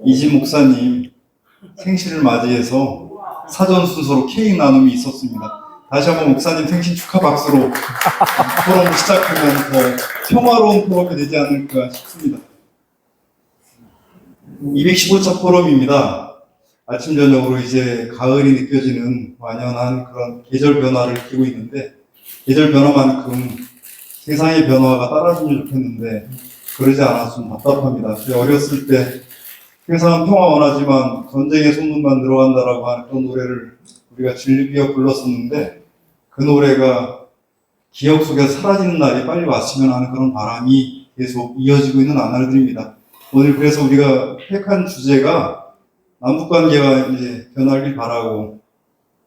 이진 목사님 생신을 맞이해서 사전 순서로 케이크 나눔이 있었습니다. 다시 한번 목사님 생신 축하 박수로 토론을 시작하면 더 평화로운 토론이 되지 않을까 싶습니다. 215차 포럼입니다. 아침 저녁으로 이제 가을이 느껴지는 완연한 그런 계절 변화를 느끼고 있는데, 계절 변화만큼 세상의 변화가 따라주면 좋겠는데 그러지 않았으면 답답합니다. 제가 어렸을 때 세상은 평화 원하지만 전쟁의 소문만 들어간다라고 하는 그런 노래를 우리가 즐겨 불렀었는데, 그 노래가 기억 속에서 사라지는 날이 빨리 왔으면 하는 그런 바람이 계속 이어지고 있는 나날들입니다. 오늘 그래서 우리가 택한 주제가 남북관계가 이제 변하길 바라고,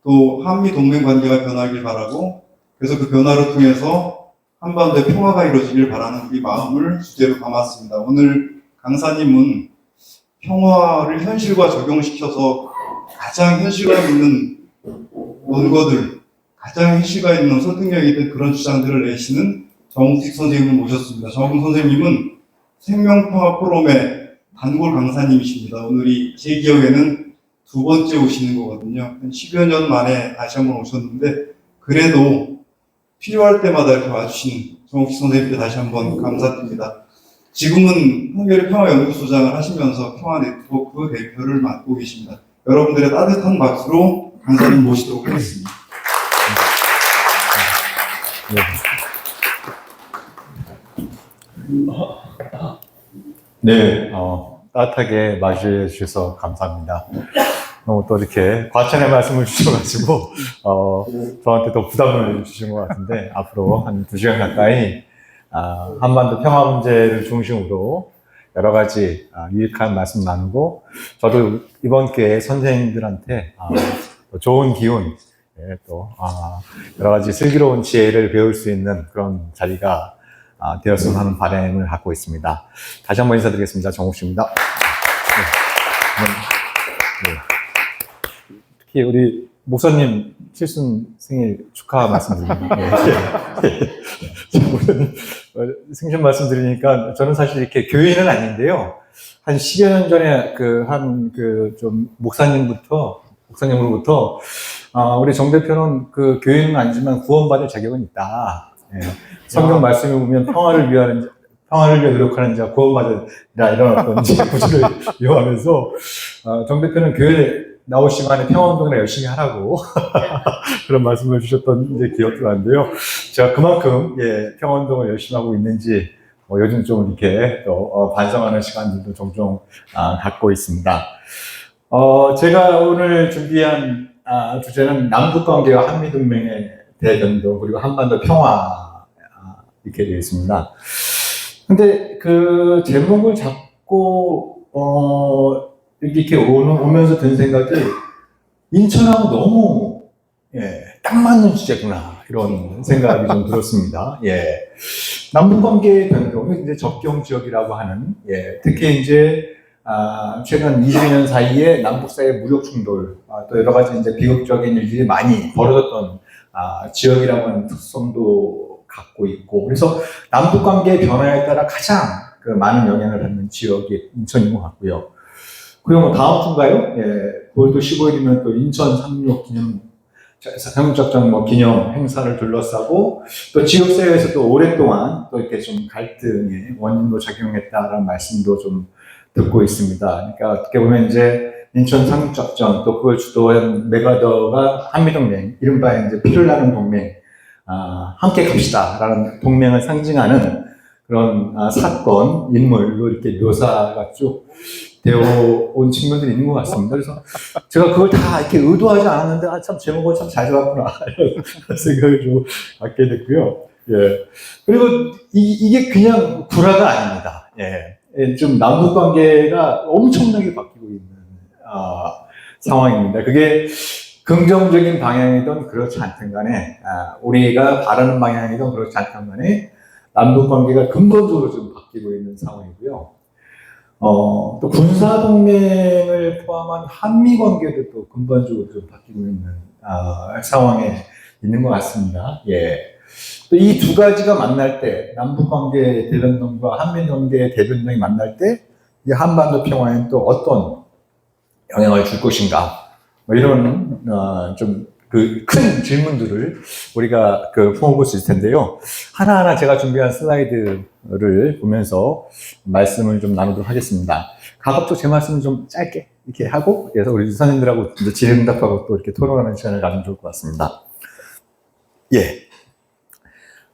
또 한미 동맹 관계가 변하길 바라고, 그래서 그 변화를 통해서 한반도의 평화가 이루어지길 바라는 우리 마음을 주제로 담았습니다. 오늘 강사님은 평화를 현실과 적용시켜서 가장 현실감 있는 논거들, 가장 현실감 있는 설득력 있는 그런 주장들을 내시는 정우식 선생님을 모셨습니다. 정우식 선생님은 생명평화 포럼의 단골 강사님이십니다. 오늘이 제 기억에는 두 번째 오시는 거거든요. 한 10여 년 만에 다시 한번 오셨는데, 그래도 필요할 때마다 이렇게 와주신 정우식 선생님께 다시 한번 감사드립니다. 지금은 한겨레 평화연구소장을 하시면서 평화네트워크 대표를 맡고 계십니다. 여러분들의 따뜻한 박수로 강사님 모시도록 하겠습니다. 네, 따뜻하게 맞이해 주셔서 감사합니다. 너무 또 이렇게 과찬의 말씀을 주셔가지고, 저한테 더 부담을 주신 것 같은데, 앞으로 한 2시간 가까이, 한반도 평화 문제를 중심으로 여러 가지 유익한 말씀 나누고, 저도 이번 기회에 선생님들한테 좋은 기운, 또 여러 가지 슬기로운 지혜를 배울 수 있는 그런 자리가 되었으면 하는 바람을 갖고 있습니다. 다시 한번 인사드리겠습니다. 정욱씨입니다. 네. 특히 우리 목사님 칠순 생일 축하 말씀드립니다. 목사님 생신 말씀드리니까 저는 사실 이렇게 교인은 아닌데요. 한 10여 년 전에 좀 목사님으로부터 우리 정 대표는 그 교인은 아니지만 구원받을 자격은 있다. 성경 말씀에 보면 평화를 위해 노력하는 자 구원받으라, 이런 어떤 구절을 이용하면서 정 대표는 교회에 나오시면 평화운동을 열심히 하라고 그런 말씀을 주셨던 이제 기억도 나는데요. 제가 그만큼 평화운동을 열심히 하고 있는지 요즘 좀 이렇게 또 반성하는 시간들도 종종 갖고 있습니다. 제가 오늘 준비한 주제는 남북관계와 한미동맹의 대변동, 그리고 한반도 평화, 이렇게 되어 있습니다. 근데 그 제목을 잡고 이렇게 오면서 든 생각이, 인천하고 너무 딱 맞는 주제구나, 이런 생각이 좀 들었습니다. 남북관계의 변동, 이제 접경 지역이라고 하는, 특히 이제 최근 22년 사이에 남북 사이의 무력 충돌, 또 여러 가지 이제 비극적인 일들이 많이 벌어졌던 지역이라고 하는 특성도 갖고 있고, 그래서 남북 관계의 변화에 따라 가장 많은 영향을 받는 지역이 인천인 것 같고요. 그리고 다음 주인가요? 9월 15일이면 또 인천 3.16 상륙작전 기념 행사를 둘러싸고, 또 지역사회에서 또 오랫동안 또 이렇게 좀 갈등의 원인으로 작용했다라는 말씀도 좀 듣고 있습니다. 그러니까 어떻게 보면 이제 인천 상륙작전, 또 그걸 주도한 메가더가 한미동맹, 이른바 이제 피를 나눈 동맹, 함께 갑시다라는 동맹을 상징하는 그런 사건, 인물로 이렇게 묘사가 쭉 되어 온 측면들이 있는 것 같습니다. 그래서 제가 그걸 다 이렇게 의도하지 않았는데, 참 제목을 참 잘 잡았구나, 이런 생각을 좀 갖게 됐고요. 그리고 이게 그냥 불화가 아닙니다. 좀 남북 관계가 엄청나게 바뀌고 있는 상황입니다. 그게 긍정적인 방향이든 그렇지 않든 간에, 우리가 바라는 방향이든 그렇지 않든 간에 남북 관계가 근본적으로 좀 바뀌고 있는 상황이고요. 또 군사 동맹을 포함한 한미 관계도 또 근본적으로 좀 바뀌고 있는 상황에 있는 것 같습니다. 또 이 두 가지가 만날 때, 남북 관계의 대변동과 한미 관계의 대변동이 만날 때 이 한반도 평화에는 또 어떤 영향을 줄 것인가, 뭐 이런 좀 그 큰 질문들을 우리가 품어볼 수 있을 텐데요. 하나하나 제가 준비한 슬라이드를 보면서 말씀을 좀 나누도록 하겠습니다. 가급적 제 말씀을 좀 짧게 이렇게 하고, 그래서 우리 선생님들하고 질의응답하고 또 이렇게 토론하는 시간을 가지면 좋을 것 같습니다. 예.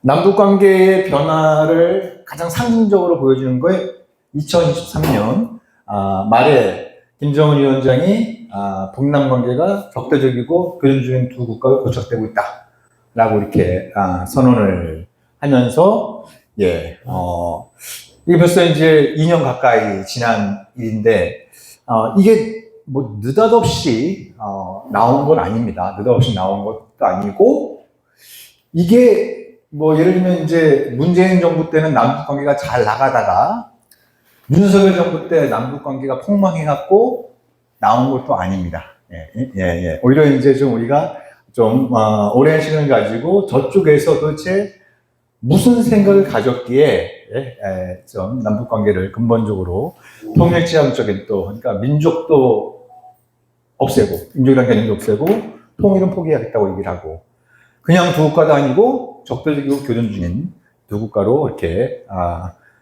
남북 관계의 변화를 가장 상징적으로 보여주는 거에 2023년 말에 김정은 위원장이 북남 관계가 적대적이고 교전 중인 두 국가가 교착되고 있다라고 이렇게 선언을 하면서, 예, 이게 벌써 이제 2년 가까이 지난 일인데, 이게 뭐 느닷없이 나온 건 아닙니다. 느닷없이 나온 것도 아니고, 이게 뭐 예를 들면 이제 문재인 정부 때는 남북 관계가 잘 나가다가 윤석열 정부 때 남북 관계가 폭망해갖고 나온 것도 아닙니다. 예. 오히려 이제 좀 우리가 좀 오랜 시간을 가지고 저쪽에서 도대체 무슨 생각을 가졌기에 좀 남북 관계를 근본적으로 통일지향적인 또, 그러니까 민족도 없애고, 민족이란 개념도 없애고 통일은 포기하겠다고 얘기를 하고, 그냥 두 국가도 아니고 적대적이고 교전 중인 두 국가로 이렇게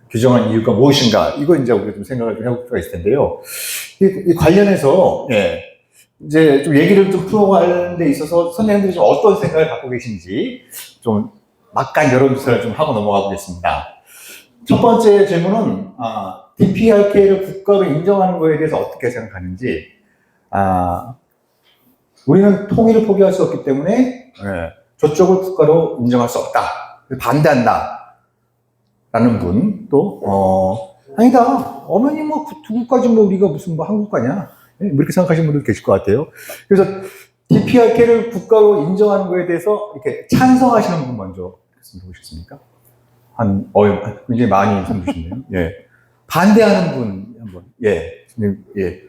규정한 이유가 무엇인가, 이거 이제 우리가 좀 생각을 좀 해볼 필요가 있을 텐데요. 이 관련해서 이제 좀 얘기를 좀 풀어가는 데 있어서 선생님들이 좀 어떤 생각을 갖고 계신지 좀 막간 여론조사를 좀 하고 넘어가 보겠습니다. 첫 번째 질문은 DPRK를 국가로 인정하는 거에 대해서 어떻게 생각하는지. 우리는 통일을 포기할 수 없기 때문에 저쪽을 국가로 인정할 수 없다, 반대한다 라는 분, 또 아니다, 어머니 뭐 두 국가지 뭐 우리가 무슨 뭐 한 국가냐, 이렇게 생각하시는 분들 계실 것 같아요. 그래서 DPRK를 국가로 인정하는 거에 대해서 이렇게 찬성하시는 분 먼저 보셨습니까? 굉장히 많이 손 드시네요. 예. 반대하는 분 한번. 예. 예.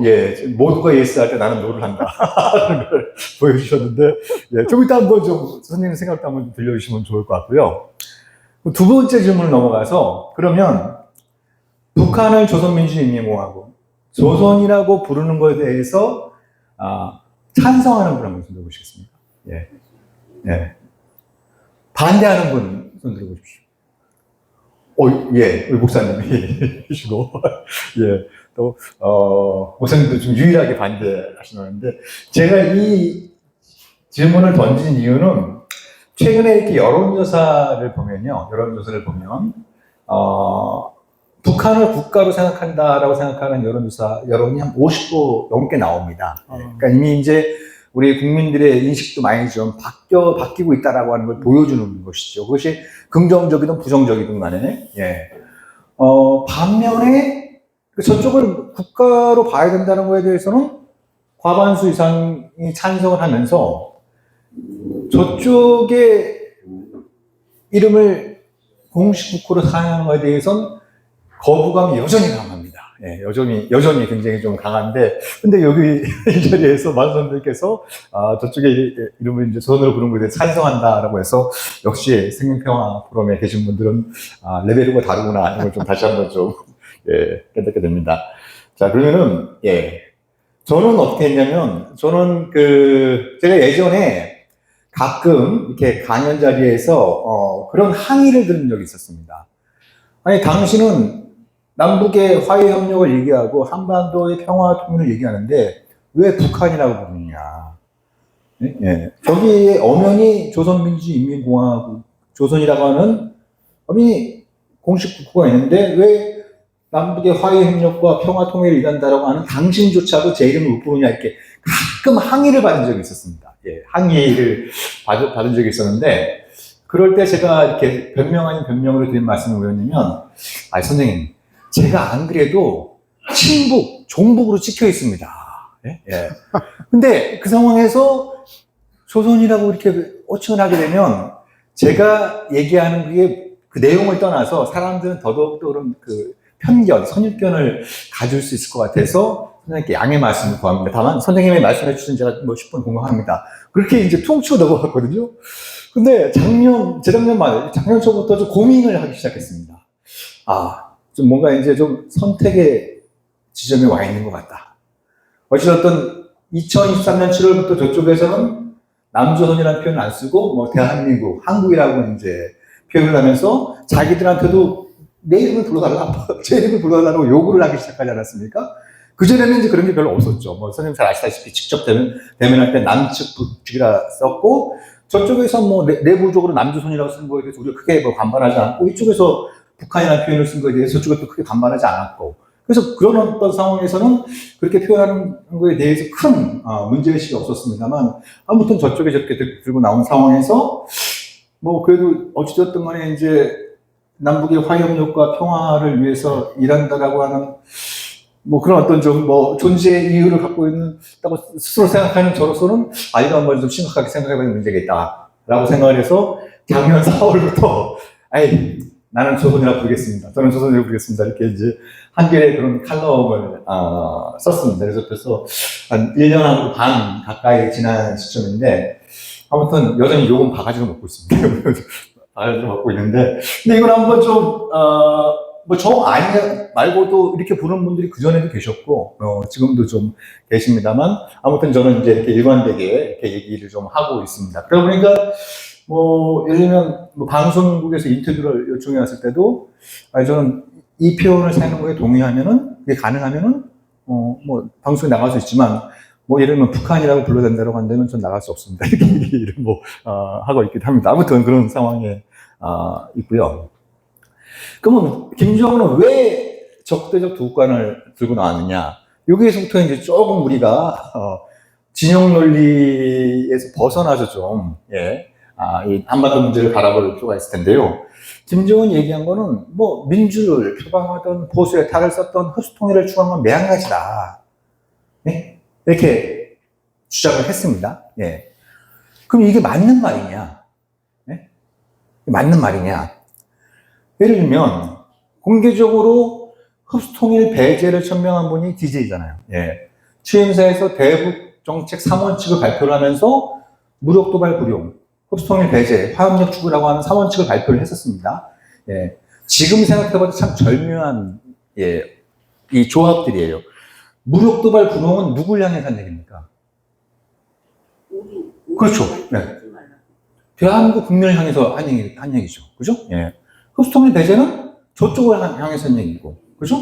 예. 모두가 예스 할 때 나는 노를 한다. 하는 걸 보여주셨는데, 예. 좀 이따 한번 좀 선생님 생각도 한번 좀 들려주시면 좋을 것 같고요. 두 번째 질문을 넘어가서, 그러면 북한을 조선민주주의인민공화국, 조선이라고 부르는 것에 대해서 찬성하는 분 한번 손 들어보시겠습니까? 예. 예. 반대하는 분 손 들어보십시오. 예, 우리 목사님이 계시고, 예, 또, 목사님도 좀 유일하게 반대하시는데, 제가 이 질문을 던진 이유는, 최근에 이렇게 여론조사를 보면, 북한을 국가로 생각한다라고 생각하는 여론이 한 50% 넘게 나옵니다. 그러니까 이미 이제 우리 국민들의 인식도 많이 좀 바뀌고 있다라고 하는 걸 보여주는 것이죠. 그것이 긍정적이든 부정적이든 간에. 예. 반면에 저쪽을 국가로 봐야 된다는 거에 대해서는 과반수 이상이 찬성을 하면서 저쪽의 이름을 공식 국호로 사용하는 것에 대해서는 거부감이 여전히 강합니다. 예, 여전히 굉장히 좀 강한데, 근데 여기 이 자리에서 많은 사람들께서, 저쪽의 이름을 이제 조선으로 부르는 것에 대해 찬성한다라고 해서, 역시 생명평화 포럼에 계신 분들은, 레벨이 다르구나, 이걸 좀 다시 한번 좀, 예, 깨닫게 됩니다. 자, 그러면은, 예. 저는 어떻게 했냐면, 제가 예전에 가끔 이렇게 강연 자리에서, 그런 항의를 들은 적이 있었습니다. 아니, 당신은 남북의 화해 협력을 얘기하고 한반도의 평화 통일을 얘기하는데 왜 북한이라고 부르느냐. 예. 저기에 엄연히 조선민주주의인민공화국, 조선이라고 하는 엄연히 공식 국호가 있는데 왜 남북의 화해 협력과 평화 통일을 이단다라고 하는 당신조차도 제 이름을 못 부르냐, 이렇게 가끔 항의를 받은 적이 있었습니다. 예. 항의를 받은 적이 있었는데, 그럴 때 제가 이렇게 변명 아닌 변명으로 드린 말씀이 뭐였냐면, 선생님, 제가 안 그래도 친북, 종북으로 찍혀 있습니다. 예? 예. 근데 그 상황에서 조선이라고 이렇게 호칭을 하게 되면 제가 얘기하는 그게 그 내용을 떠나서 사람들은 더더욱더 그런 그 편견, 선입견을 가질 수 있을 것 같아서 선생님께 양해 말씀을 구합니다. 다만 선생님이 말씀해 주신 제가 뭐 10분 공감합니다. 그렇게 이제 퉁치고 넘어갔거든요. 근데 재작년 말, 작년 초부터 좀 고민을 하기 시작했습니다. 좀 뭔가 이제 좀 선택의 지점에 와 있는 것 같다. 어찌됐든 2023년 7월부터 저쪽에서는 남조선이라는 표현을 안 쓰고 뭐 대한민국, 한국이라고 이제 표현을 하면서 자기들한테도 내 이름을 불러달라, 제 이름을 불러달라고 요구를 하기 시작하지 않았습니까? 그전에는 이제 그런 게 별로 없었죠. 뭐 선생님 잘 아시다시피 직접 대면할 때 남측, 북측이라 썼고 저쪽에서 뭐 내부적으로 남조선이라고 쓴 거에 대해서 우리가 크게 뭐 반발하지 않고 이쪽에서 북한이라는 표현을 쓴 거에 대해서 저쪽에도 크게 반발하지 않았고 그래서 그런 어떤 상황에서는 그렇게 표현하는 거에 대해서 큰 문제의식이 없었습니다만 아무튼 저쪽에 저렇게 들고 나온 상황에서 뭐 그래도 어찌됐든 간에 이제 남북의 화해협력과 평화를 위해서 일한다라고 하는 뭐 그런 어떤 좀 뭐 존재의 이유를 갖고 있다고 스스로 생각하는 저로서는 이거 한번 좀 심각하게 생각해보는 문제가 있다라고 생각을 해서 작년 4월부터 나는 조선이라고 부르겠습니다. 저는 조선이라고 부르겠습니다. 이렇게 이제 한겨레 그런 칼럼을 썼습니다. 그래서 한 1년 반 가까이 지난 시점인데 아무튼 여전히 욕은 바가지로 먹고 있습니다. 바가지로 먹고 있는데 근데 이걸 한번 좀 뭐 저 아니 말고도 이렇게 부르는 분들이 그전에도 계셨고 지금도 좀 계십니다만 아무튼 저는 이제 이렇게 일관되게 이렇게 얘기를 좀 하고 있습니다. 그러다 보니까 뭐 예를 들면 뭐 방송국에서 인터뷰를 요청해 왔을 때도 저는 이 표현을 사용하는 거에 동의하면은 그게 가능하면은 뭐 방송에 나갈 수 있지만 뭐 예를 들면 북한이라고 불러야 된다고 한다면 전 나갈 수 없습니다. 이렇게 얘기를 뭐 하고 있기도 합니다. 아무튼 그런 상황에 있고요. 그러면 김정은은 왜 적대적 두국관을 들고 나왔느냐? 여기에서부터 이제 조금 우리가 진영 논리에서 벗어나서 좀 이 한반도 문제를 바라볼 필요가 있을 텐데요. 김정은 얘기한 거는 뭐 민주를 표방하던 보수의 탈을 썼던 흡수통일을 추구한 건 매한가지다. 이렇게 주장을 했습니다. 그럼 이게 맞는 말이냐? 맞는 말이냐? 예를 들면 공개적으로 흡수통일 배제를 천명한 분이 DJ잖아요. 취임사에서 대북 정책 3원칙을 발표를 하면서 무력도발 불용, 흡수통일 배제, 화합력 추구라고 하는 3원칙을 발표를 했었습니다. 지금 생각해봐도 참 절묘한 이 조합들이에요. 무력도발 불용은 누굴 향해서 한 얘기입니까? 그렇죠. 대한민국 국민을 향해서 한 얘기죠. 그죠? 흡수통일 배제는 저쪽을 향해서 한 얘기고, 그죠?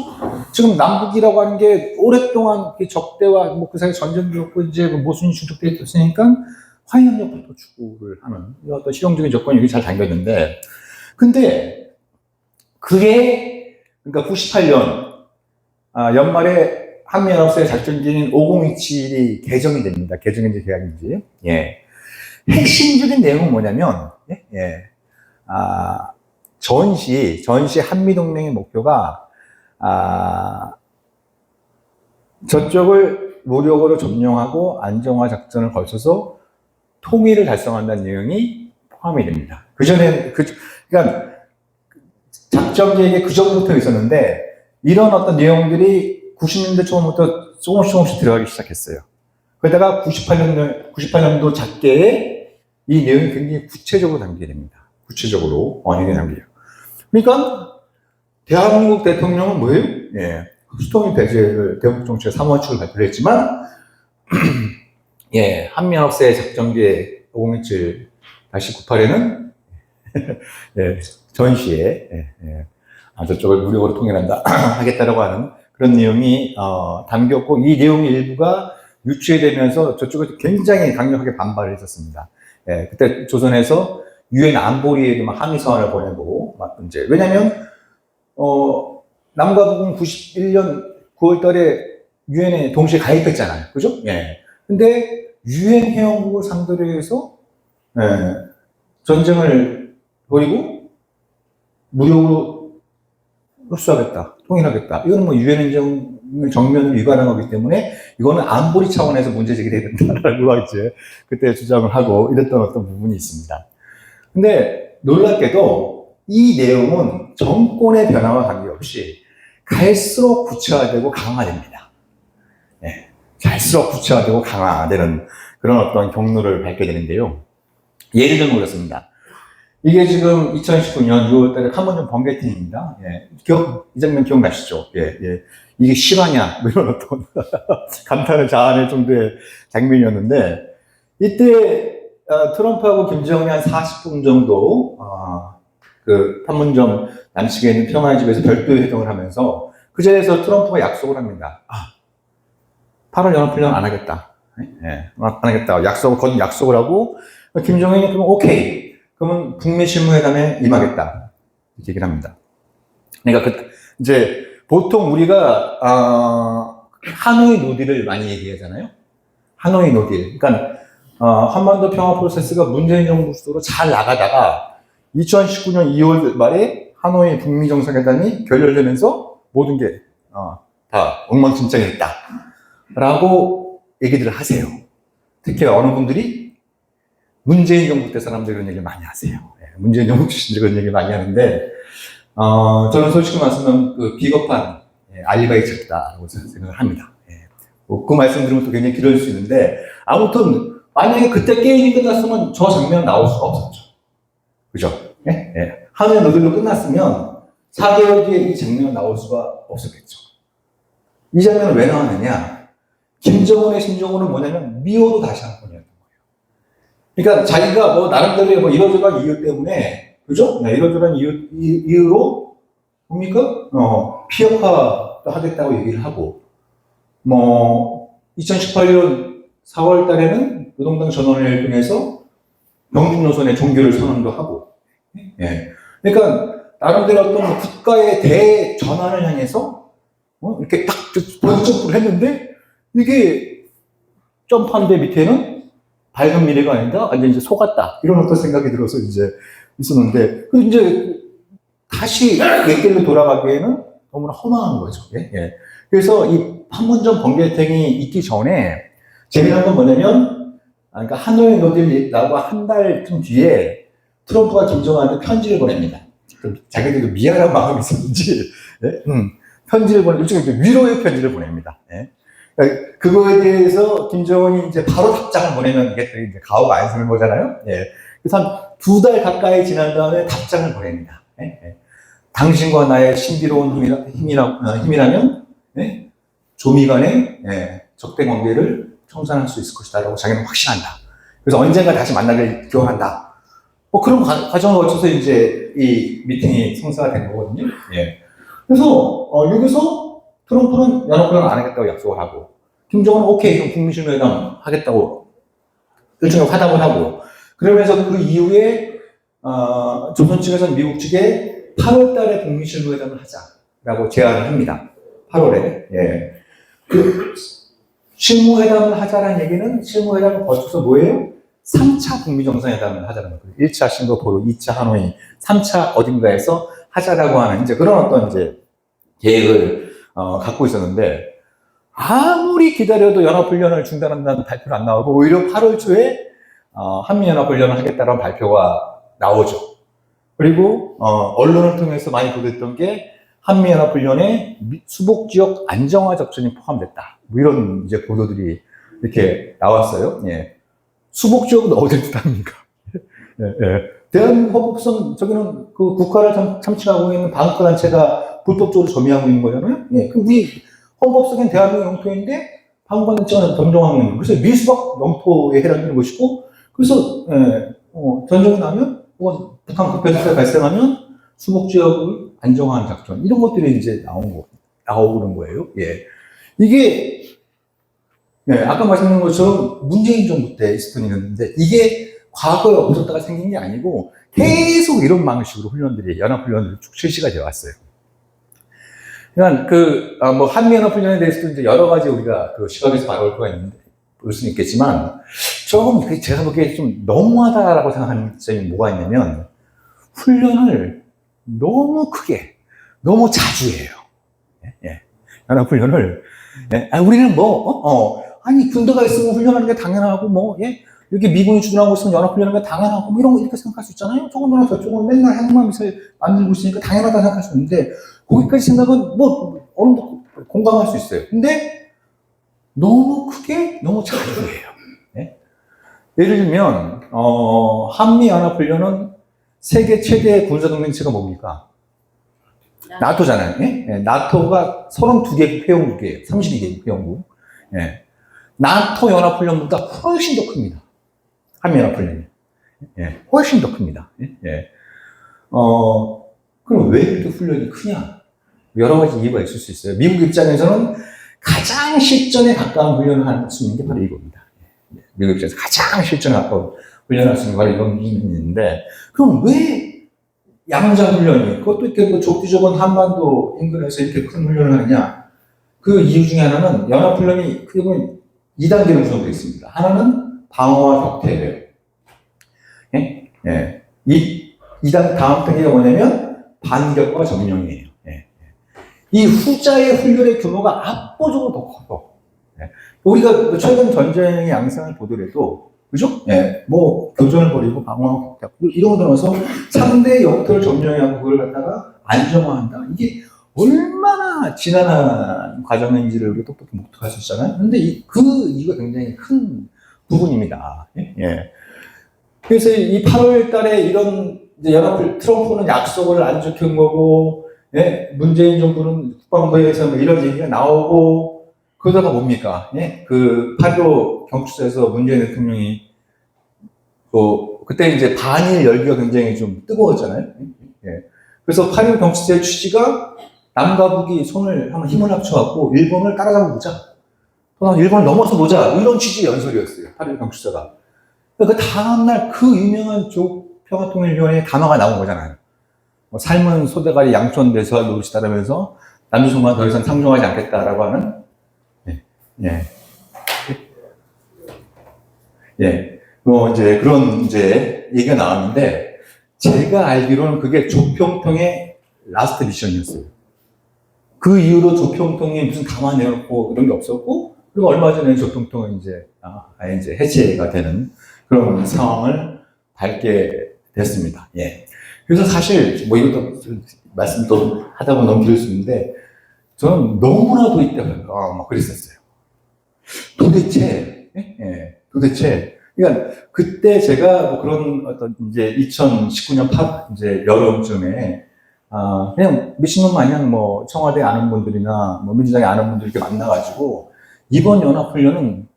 지금 남북이라고 하는 게 오랫동안 적대와 뭐 그 사이 전쟁도 없고 이제 모순이 중독되어 있으니까 화해협력부터 추구를 하는 어떤 실용적인 조건이 여기 잘 담겨있는데, 근데 그게 그러니까 98년 연말에 한미연합사의 작전기인 5027이 개정이 됩니다. 개정인지 계약인지. 핵심적인 내용은 뭐냐면 전시 한미동맹의 목표가 저쪽을 무력으로 점령하고 안정화 작전을 거쳐서 통일을 달성한다는 내용이 포함이 됩니다. 그러니까 작전 계획에 그 정도부터 있었는데 이런 어떤 내용들이 90년대 초반부터 조금씩 들어가기 시작했어요. 그러다가 98년도 작계에 이 내용이 굉장히 구체적으로 담기게 됩니다. 구체적으로 언행에 담겨요. 그러니까 대한민국 대통령은 뭐예요? 흡수통일 배제를 대북 정책 3원칙을 발표를 했지만 한미연합사의 작전계획 5027-98에는 전시에 저쪽을 무력으로 통일한다 하겠다라고 하는 그런 내용이 담겼고 이 내용의 일부가 유추되면서 저쪽에서 굉장히 강력하게 반발을 했었습니다. 그때 조선에서 유엔 안보리에도 막 항의 서한을 보내고 막 이제 왜냐하면 남과 북은 91년 9월달에 유엔에 동시에 가입했잖아요, 그죠? 근데 유엔 회원국을 상대로 해서 전쟁을 벌이고 무력으로 흡수하겠다, 통일하겠다. 이거는 뭐 유엔 행정을 정면을 위반한 거기 때문에 이거는 안보리 차원에서 문제 제기돼야 된다라고 이제 그때 주장을 하고 이랬던 어떤 부분이 있습니다. 근데 놀랍게도 이 내용은 정권의 변화와 관계없이 갈수록 구체화되고 강화됩니다. 갈수록 구체화되고 강화되는 그런 어떤 경로를 밟게 되는데요. 예를 들면 그렇습니다. 이게 지금 2019년 6월 달에 판문점 번개팀입니다. 예. 이 장면 기억나시죠? 예, 예. 이게 실화냐? 뭐 이런 어떤 감탄을 자아낼 정도의 장면이었는데, 이때, 트럼프하고 김정은이 한 40분 정도, 그 판문점 남측에 있는 평화의 집에서 별도의 회동을 하면서, 그 자리에서 트럼프가 약속을 합니다. 8월 연합훈련 안 하겠다. 예, 안 하겠다. 약속을 하고, 김정은이 그러면 오케이. 그러면 북미 실무회담에 임하겠다. 이렇게 얘기를 합니다. 그러니까 이제 보통 우리가 하노이 노딜을 많이 얘기하잖아요. 하노이 노딜. 그러니까 한반도 평화 프로세스가 문재인 정부 주도로 잘 나가다가 2019년 2월 말에 하노이 북미 정상회담이 결렬되면서 모든 게 다 엉망진창이 됐다라고 얘기들을 하세요. 특히 어느 분들이 문재인 정부 때 사람들이 그런 얘기를 많이 하세요. 문재인 정부 출신들이 그런 얘기를 많이 하는데, 저는 솔직히 말씀하면 그 비겁한 알리바이 작다라고 생각을 합니다. 그 말씀 들으면 또 굉장히 길어질 수 있는데, 아무튼, 만약에 그때 게임이 끝났으면 저 장면 나올 수가 없었죠. 그죠? 하노이 노딜로 끝났으면 4개월 뒤에 이 장면 나올 수가 없었겠죠. 이 장면을 왜 나왔느냐? 김정은의 심정으로는 뭐냐면 미워도 다시 한 번이었던 거예요. 그러니까 자기가 뭐 나름대로 뭐 이러저러한 이유 때문에, 그죠? 이러저러한 이유로 뭡니까? 피혁화도 하겠다고 얘기를 하고, 뭐 2018년 4월 달에는 노동당 전원을 통해서 명중 노선의 종교를 선언도 하고, 그러니까 나름대로 어떤 국가의 대전환을 향해서 이렇게 딱 본점프를 했는데, 이게 점프한 데 밑에는 밝은 미래가 아니다. 완전 이제 속았다. 이런 어떤 생각이 들어서 이제 있었는데, 그 이제 다시 옛길로 돌아가기에는 너무나 허망한 거죠. 그래서 이 판문점 번개탱이 있기 전에 재미난 건 뭐냐면, 그러니까 하노이 노딜 나고 한 달쯤 뒤에 트럼프가 김정은한테 편지를 보냅니다. 자기들도 미안한 마음이 있었는지, 편지를 일종의 위로의 편지를 보냅니다. 그거에 대해서 김정은이 이제 바로 답장을 보내면 이게 또 이제 가오가 안 쓰는 거잖아요. 그래서 한 2달 가까이 지난 다음에 답장을 보냅니다. 당신과 나의 신비로운 힘이라면, 조미 간의 적대 관계를 청산할 수 있을 것이다 라고 자기는 확신한다. 그래서 언젠가 다시 만나길 기원한다. 뭐 그런 과정을 거쳐서 이제 이 미팅이 성사가 된 거거든요. 그래서 여기서 트럼프는 연합훈련 안 하겠다고 약속을 하고, 김정은은 오케이, 그럼 북미실무회담 하겠다고 일종의 화답을 하고, 그러면서 그 이후에 조선 측에서는 미국 측에 8월 달에 북미실무회담을 하자라고 제안을 합니다. 8월에. 그 실무회담을 하자라는 얘기는 실무회담을 거쳐서 뭐예요? 3차 북미 정상회담을 하자는 거예요. 1차 싱가포르, 2차 하노이, 3차 어딘가에서 하자라고 하는 이제 그런 어떤 이제 계획을 갖고 있었는데, 아무리 기다려도 연합훈련을 중단한다는 발표는 안 나오고, 오히려 8월 초에 한미연합훈련을 하겠다는 발표가 나오죠. 그리고 언론을 통해서 많이 보도했던 게 한미연합훈련에 수복지역 안정화 작전이 포함됐다. 뭐 이런 이제 보도들이 이렇게 나왔어요. 수복지역은 어딜 뜻합니까? 대한민국 헌법상 저기는 그 국가를 참칭하고 있는 반국가단체가 불법적으로 점유하고 있는 거잖아요. 그럼 우리 헌법상엔 대한민국 영토인데 반국가단체가 점정하고 있는 거예요. 그래서 미수박 영토에 해당되는 것이고, 그래서 전쟁이 나면 북한 급변수가 발생하면 수복지역을 안정화하는 작전, 이런 것들이 이제 나오는 거예요. 이게 아까 말씀드린 것처럼 문재인 정부 때 있었던 일이었는데, 이게 과거에 없었다가 생긴 게 아니고 계속 이런 방식으로 연합훈련들이 쭉 실시가 되어 왔어요. 그러니까 뭐 한미연합훈련에 대해서도 이제 여러 가지 우리가 그 시각에서 바라볼 거가 있는데, 볼 수는 있겠지만, 조금 제가 보기에 좀 너무하다라고 생각하는 점이 뭐가 있냐면, 훈련을 너무 크게, 너무 자주 해요. 연합훈련을. 우리는 아니, 군대가 있으면 훈련하는 게 당연하고, 여기 미군이 주둔하고 있으면 연합훈련하는 게 당연하고, 뭐 이런 거 이렇게 생각할 수 있잖아요. 조금이나 저쪽은 맨날 핵만 미사일 만들고 있으니까 당연하다 생각할 수 있는데, 거기까지 생각은 어느 정도 공감할 수 있어요. 근데 너무 크게, 너무 자주 해요. 예를 들면, 한미연합훈련은 세계 최대 군사동맹체가 뭡니까? 나토잖아요. 예? 예, 나토가 32개 회원국이에요. 32개 회원국. 예. 나토 연합훈련보다 훨씬 더 큽니다. 한미연합훈련이. 예, 훨씬 더 큽니다. 예? 예. 그럼 왜 이렇게 훈련이 크냐? 여러 가지 이유가 있을 수 있어요. 미국 입장에서는 가장 실전에 가까운 훈련을 할 수 있는 게 바로 이겁니다. 예. 미국 입장에서 가장 실전에 가까운 훈련을 할 수 있는 게 바로 이런 이유는 있는데, 그럼 왜 양자 훈련이, 그것도 이렇게 뭐 좁디좁은 한반도 인근에서 이렇게 큰 훈련을 하느냐? 그 이유 중에 하나는 연합훈련이 크게 보면 2단계로 구성되어 있습니다. 하나는 방어와 격퇴예요. 예? 예. 다음 단계가 뭐냐면 반격과 점령이에요. 예. 이 후자의 훈련의 규모가 압도적으로 더 커요. 예. 우리가 최근 전쟁의 양상을 보더라도, 그죠? 예. 뭐, 교전을 벌이고 방어하고 이런 거 들어서 상대의 영토를 점령하고 그걸 갖다가 안정화한다? 이게 얼마나 지난한 과정인지를 우리가 똑똑히 묵뚝할 수 있잖아요. 근데 그 이유가 굉장히 큰 부분입니다. 예. 그래서 이 8월 달에 이런 이제 트럼프는 약속을 안 지킨 거고, 예? 문재인 정부는 국방부에서 뭐 이런 얘기가 나오고, 그러다가 뭡니까? 예? 그 8.15 경축사에서 문재인 대통령이, 그때 이제 반일 열기가 굉장히 좀 뜨거웠잖아요. 예. 그래서 8.15 경축사의 취지가 남과 북이 한번 힘을 합쳐갖고 일본을 따라잡아 보자. 또는 일본을 넘어서 보자. 이런 취지의 연설이었어요. 8.15 경축사가. 그 다음날 그 유명한 평화통일위원회의 단어가 나온 거잖아요. 뭐 삶은 소대가리 양촌돼서 노릇이 따르면서 남조선만 더 이상 상종하지 않겠다라고 하는, 예, 예, 예, 뭐 이제 그런 이제 얘기가 나왔는데 제가 알기로는 그게 조평통의 라스트 미션이었어요. 그 이후로 조평통이 무슨 담화 내놓고 이런 게 없었고, 그리고 얼마 전에 조평통은 이제 이제 해체가 되는 그런 상황을 밟게 됐습니다. 예. 그래서 사실 뭐 이것도 말씀 또 하다 보면 너무 길 수 있는데 저는 너무나도 이때 막 그랬었어요. 도대체 그러니까 그때 제가 뭐 그런 어떤 이제 2019년 이제 여름쯤에 그냥 미친놈 마냥 뭐 청와대 아는 분들이나 뭐 민주당에 아는 분들 이렇게 만나가지고 이번 연합훈련은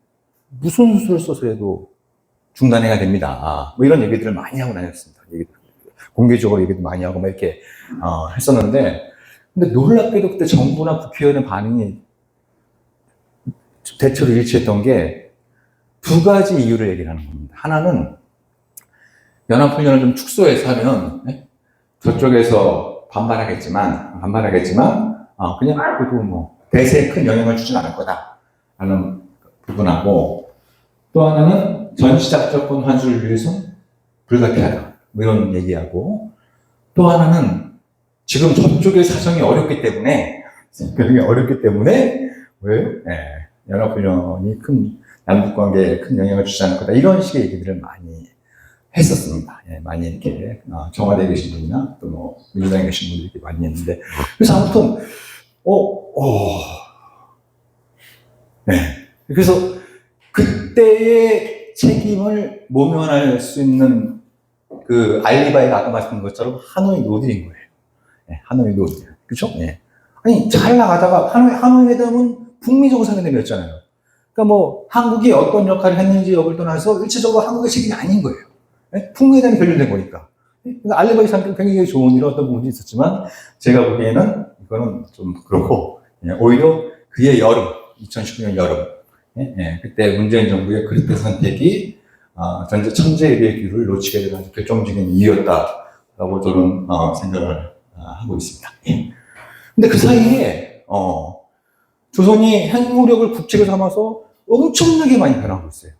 무슨 수를 써서 해도 중단해야 됩니다. 뭐 이런 얘기들을 많이 하고 다녔습니다. 공개적으로 얘기도 많이 하고 막 이렇게 했었는데, 근데 놀랍게도 그때 정부나 국회의원의 반응이 대체로 일치했던 게 두 가지 이유를 얘기를 하는 겁니다. 하나는 연합훈련을 좀 축소해서 하면 저쪽에서 반발하겠지만 그냥 그래도 뭐 대세에 큰 영향을 주진 않을 거다라는 부분하고, 또 하나는 전시작전권 환수를 위해서 불가피하다 뭐 이런 얘기하고, 또 하나는 지금 저쪽의 사정이 어렵기 때문에 왜 연합훈련이 남북관계에 큰 영향을 주지 않을 거다 이런 식의 얘기들을 많이 했었습니다. 예, 많이 이렇게 청와대에 계신 분이나 또 뭐 민주당에 계신 분들이 이렇게 많이 했는데, 그래서 아무튼 네. 그래서 그때의 책임을 모면할 수 있는 그 알리바이가 아까 말씀드린 것처럼 하노이 노딜인 거예요. 네, 하노이 노딜. 그쵸? 예. 아니, 잘 나가다가 하노이 회담은 북미 정상회담이었잖아요. 그러니까 뭐 한국이 어떤 역할을 했는지 여부를 떠나서 일차적으로 한국의 책임이 아닌 거예요. 네? 북미 회담이 결렬된 거니까. 그러니까 알리바이 상태는 굉장히 좋은 이런 어떤 부분이 있었지만 제가 보기에는 이거는 좀 그렇고, 오히려 그의 여름, 2019년 여름, 그때 문재인 정부의 그릇된 선택이 천재일의 기회를 놓치게 된 아주 결정적인 이유였다라고 저는 생각을 하고 있습니다. 근데 그 사이에 조선이 핵무력을 국책을 삼아서 엄청나게 많이 변하고 있어요.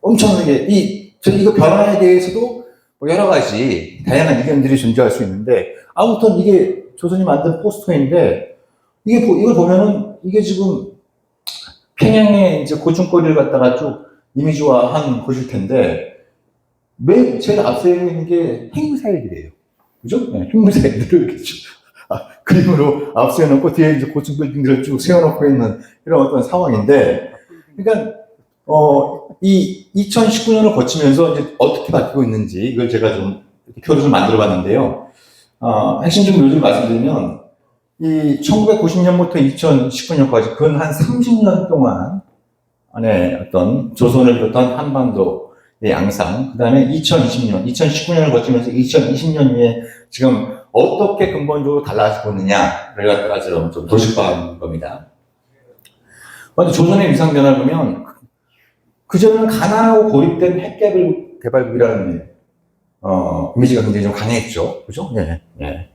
엄청나게 이거 변화에 대해서도 뭐 여러 가지 다양한 의견들이 존재할 수 있는데, 아무튼 이게 조선이 만든 포스터인데 이걸 보면은 이게 지금 평양에 이제 고층거리를 갖다가 쭉 이미지화한 곳일 텐데 맨 제일 앞서 있는 게 핵미사일들이에요. 그죠? 네, 핵미사일들을 이렇게 그림으로 앞서 놓고 뒤에 이제 고층 빌딩들을 쭉 세워놓고 있는 이런 어떤 상황인데, 그러니까 이 2019년을 거치면서 이제 어떻게 바뀌고 있는지 이걸 제가 좀 이렇게 표를 좀 만들어 봤는데요. 핵심적인 요지를 말씀드리면, 이 1990년부터 2019년까지 근 한 30년 동안 안에 어떤 조선을 비롯한 한반도의 양상, 그 다음에 2020년, 2019년을 거치면서 2020년 에 지금 어떻게 근본적으로 달라지고 있느냐를 갖다가 좀 도식화한 겁니다. 먼저 조선의 위상 변화를 보면, 그전에는 가난하고 고립된 핵개발국이라는 이미지가 굉장히 좀 강했죠. 그죠? 예, 예.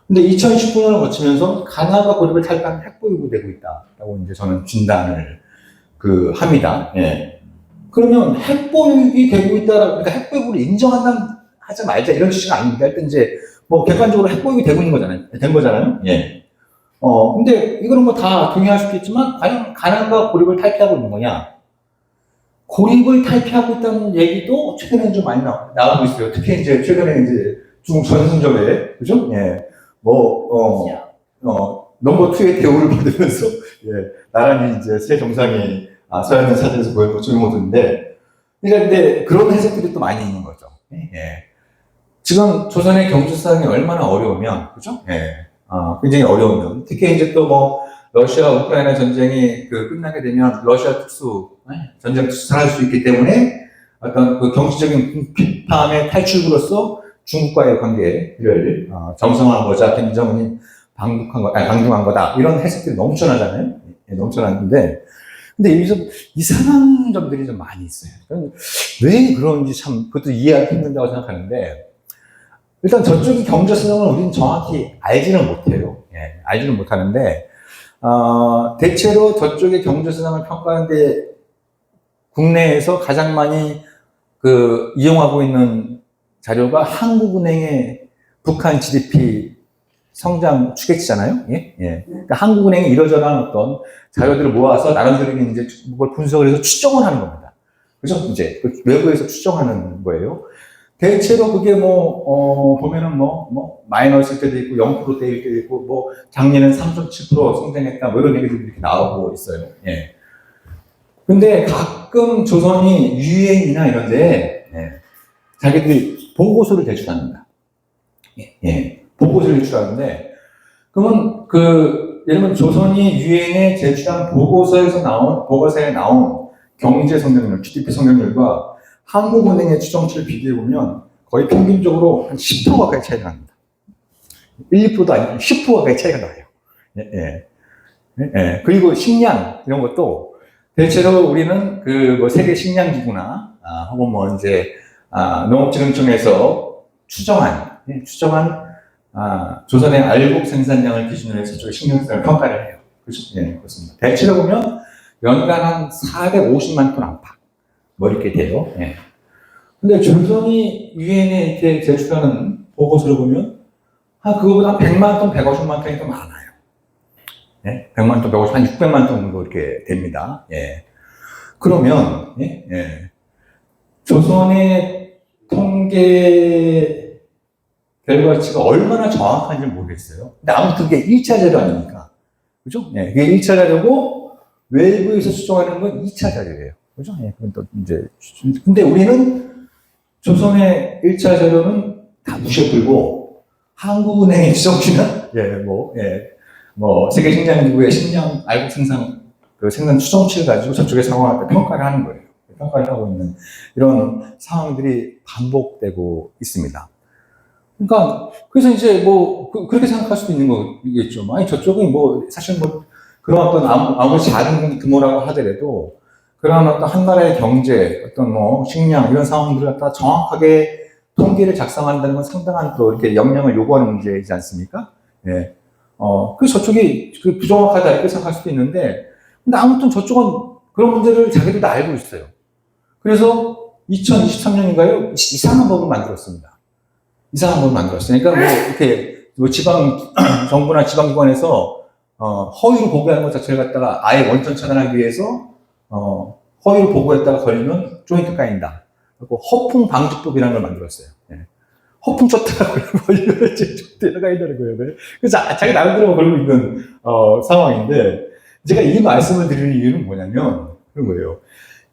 근데 2019년을 거치면서 가난과 고립을 탈피한 핵보유국이 되고 있다라고 이제 저는 진단을 합니다. 예. 그러면 핵보유국이 되고 있다라고, 그러니까 핵보유국을 인정한다 하자 말자 이런 취지가 아닙니다. 일단 이제 뭐 객관적으로 핵보유국이 되고 있는 거잖아요. 된 거잖아요. 예. 근데 이거는 뭐 다 동의할 수 있겠지만 과연 가난과 고립을 탈피하고 있는 거냐? 고립을 탈피하고 있다는 얘기도 최근에 좀 많이 나오고 있어요. 특히 이제 최근에 이제 중국 전승접에, 그죠? 예. 넘버 2의 대우를 받으면서, 예. 나란히 이제 새 정상이 서양의 사진에서 보이는 거 조용호두인데, 그러니까 근데 그런 해석들이 또 많이 있는 거죠. 예. 지금 조선의 경제 상황이 얼마나 어려우면, 그죠? 예. 굉장히 어려우면, 특히 이제 또 뭐, 러시아 우크라이나 전쟁이 끝나게 되면 러시아 전쟁 특수사할 수 있기 때문에 어떤 경제적인 궁핍함의 탈출구로서 중국과의 관계를 정상화하고자 김정은이 방중한 거다. 이런 해석들이 넘쳐나잖아요. 예, 넘쳐나는데, 근데 여기서 이상한 점들이 좀 많이 있어요. 왜 그런지 참 그것도 이해하기 힘든다고 생각하는데, 일단 저쪽의 경제 상황을 우리는 정확히 알지는 못해요. 예, 알지는 못하는데, 대체로 저쪽의 경제 상황을 평가하는데 국내에서 가장 많이 이용하고 있는 자료가 한국은행의 북한 GDP 성장 추계치잖아요. 예? 예. 그러니까 한국은행이 이러저러한 어떤 자료들을 모아서 나름대로 이제 그걸 분석을 해서 추정을 하는 겁니다. 그죠? 이제 외부에서 추정하는 거예요. 대체로 그게 보면은 마이너스일 때도 있고, 0%대일 때도 있고, 작년엔 3.7% 성장했다, 이런 얘기들이 이렇게 나오고 있어요. 예. 근데 가끔 조선이 유엔이나 이런데, 예. 자기들이 보고서를 제출합니다. 예. 보고서를 제출하는데, 그러면 예를 들면 조선이 유엔에 제출한 보고서에 나온 경제 성장률, GDP 성장률과 한국은행의 추정치를 비교해보면 거의 평균적으로 한 10% 가까이 차이가 납니다. 1, 2%도 아니고 10% 가까이 차이가 나요. 예, 예. 예. 그리고 식량, 이런 것도 대체로 우리는 세계 식량기구나, 혹은 농업진흥청에서 추정한, 조선의 알곡 생산량을 기준으로 해서 저희 식량 생산을 평가를 해요. 그렇죠? 예, 그렇습니다. 대체로 보면 연간 한 450만 톤 안팎. 이렇게 돼요. 예. 근데 조선이 유엔에 이렇게 제출하는 보고서를 보면, 그거보다 한 100만 톤, 150만 톤이 더 많아요. 예? 100만 톤, 150, 한 600만 톤 정도 이렇게 됩니다. 예. 그러면, 예? 예. 조선의 통계 결과치가 얼마나 정확한지 모르겠어요. 근데 아무튼 그게 1차 자료 아닙니까? 그죠? 예. 그게 1차 자료고, 외부에서 추정하는 건 2차 자료예요. 그죠? 예, 그건 또 이제, 근데 우리는 조선의 1차 자료는 다 무시해버리고, 한국은행의 추정치는, 세계 식량기구의 식량 알곡 생산 추정치를 가지고 저쪽의 상황을 평가를 하는 거예요. 평가를 하고 있는 이런 상황들이 반복되고 있습니다. 그러니까, 그래서 이제 그렇게 생각할 수도 있는 거겠죠. 아니, 저쪽은 사실 그런 어떤 아무리 작은 규모라고 하더라도, 그런 어떤 한 나라의 경제, 식량, 이런 상황들을 갖다 정확하게 통계를 작성한다는 건 상당한 또 이렇게 역량을 요구하는 문제이지 않습니까? 예. 그래서 저쪽이 부정확하다 이렇게 생각할 수도 있는데, 근데 아무튼 저쪽은 그런 문제를 자기들도 알고 있어요. 그래서 2023년인가요? 이상한 법을 만들었습니다. 이상한 법을 만들었어요. 그러니까 이렇게 지방 정부나 지방기관에서 허위로 보고하는 것 자체를 갖다가 아예 원천 차단하기 위해서 허위로 보고했다가 걸리면 조인트 까인다. 그리고 허풍 방지법이라는 걸 만들었어요. 예. 허풍 쳤다가 걸리면 조인트 까인다는 거예요. 그래서 자기 나름대로 걸고 있는 상황인데, 제가 이 말씀을 드리는 이유는 뭐냐면 그런 거예요.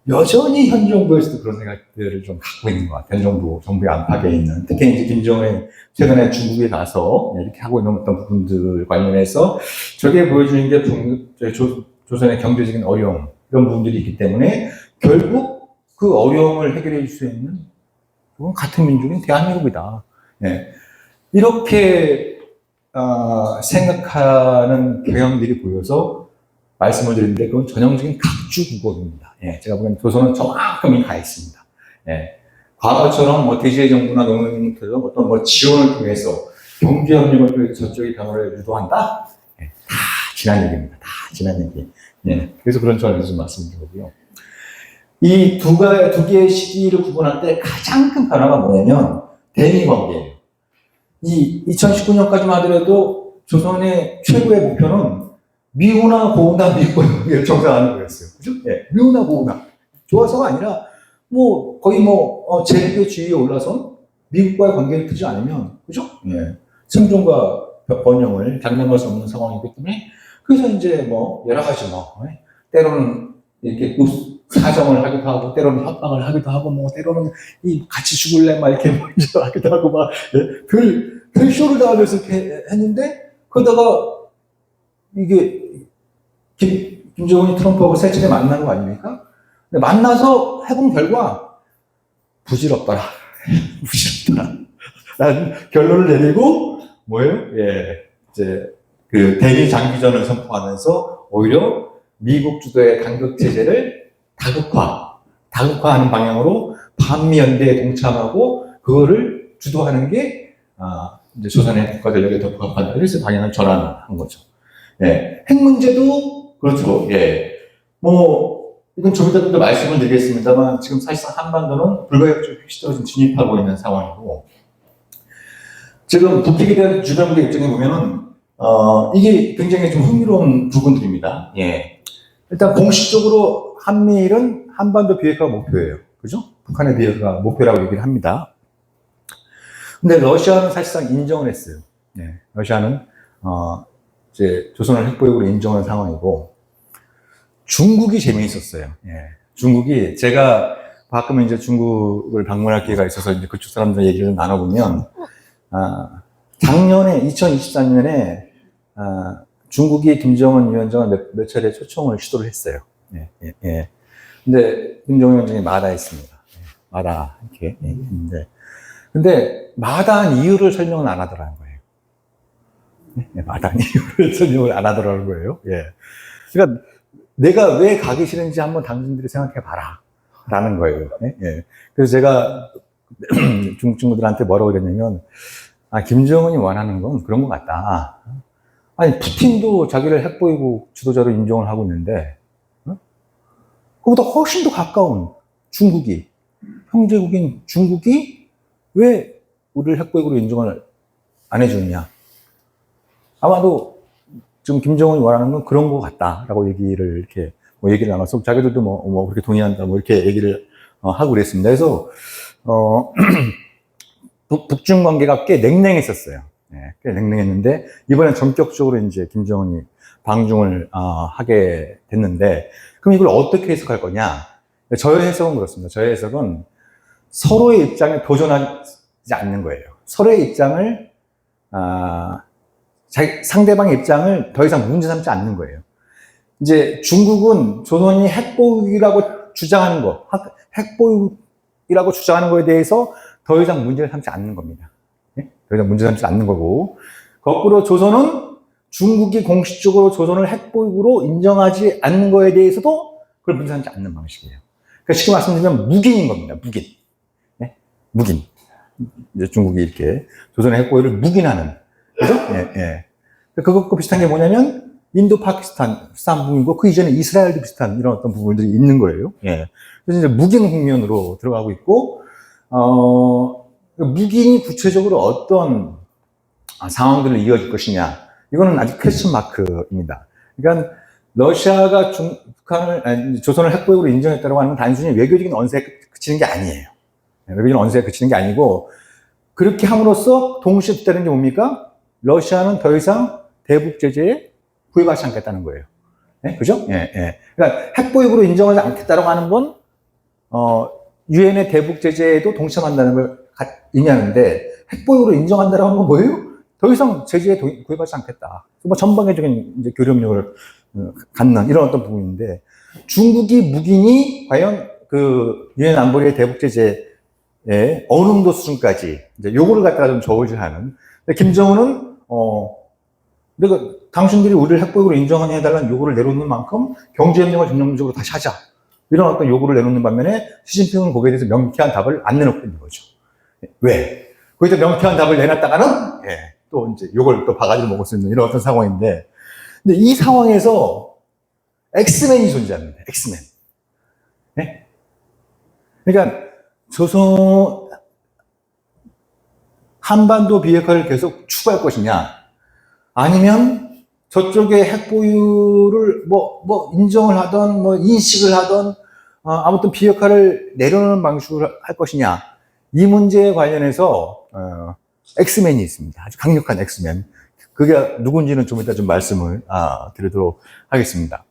여전히 현 정부에서도 그런 생각들을 좀 갖고 있는 것 같아요. 정부의 안팎에 있는. 특히 이제 김정은이 최근에 중국에 가서 이렇게 하고 있는 어떤 부분들 관련해서 저게 보여주는 게 조선의 경제적인 어려움, 이런 부분들이 있기 때문에 결국 그 어려움을 해결해 줄 수 있는 그건 같은 민족인 대한민국이다. 예. 이렇게 생각하는 경향들이 보여서 말씀을 드리는데 그건 전형적인 각주국어입니다. 예, 제가 보기엔 조선은 정확하게 가 있습니다. 예, 과거처럼 뭐 대지의 정부나 농민들처럼 어떤 뭐 지원을 통해서 경제 협력을 통해서 저쪽의 변화를 유도한다? 예, 다 지난 얘기입니다. 다 지난 얘기. 예, 그래서 그런 점에서 좀 말씀드리고요. 이 두 개의 시기를 구분할 때 가장 큰 변화가 뭐냐면 대미 관계예요. 이 2019년까지만 하더라도 조선의 최고의 목표는 미우나 고우나 미국과의 관계를 정상화하는 거였어요. 그죠? 예, 미우나 고우나. 좋아서가 아니라, 뭐, 거의 뭐, 제국의 지위에 올라선 미국과의 관계를 트지 않으면, 그죠? 예. 생존과 번영을 장담할 수 없는 상황이기 때문에, 그래서 이제 뭐, 여러 가지 뭐, 때로는 이렇게 사정을 하기도 하고, 때로는 협박을 하기도 하고, 뭐, 때로는 같이 죽을래? 막 이렇게 먼저 하기도 하고, 막, 예. 별 쇼를 다 하면서 이렇게 했는데, 그러다가, 이게 김정은이 트럼프하고 세차례 만난 거 아닙니까? 근데 만나서 해본 결과 부질없더라. 부질없더라. 라는 결론을 내리고 뭐예요? 예, 이제 그 대미 장기전을 선포하면서 오히려 미국 주도의 강국 제재를 다국화하는 방향으로 반미 연대에 동참하고 그거를 주도하는 게 이제 조선의 국가 전략에 더 부합한다. 그래서 방향을 전환한 거죠. 예, 핵 문제도 그렇죠. 예, 뭐 이건 좀 이따 좀 더 말씀을 드리겠습니다만 지금 사실상 한반도는 불가역적 핵시대로 지금 진입하고 있는 상황이고 지금 북핵에 대한 주변국의 입장에 보면은 이게 굉장히 좀 흥미로운 부분들입니다. 예, 일단 공식적으로 한미일은 한반도 비핵화가 목표예요. 그죠? 북한의 비핵화가 목표라고 얘기를 합니다. 근데 러시아는 사실상 인정을 했어요. 예, 러시아는 이제 조선을 핵보유국으로 인정한 상황이고 중국이 재미있었어요. 예. 중국이 제가 가끔 이제 중국을 방문할 기회가 있어서 이제 그쪽 사람들 얘기를 좀 나눠보면 작년에 2024년에 중국이 김정은 위원장을 몇 차례 초청을 시도를 했어요. 예, 예, 예. 근데 김정은 위원장이 마다했습니다. 예, 마다 이렇게 했는데 근데 마다한 이유를 설명은 안 하더라는 거예요. 예, 마다한 이유를 설명을 안 하더라는 거예요. 예. 그러니까 내가 왜 가기 싫은지 한번 당신들이 생각해 봐라. 라는 거예요. 예? 예. 그래서 제가 중국 친구들한테 뭐라고 그랬냐면, 김정은이 원하는 건 그런 것 같다. 아니, 푸틴도 자기를 핵보유국 지도자로 인정을 하고 있는데, 그보다 훨씬 더 가까운 중국이, 형제국인 중국이 왜 우리를 핵보유국으로 인정을 안 해주느냐. 아마도 지금 김정은이 원하는 건 그런 것 같다라고 얘기를 이렇게 얘기를 나눠서 자기들도 뭐 그렇게 동의한다 뭐 이렇게 얘기를 하고 그랬습니다. 그래서 북중 관계가 꽤 냉랭했었어요. 네, 꽤 냉랭했는데 이번엔 전격적으로 이제 김정은이 방중을 하게 됐는데 그럼 이걸 어떻게 해석할 거냐? 저의 해석은 그렇습니다. 저의 해석은 서로의 입장에 도전하지 않는 거예요. 서로의 입장을 상대방의 입장을 더 이상 문제 삼지 않는 거예요. 이제 중국은 조선이 핵보유국이라고 주장하는 거, 핵보유국이라고 주장하는 거에 대해서 더 이상 문제를 삼지 않는 겁니다. 네? 더 이상 문제 삼지 않는 거고, 거꾸로 조선은 중국이 공식적으로 조선을 핵보유국으로 인정하지 않는 거에 대해서도 그걸 문제 삼지 않는 방식이에요. 그러니까 쉽게 말씀드리면 무기인 겁니다. 무긴. 네? 무긴. 이제 중국이 이렇게 조선의 핵보유를 무긴하는. 그죠? 예, 예. 그것과 비슷한 게 뭐냐면, 인도, 파키스탄 부분이고, 그 이전에 이스라엘도 비슷한 이런 어떤 부분들이 있는 거예요. 예. 그래서 이제 무긴 국면으로 들어가고 있고, 무긴이 구체적으로 어떤 상황들을 이어질 것이냐. 이거는 아직 퀘스천 마크입니다. 그러니까, 러시아가 조선을 핵보유국으로 인정했다고 하는 단순히 외교적인 언세에 그치는 게 아니에요. 외교적인 언세에 그치는 게 아니고, 그렇게 함으로써 동시에 뜻하는 게 뭡니까? 러시아는 더 이상 대북 제재에 구애받지 않겠다는 거예요. 네? 그죠? 예, 예. 그러니까 핵보유국으로 인정하지 않겠다라고 하는 건 유엔의 대북 제재에도 동참한다는 걸 의미하는데 핵보유로 인정한다라고 하는 건 뭐예요? 더 이상 제재에 구애받지 않겠다. 뭐 전방위적인 이제 교류력을 갖는 이런 어떤 부분인데 중국이 묵인이 과연 그 유엔 안보리의 대북 제재에 어느 정도 수준까지 이제 요거를 갖다가 좀 저울질하는. 김정은은 내가 당신들이 우리를 핵보유로 인정해달라는 요구를 내놓는 만큼 경제협력을 전면적으로 다시 하자. 이런 어떤 요구를 내놓는 반면에 시진핑은 거기에 대해서 명쾌한 답을 안 내놓고 있는 거죠. 왜? 거기다 명쾌한 답을 내놨다가는 또 이제 요걸 또 바가지를 먹을 수 있는 이런 어떤 상황인데, 근데 이 상황에서 엑스맨이 존재합니다. 엑스맨. 네? 그러니까 한반도 비핵화를 계속 추구할 것이냐, 아니면 저쪽에 핵보유를 인정을 하던 인식을 하던 아무튼 비핵화를 내려놓는 방식으로 할 것이냐, 이 문제에 관련해서 엑스맨이 있습니다. 아주 강력한 엑스맨. 그게 누군지는 좀 이따 좀 말씀을 드리도록 하겠습니다.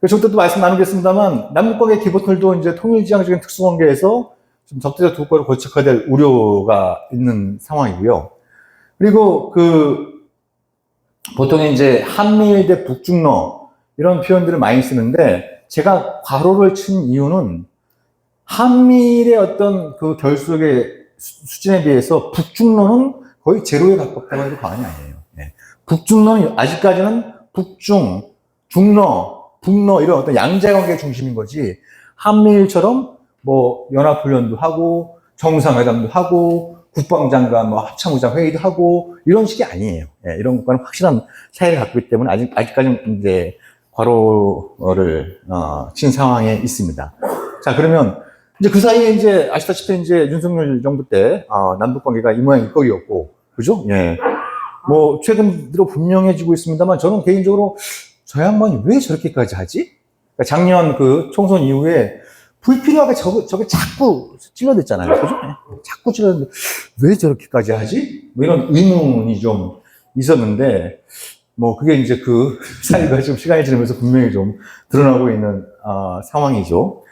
좀 더 말씀 나누겠습니다만, 남북관계 기본틀도 이제 통일지향적인 특수관계에서 좀 적대적 두과로 고착화될 우려가 있는 상황이고요. 그리고 보통 이제 한미일 대 북중러 이런 표현들을 많이 쓰는데, 제가 괄호를 친 이유는 한미일의 어떤 그 결속의 수준에 비해서 북중러는 거의 제로에 가깝다고 해도 과언이 아니에요. 북중러는 아직까지는 북중, 중러, 북러 이런 어떤 양자관계 중심인 거지, 한미일처럼 연합훈련도 하고 정상회담도 하고 국방장관 합참의장 회의도 하고 이런 식이 아니에요. 이런 것과는 확실한 차이를 갖고 있기 때문에 아직까지는 이제 괄호를 친 상황에 있습니다. 자, 그러면 이제 그 사이에 이제 아시다시피 이제 윤석열 정부 때 남북 관계가 이 모양 이 꼴이었고, 그죠? 최근 들어 분명해지고 있습니다만, 저는 개인적으로 저 양반이 왜 저렇게까지 하지? 그러니까 작년 그 총선 이후에 불필요하게 저게 자꾸 찔러댔잖아요. 그죠? 자꾸 찔러댔는데 왜 저렇게까지 하지? 이런 의문이 좀 있었는데, 그게 이제 그 사이가 좀 시간이 지나면서 분명히 좀 드러나고 있는 상황이죠.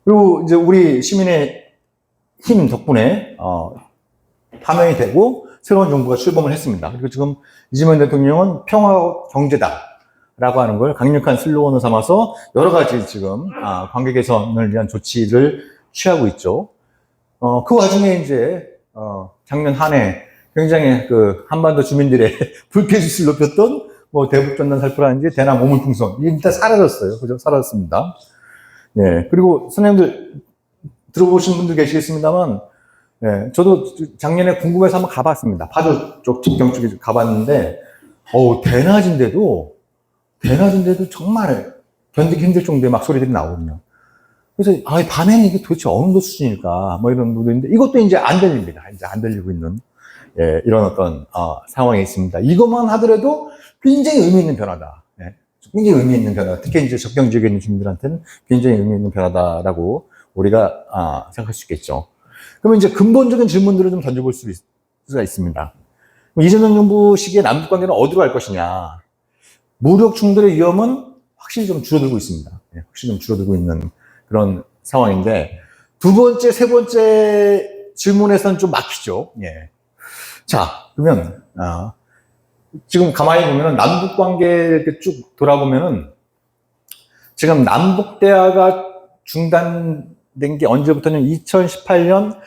그리고 이제 우리 시민의 힘 덕분에 파면이 되고 새로운 정부가 출범을 했습니다. 그리고 지금 이재명 대통령은 평화 경제다라고 하는 걸 강력한 슬로건을 삼아서 여러 가지 지금 관계 개선을 위한 조치를 취하고 있죠. 그 와중에 이제 작년 한 해 굉장히 그 한반도 주민들의 불쾌지수를 높였던 대북 전단 살포라든지 대남 오물풍선, 이게 일단 사라졌어요. 그죠? 사라졌습니다. 그리고 선생님들 들어보신 분들 계시겠습니다만, 저도 작년에 궁금해서 한번 가봤습니다. 파주 쪽 직경 쪽에 가봤는데, 대낮인데도 정말 견디기 힘들 정도의 막 소리들이 나오거든요. 그래서 밤에는 이게 도대체 어느 정도 수준일까 이런 부분도 있는데, 이것도 이제 안 들립니다. 이제 안 들리고 있는 이런 어떤 상황에 있습니다. 이것만 하더라도 굉장히 의미 있는 변화다. 굉장히 의미 있는 변화. 특히 이제 접경 지역에 있는 주민들한테는 굉장히 의미 있는 변화다라고 우리가 생각할 수 있겠죠. 그러면 이제 근본적인 질문들을 좀 던져볼 수가 있습니다. 이재명 정부 시기에 남북 관계는 어디로 갈 것이냐? 무력 충돌의 위험은 확실히 좀 줄어들고 있습니다. 확실히 좀 줄어들고 있는 그런 상황인데, 두 번째, 세 번째 질문에서는 좀 막히죠. 자, 그러면 지금 가만히 보면은 남북 관계 이렇게 쭉 돌아보면은 지금 남북 대화가 중단된 게 언제부터는 2018년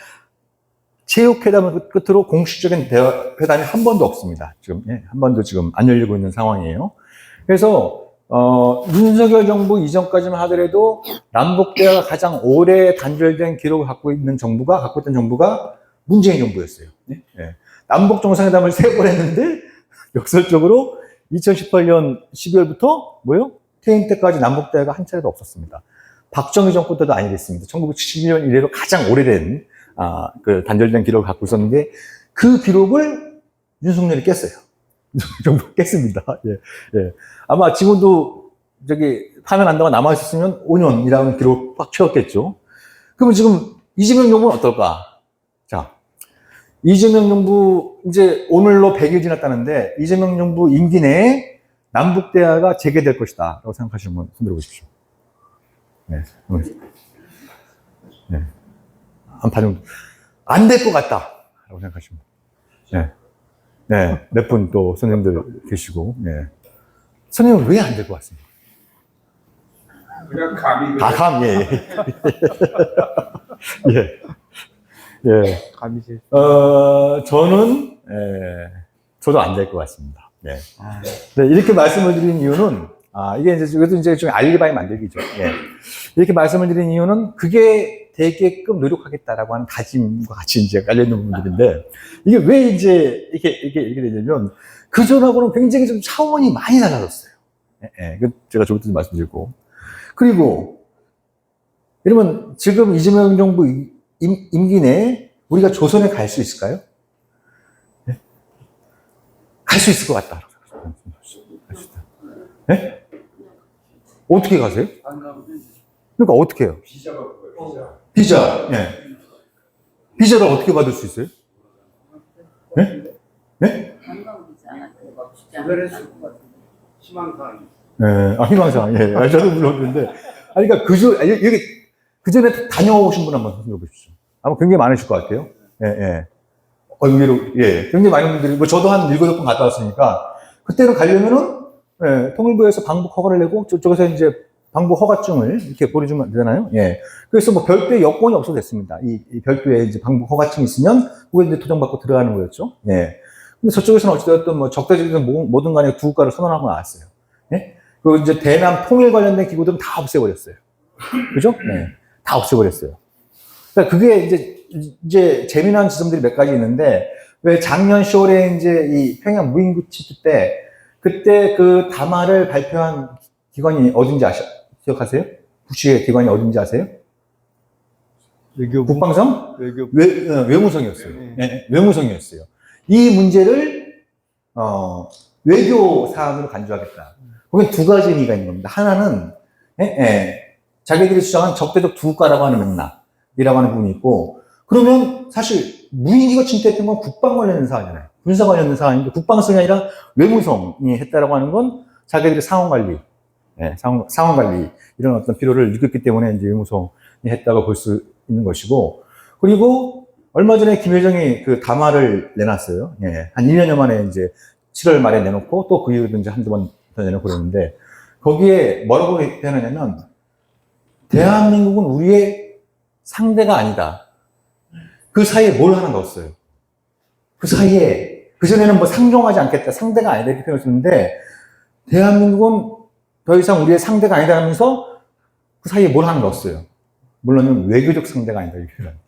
체육회담을 끝으로 공식적인 회담이 한 번도 없습니다. 지금 한 번도 지금 안 열리고 있는 상황이에요. 그래서 윤석열 정부 이전까지만 하더라도 남북 대화가 가장 오래 단절된 기록을 갖고 있던 정부가 문재인 정부였어요. 남북 정상회담을 3번 했는데 역설적으로 2018년 12월부터 퇴임 때까지 남북 대화가 한 차례도 없었습니다. 박정희 정권 때도 아니겠습니다. 1971년 이래로 가장 오래된 그 단절된 기록을 갖고 있었는데, 그 기록을 윤석열이 깼어요. 정부 깼습니다. 아마 지금도 파면 한다고 남아있었으면 5년이라는 기록 꽉 채웠겠죠. 그러면 지금 이재명 정부는 어떨까? 자, 이재명 정부 이제 오늘로 100일 지났다는데, 이재명 정부 임기 내에 남북 대화가 재개될 것이다 라고 생각하시는 분 손 들어보십시오. 한파 정도. 안 될 것 같다. 라고 생각하시면. 네. 네. 몇 분 또 선생님들 계시고, 네. 선생님은 왜 안 될 것 같습니까? 그냥 감이 감, 예. 예. 예. 감이지. 저는, 저도 안 될 것 같습니다. 네. 네. 이렇게 말씀을 드린 이유는, 이게 이것도 이제 좀 알리바이 만들기죠. 예. 이렇게 말씀을 드린 이유는 그게 되게끔 노력하겠다라고 하는 다짐과 같이 이제 깔려있는 부분들인데, 이게 왜 이제 이렇게 되냐면, 그전하고는 굉장히 좀 차원이 많이 달라졌어요. 예. 제가 저번에도 말씀드렸고. 그리고, 이러면 지금 이재명 정부 임기 내에 우리가 조선에 갈 수 있을까요? 네? 갈 수 있을 것 같다. 갈 수 있다. 네? 어떻게 가세요? 그러니까 어떻게 해요? 비자가 뭐예요? 비자. 네. 비자를 어떻게 받을 수 있어요? 네? 네? 희망사항. 네. 희망사항. 예. 저도 물어보는데. 그러니까 여기, 그 전에 다녀오신 분 한번 손들어 보십시오. 아마 굉장히 많으실 것 같아요. 예, 예. 의외로, 예. 굉장히 많은 분들이, 뭐 저도 한 7번 갔다 왔으니까, 그때는 가려면은, 예, 통일부에서 방북 허가를 내고, 저쪽에서 이제 방북 허가증을 이렇게 보내주면 되잖아요. 예. 그래서 뭐 별도의 여건이 없어도 됐습니다. 이 별도의 이제 방북 허가증이 있으면, 그거 이제 도장받고 들어가는 거였죠. 예. 근데 저쪽에서는 어찌되었든 뭐 적대적이든 뭐든 간에 두 국가를 선언하고 나왔어요. 예. 그리고 이제 대남 통일 관련된 기구들은 다 없애버렸어요. 그죠? 네. 다 없애버렸어요. 그러니까 그게 이제 재미난 지점들이 몇 가지 있는데, 왜 작년 10월에 이제 이 평양 무인기 치트 때, 그때 그 담화를 발표한 기관이 어딘지 기억하세요? 부시의 기관이 어딘지 아세요? 외교부. 국방성? 외교부. 외무성이었어요. 네, 외무성이었어요. 이 문제를, 외교 사안으로 간주하겠다. 거기 두 가지 의미가 있는 겁니다. 하나는, 자기들이 주장한 적대적 두 국가라고 하는 맥락이라고 하는 부분이 있고, 그러면 사실 무인기가 침투했던 건 국방 관련된 사안이잖아요. 군사 관련된 사안인데 국방성이 아니라 외무성이 했다라고 하는 건 자기들이 상황 관리, 상황 관리 이런 어떤 필요를 느꼈기 때문에 이제 외무성이 했다고 볼 수 있는 것이고, 그리고 얼마 전에 김여정이 그 담화를 내놨어요. 한 1년여 만에 이제 7월 말에 내놓고 또 그 이후에도 이제 한두 번 더 내놓고 그러는데, 거기에 뭐라고 표현하냐면, 대한민국은 우리의 상대가 아니다. 그 사이에 뭘 하나 넣었어요. 그 사이에, 그전에는 뭐 상종하지 않겠다, 상대가 아니다, 이렇게 표현했었는데, 대한민국은 더 이상 우리의 상대가 아니다 하면서 그 사이에 뭘 하나 넣었어요. 물론 외교적 상대가 아니다, 이렇게 표현합니다.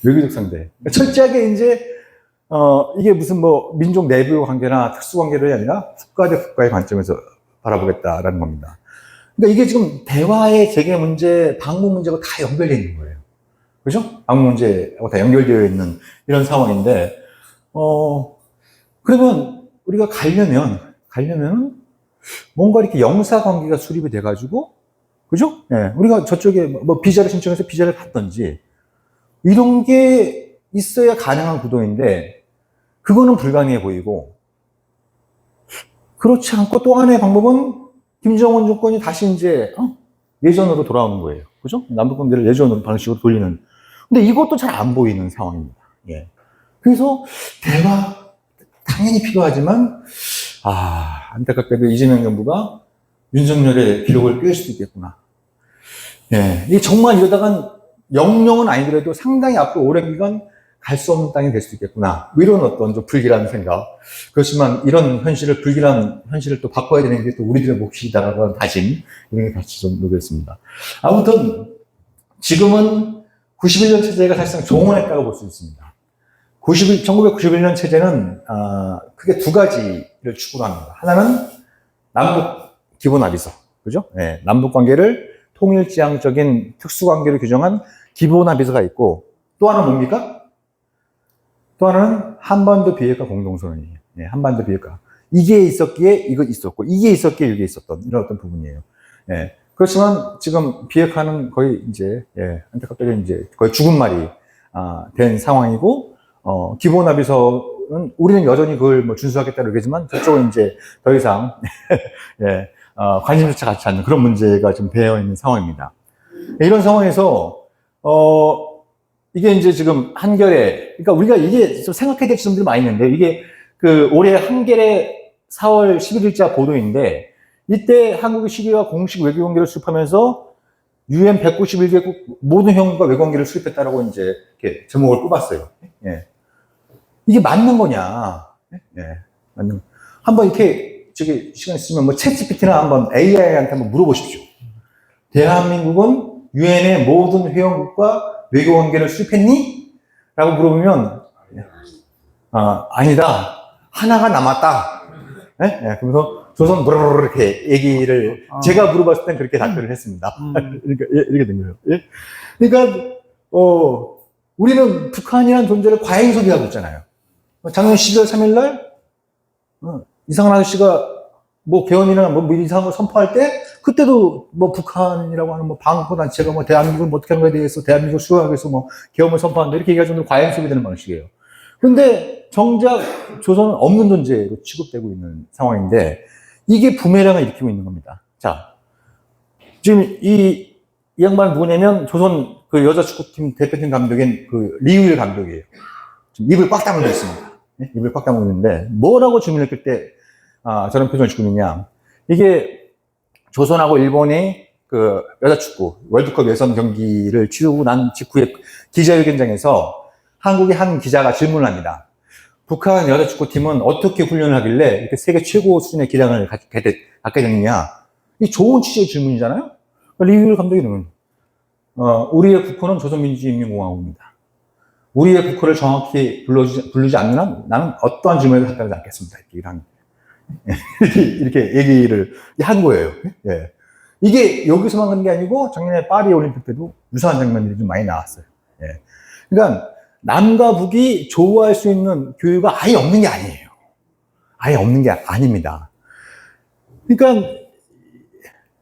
외교적 상대. 철저하게 이제, 이게 무슨 뭐 민족 내부 관계나 특수 관계가 아니라 국가 대 국가의 관점에서 바라보겠다라는 겁니다. 그러니까 이게 지금 대화의 재개 문제, 방문 문제가 다 연결되어 있는 거예요. 그죠? 방문 문제하고 다 연결되어 있는 이런 상황인데, 그러면 우리가 가려면 뭔가 이렇게 영사 관계가 수립이 돼가지고, 그죠? 예. 우리가 저쪽에 뭐 비자를 신청해서 비자를 받던지, 이런 게 있어야 가능한 구도인데, 그거는 불가능해 보이고, 그렇지 않고 또 하나의 방법은 김정은 정권이 다시 이제, 예전으로 돌아오는 거예요. 그죠? 남북관계를 예전으로 방식으로 돌리는. 근데 이것도 잘 안 보이는 상황입니다. 예. 그래서 대화, 당연히 필요하지만, 안타깝게도 이재명 정부가 윤석열의 기록을 깰 수도 있겠구나. 예. 이게 정말 이러다간 영영은 아니더라도 상당히 앞으로 오랜 기간 갈 수 없는 땅이 될 수도 있겠구나. 이런 어떤 좀 불길한 생각. 그렇지만 이런 불길한 현실을 또 바꿔야 되는 게 또 우리들의 몫이다라고 하는 다짐. 이런 게 같이 좀 녹였습니다. 아무튼, 지금은 91년 체제가 사실상 종언했다고 볼 수 있습니다. 1991년 체제는, 크게 두 가지를 추구를 합니다. 하나는 남북 기본합의서. 그죠? 네, 남북 관계를 통일지향적인 특수관계로 규정한 기본합의서가 있고, 또 하나는 뭡니까? 또 하나는 한반도 비핵화 공동선언이에요. 네, 한반도 비핵화. 이게 있었기에 이거 있었고, 이게 있었기에 이게 있었던 이런 어떤 부분이에요. 예. 그렇지만 지금 비핵화는 거의 이제, 안타깝게 이제 거의 죽은 말이, 된 상황이고, 기본합의서는 우리는 여전히 그걸 뭐 준수하겠다고 그러지만 저쪽은 이제 더 이상, 관심조차 갖지 않는 그런 문제가 좀 배어 있는 상황입니다. 이런 상황에서, 이게 이제 지금 한겨레, 그러니까 우리가 이게 좀 생각해야 될 점들이 많이 있는데, 이게 그 올해 한겨레 4월 11일자 보도인데, 이때 한국의 시리아 공식 외교관계를 수립하면서 UN 191개국 모든 회원국과 외교관계를 수립했다라고 이제 이렇게 제목을 뽑았어요. 예. 이게 맞는 거냐? 예. 맞는. 한번 이렇게 저기 시간 있으면 뭐 챗GPT나 한번 AI한테 한번 물어보십시오. 대한민국은 유엔의 모든 회원국과 외교관계를 수립했니? 라고 물어보면 아니다. 하나가 남았다. 예? 예. 그래서 조선 브르르 이렇게 얘기를 제가 물어봤을 땐 그렇게 답변을 했습니다. 그러니까 이렇게 된 거예요. 예? 그러니까 우리는 북한이라는 존재를 과잉 소비하고 있잖아요. 작년 12월 3일 날 이상한 아저씨가 뭐 개헌이나 뭐 이상한 걸 선포할 때 그때도 뭐 북한이라고 하는 뭐 방코 단체가 뭐 대한민국을 뭐 어떻게 하는 거에 대해서 대한민국을 수호하기 위해서 뭐 개헌을 선포한다 이렇게 얘기하면 과잉 소비되는 방식이에요. 근데 정작 조선은 없는 존재로 취급되고 있는 상황인데 이게 부메랑을 일으키고 있는 겁니다. 자, 지금 이 양반 누구냐면 조선 그 여자 축구팀 대표팀 감독인 그 리우일 감독이에요. 지금 입을 꽉 다물고 있습니다. 네? 입을 꽉 다물고 있는데 뭐라고 질문했을 때 저런 표정을 짓고 있느냐. 이게 조선하고 일본이 그 여자 축구 월드컵 예선 경기를 치르고 난 직후에 기자회견장에서 한국의 한 기자가 질문을 합니다. 북한 여자 축구팀은 어떻게 훈련을 하길래 이렇게 세계 최고 수준의 기량을 갖게 됐느냐. 이 좋은 취지의 질문이잖아요. 리우일 감독이 이러면 우리의 국호는 조선민주주의인민공화국입니다. 우리의 국호를 정확히 부르지 않는 한 나는 어떠한 질문에도 답변하지 않겠습니다. 이렇게 얘기를 한 거예요. 예. 이게 여기서만 그런 게 아니고 작년에 파리 올림픽 때도 유사한 장면들이 좀 많이 나왔어요. 예. 그러니까 남과 북이 조우할 수 있는 교류가 아예 없는 게 아니에요. 아예 없는 게 아닙니다. 그러니까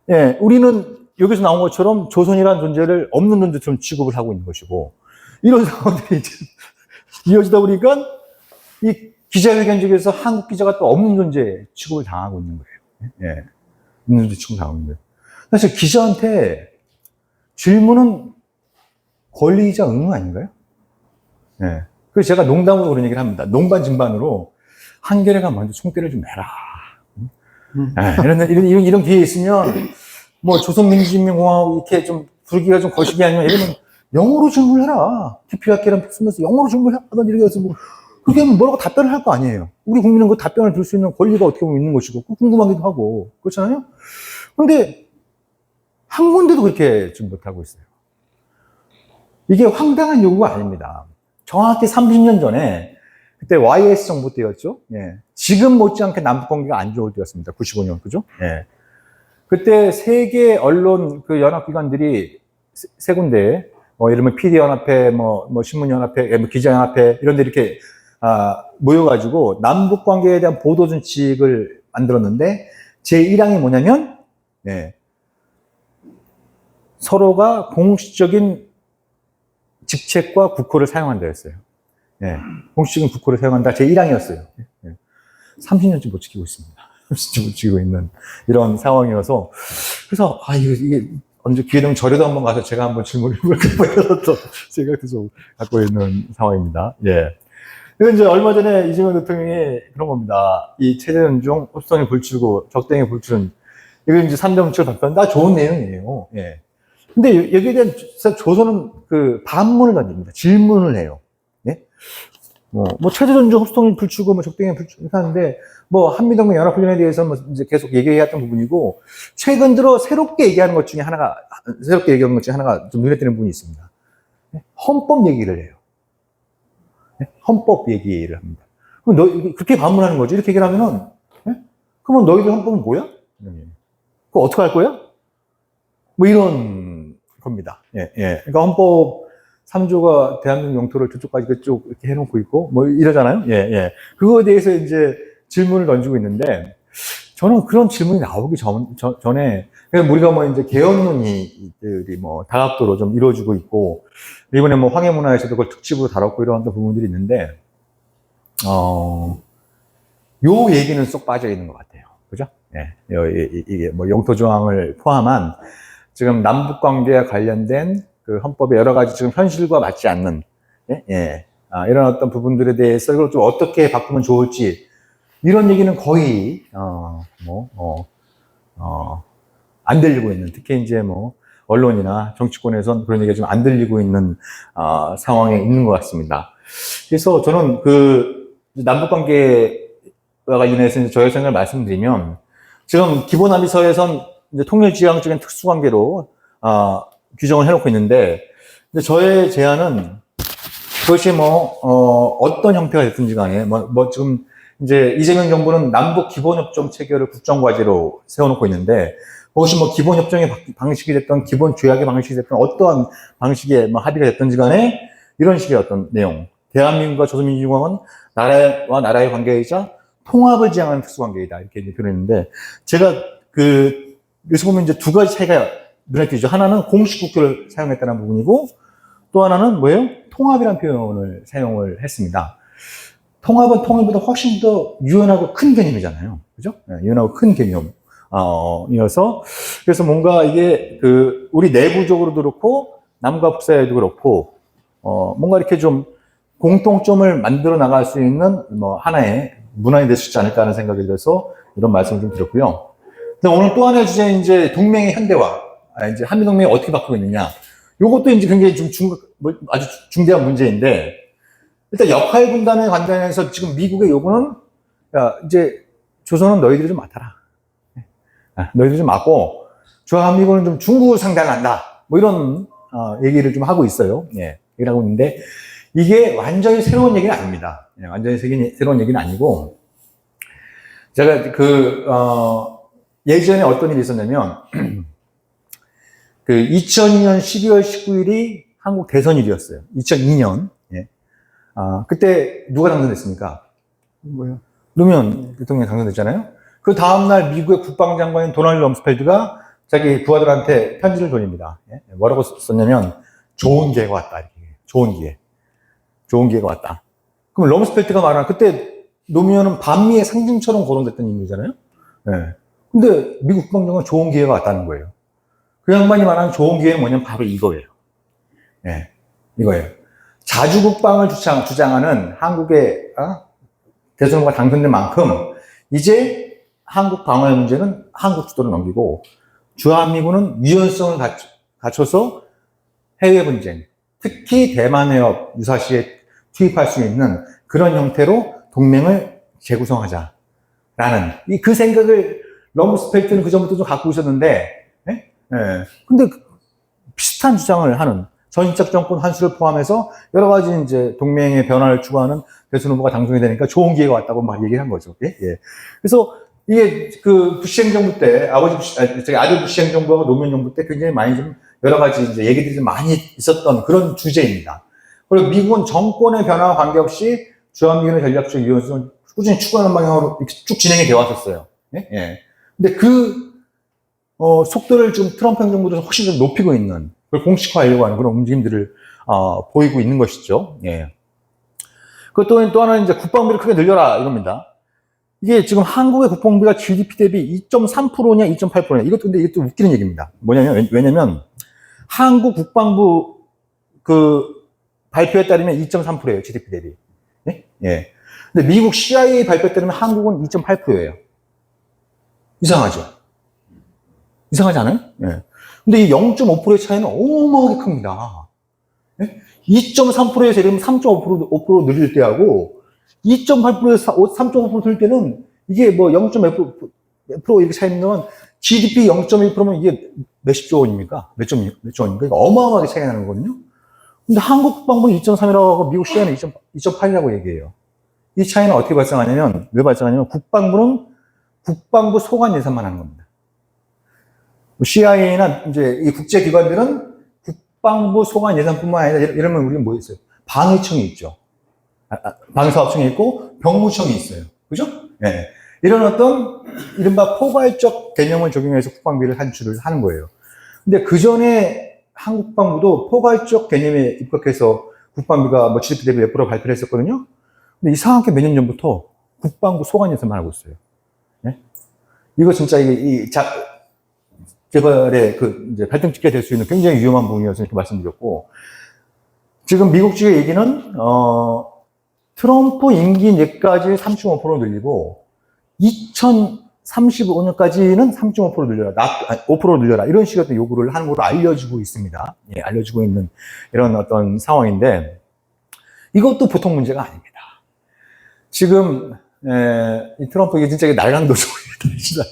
예, 우리는 여기서 나온 것처럼 조선이라는 존재를 없는 존재처럼 취급을 하고 있는 것이고 이런 상황들이 이제 이어지다 보니까 이 기자회견직에서 한국 기자가 또 없는 존재 취급을 당하고 있는 거예요. 예. 없는 존재 취급을 당하고 있는 거예요. 사실 기자한테 질문은 권리이자 의무 아닌가요? 예. 그래서 제가 농담으로 그런 얘기를 합니다. 농반 진반으로 한겨레가 먼저 총대를 좀 매라. 예. 이런 기회 있으면 뭐 조선민주주의인민공화국 이렇게 좀 부르기가 좀 거시기 아니면 이러면 영어로 질문해라. TP학회랑 쓰면서 영어로 질문하던 이렇게 해서 뭐 그렇게 하면 뭐라고 답변을 할 거 아니에요. 우리 국민은 그 답변을 들 수 있는 권리가 어떻게 보면 있는 것이고 궁금하기도 하고 그렇잖아요. 근데 한 군데도 그렇게 좀 못하고 있어요. 이게 황당한 요구가 아닙니다. 정확히 30년 전에 그때 YS 정부 때였죠. 예. 지금 못지않게 남북 관계가 안 좋을 때였습니다. 95년 그죠? 예. 그때 세계 언론 그 연합기관들이 세 군데, 예를 들면 PD연합회, 신문연합회, 기자연합회, 이런 데 이렇게, 모여가지고 남북 관계에 대한 보도 준칙을 만들었는데, 제1항이 뭐냐면, 네, 서로가 공식적인 직책과 국호를 사용한다 했어요. 네, 공식적인 국호를 사용한다. 제1항이었어요. 네, 30년째 못 지키고 있습니다. 못 지키고 있는 이런 상황이어서. 그래서, 이게 언제 기회 되면 저려도 한번 가서 제가 한번 질문을 해볼까 이런 또 생각도 좀 갖고 있는 상황입니다. 예. 그리고 이제 얼마 전에 이재명 대통령이 그런 겁니다. 이 최재현중 흡성의 불출구, 적대행의 불출은, 이거 이제 3.7 발표한 다 좋은 내용이에요. 예. 근데 여기에 대한 조선은 그 반문을 던집니다. 질문을 해요. 예? 최재현중 흡성의 불출구, 적대행의 불출구 하는데, 한미동맹 연합훈련에 대해서 이제 계속 얘기해왔던 부분이고, 최근 들어 새롭게 얘기하는 것 중에 하나가 좀 눈에 띄는 부분이 있습니다. 헌법 얘기를 해요. 헌법 얘기를 합니다. 그럼 그렇게 반문하는 거지. 이렇게 얘기를 하면은, 그러면 너희들 헌법은 뭐야? 그거 어떻게 할 거야? 이런 겁니다. 예. 그러니까 헌법 3조가 대한민국 영토를 저쪽까지 그쪽 이렇게 해놓고 있고, 이러잖아요. 예. 그거에 대해서 이제 질문을 던지고 있는데, 저는 그런 질문이 나오기 전에, 우리가 이제 개헌론이들이 다각도로 좀 이루어지고 있고, 이번에 황해문화에서도 그걸 특집으로 다뤘고 이런 부분들이 있는데, 요 얘기는 쏙 빠져 있는 것 같아요. 그죠? 예. 이게 영토조항을 포함한 지금 남북관계와 관련된 그 헌법의 여러 가지 지금 현실과 맞지 않는, 예? 예. 이런 어떤 부분들에 대해서 이걸 좀 어떻게 바꾸면 좋을지, 이런 얘기는 거의, 안 들리고 있는, 특히 이제 뭐, 언론이나 정치권에선 그런 얘기가 좀 안 들리고 있는, 상황에 있는 것 같습니다. 그래서 저는 남북관계와 관련해서 이제 저의 생각을 말씀드리면, 지금 기본합의서에선 이제 통일지향적인 특수관계로, 규정을 해놓고 있는데, 근데 저의 제안은 그것이 어떤 형태가 됐든지 간에, 지금 이제 이재명 정부는 남북 기본협정 체결을 국정과제로 세워놓고 있는데, 그것이 기본협정의 방식이 됐던, 기본 조약의 방식이 됐던, 어떠한 방식의 합의가 됐든지 간에, 이런 식의 어떤 내용. 대한민국과 조선민주공화국은 나라와 나라의 관계이자 통합을 지향하는 특수관계이다. 이렇게 이제 표현했는데, 제가 여기서 보면 이제 두 가지 차이가 눈에 띄죠. 하나는 공식 국교를 사용했다는 부분이고, 또 하나는 뭐예요? 통합이라는 표현을 사용을 했습니다. 통합은 통일보다 훨씬 더 유연하고 큰 개념이잖아요. 그죠? 네, 유연하고 큰 개념. 이어서, 그래서 뭔가 이게 우리 내부적으로도 그렇고, 남과 북사에도 그렇고, 뭔가 이렇게 좀 공통점을 만들어 나갈 수 있는 하나의 문화이 될 수 있지 않을까 하는 생각이 들어서 이런 말씀을 좀 드렸고요. 근데 오늘 또 하나의 주제는 이제 동맹의 현대화. 이제 한미동맹이 어떻게 바뀌고 있느냐. 요것도 이제 굉장히 좀 아주 중대한 문제인데, 일단 역할 분담의 관점에서 지금 미국의 요구는, 야, 이제 조선은 너희들이 좀 맡아라. 너희들이 좀 맡고, 주한미군은 좀 중국을 상대한다. 이런, 얘기를 좀 하고 있어요. 예, 얘기를 하고 있는데, 이게 완전히 새로운 얘기는 아닙니다. 예, 완전히 새로운 얘기는 아니고, 제가 예전에 어떤 일이 있었냐면, 2002년 12월 19일이 한국 대선일이었어요. 2002년. 예. 그때 누가 당선됐습니까? 뭐요? 노무현 대통령이 당선됐잖아요. 그 다음날 미국의 국방장관인 도널드 럼스펠드가 자기 부하들한테 편지를 돌립니다. 예. 뭐라고 썼냐면, 좋은 기회가 왔다. 이렇게. 좋은 기회. 좋은 기회가 왔다. 그럼 럼스펠드가 말하는, 그때 노무현은 반미의 상징처럼 거론됐던 인물이잖아요. 예. 근데 미국 국방장관은 좋은 기회가 왔다는 거예요. 그 양반이 말하는 좋은 기회는 뭐냐면 바로 이거예요. 예, 이거예요. 자주국방을 주장하는 한국의 대선 후보가 당선된 만큼 이제 한국 방어의 문제는 한국 주도로 넘기고 주한미군은 유연성을 갖춰서 해외 분쟁, 특히 대만 해협 유사시에 투입할 수 있는 그런 형태로 동맹을 재구성하자라는 그 생각을 럼스펠트는 그 전부터 좀 갖고 있었는데, 예. 근데 비슷한 주장을 하는 전인적 정권 환수를 포함해서 여러 가지 이제 동맹의 변화를 추구하는 대선 후보가 당선이 되니까 좋은 기회가 왔다고 막 얘기를 한 거죠. 예. 예. 그래서 이게 부시 행정부 때 아들 부시 행정부하고 노무현 정부 때 굉장히 많이 좀 여러 가지 이제 얘기들이 좀 많이 있었던 그런 주제입니다. 그리고 미국은 정권의 변화와 관계없이 주한미군의 전략적 유연성을 꾸준히 추구하는 방향으로 이렇게 쭉 진행이 되어 왔었어요. 예. 예. 근데 속도를 좀 트럼프 행정부도 훨씬 좀 높이고 있는, 그걸 공식화하려고 하는 그런 움직임들을, 보이고 있는 것이죠. 예. 그것도 또 하나는 이제 국방비를 크게 늘려라, 이겁니다. 이게 지금 한국의 국방비가 GDP 대비 2.3%냐, 2.8%냐. 이것도 웃기는 얘기입니다. 뭐냐면, 왜냐면, 한국 국방부 발표에 따르면 2.3%예요, GDP 대비. 예? 예. 근데 미국 CIA 발표에 따르면 한국은 2.8%예요. 이상하죠? 이상하지 않아요? 예. 근데 이 0.5%의 차이는 어마어마하게 큽니다. 예? 2.3%에서 이러면 3.5% 늘릴 때하고 2.8%에서 3.5% 늘릴 때는 이게 0.5% 이렇게 차이 있는 건 GDP 0.1%면 이게 몇십조 원입니까? 몇 조 원입니까? 이거 어마어마하게 차이가 나는 거거든요. 근데 한국 국방부는 2.3이라고 하고 미국 CIA는 2.8이라고 얘기해요. 이 차이는 어떻게 발생하냐면, 왜 발생하냐면 국방부는 국방부 소관 예산만 하는 겁니다. CIA나 이제 이 국제기관들은 국방부 소관 예산뿐만 아니라 이러면 우리는 뭐 있어요? 방위청이 있죠. 방위사업청이 있고 병무청이 있어요. 그죠? 예. 이런 어떤 이른바 포괄적 개념을 적용해서 국방비를 산출을 하는 거예요. 근데 그 전에 한국 국방부도 포괄적 개념에 입각해서 국방비가 GDP 대비 몇 프로 발표를 했었거든요. 근데 이상하게 몇 년 전부터 국방부 소관 예산만 하고 있어요. 예? 이거 진짜 개발의 그 이제 발등찍게 될 수 있는 굉장히 위험한 부분이어서 이렇게 말씀드렸고, 지금 미국 측의 얘기는 트럼프 임기 내까지 3.5% 늘리고 2035년까지는 3.5% 늘려라, 5% 늘려라, 이런 식의 어떤 요구를 하는 걸로 알려지고 있습니다. 예, 알려지고 있는 이런 어떤 상황인데, 이것도 보통 문제가 아닙니다. 지금 이 트럼프 이게 진짜 날강도죠.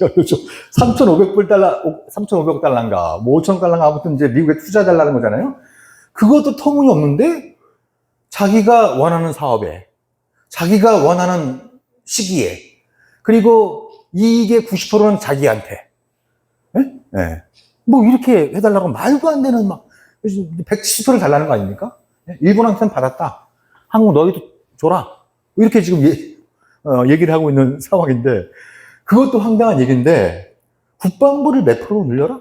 날강도죠. 3,500 달러인가, 뭐 5천 달러인가, 아무튼 이제 미국에 투자 달라는 거잖아요. 그것도 터무니없는데 자기가 원하는 사업에, 자기가 원하는 시기에, 그리고 이익의 90%는 자기한테, 예? 예. 뭐 이렇게 해달라고 말도 안 되는 막 110%를 달라는 거 아닙니까? 일본한테는 받았다. 한국 너희도 줘라. 이렇게 지금 얘기를 하고 있는 상황인데, 그것도 황당한 얘기인데, 국방부를 몇 프로 늘려라?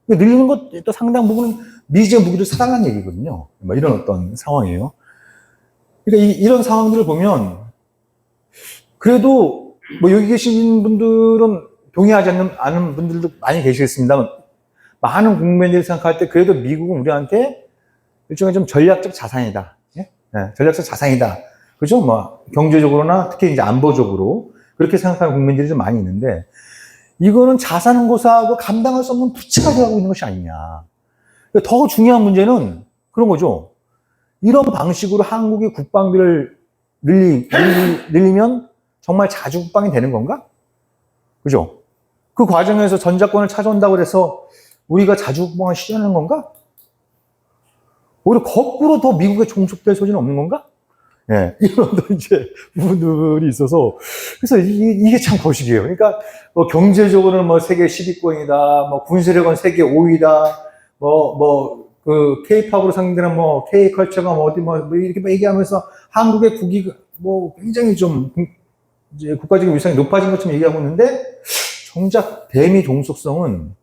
늘리는 것도 상당 부분은 미제 무기를 사달라는 얘기거든요. 뭐 이런 어떤 상황이에요. 그러니까 이런 상황들을 보면, 그래도 뭐 여기 계신 분들은 동의하지 않는 분들도 많이 계시겠습니다만, 많은 국민들이 생각할 때 그래도 미국은 우리한테 일종의 좀 전략적 자산이다. 예? 네, 전략적 자산이다. 그죠? 뭐, 경제적으로나 특히 이제 안보적으로 그렇게 생각하는 국민들이 좀 많이 있는데, 이거는 자산고사하고 감당할 수 없는 부채가 되어가고 있는 것이 아니냐. 더 중요한 문제는 그런 거죠. 이런 방식으로 한국이 국방비를 늘리면 정말 자주국방이 되는 건가? 그죠? 그 과정에서 전작권을 찾아온다고 해서 우리가 자주국방을 실현하는 건가? 오히려 거꾸로 더 미국에 종속될 소지는 없는 건가? 예, 이런 이제 부분들이 있어서, 그래서 이게 참 거시기해요. 그러니까, 뭐 경제적으로는 뭐 세계 10위권이다, 뭐 군사력은 세계 5위다, 그 K-팝으로 상대는 뭐 K-컬처가 뭐 어디 뭐 이렇게 얘기하면서 한국의 국위가 뭐 굉장히 좀 이제 국가적인 위상이 높아진 것처럼 얘기하고 있는데, 정작 대미 종속성은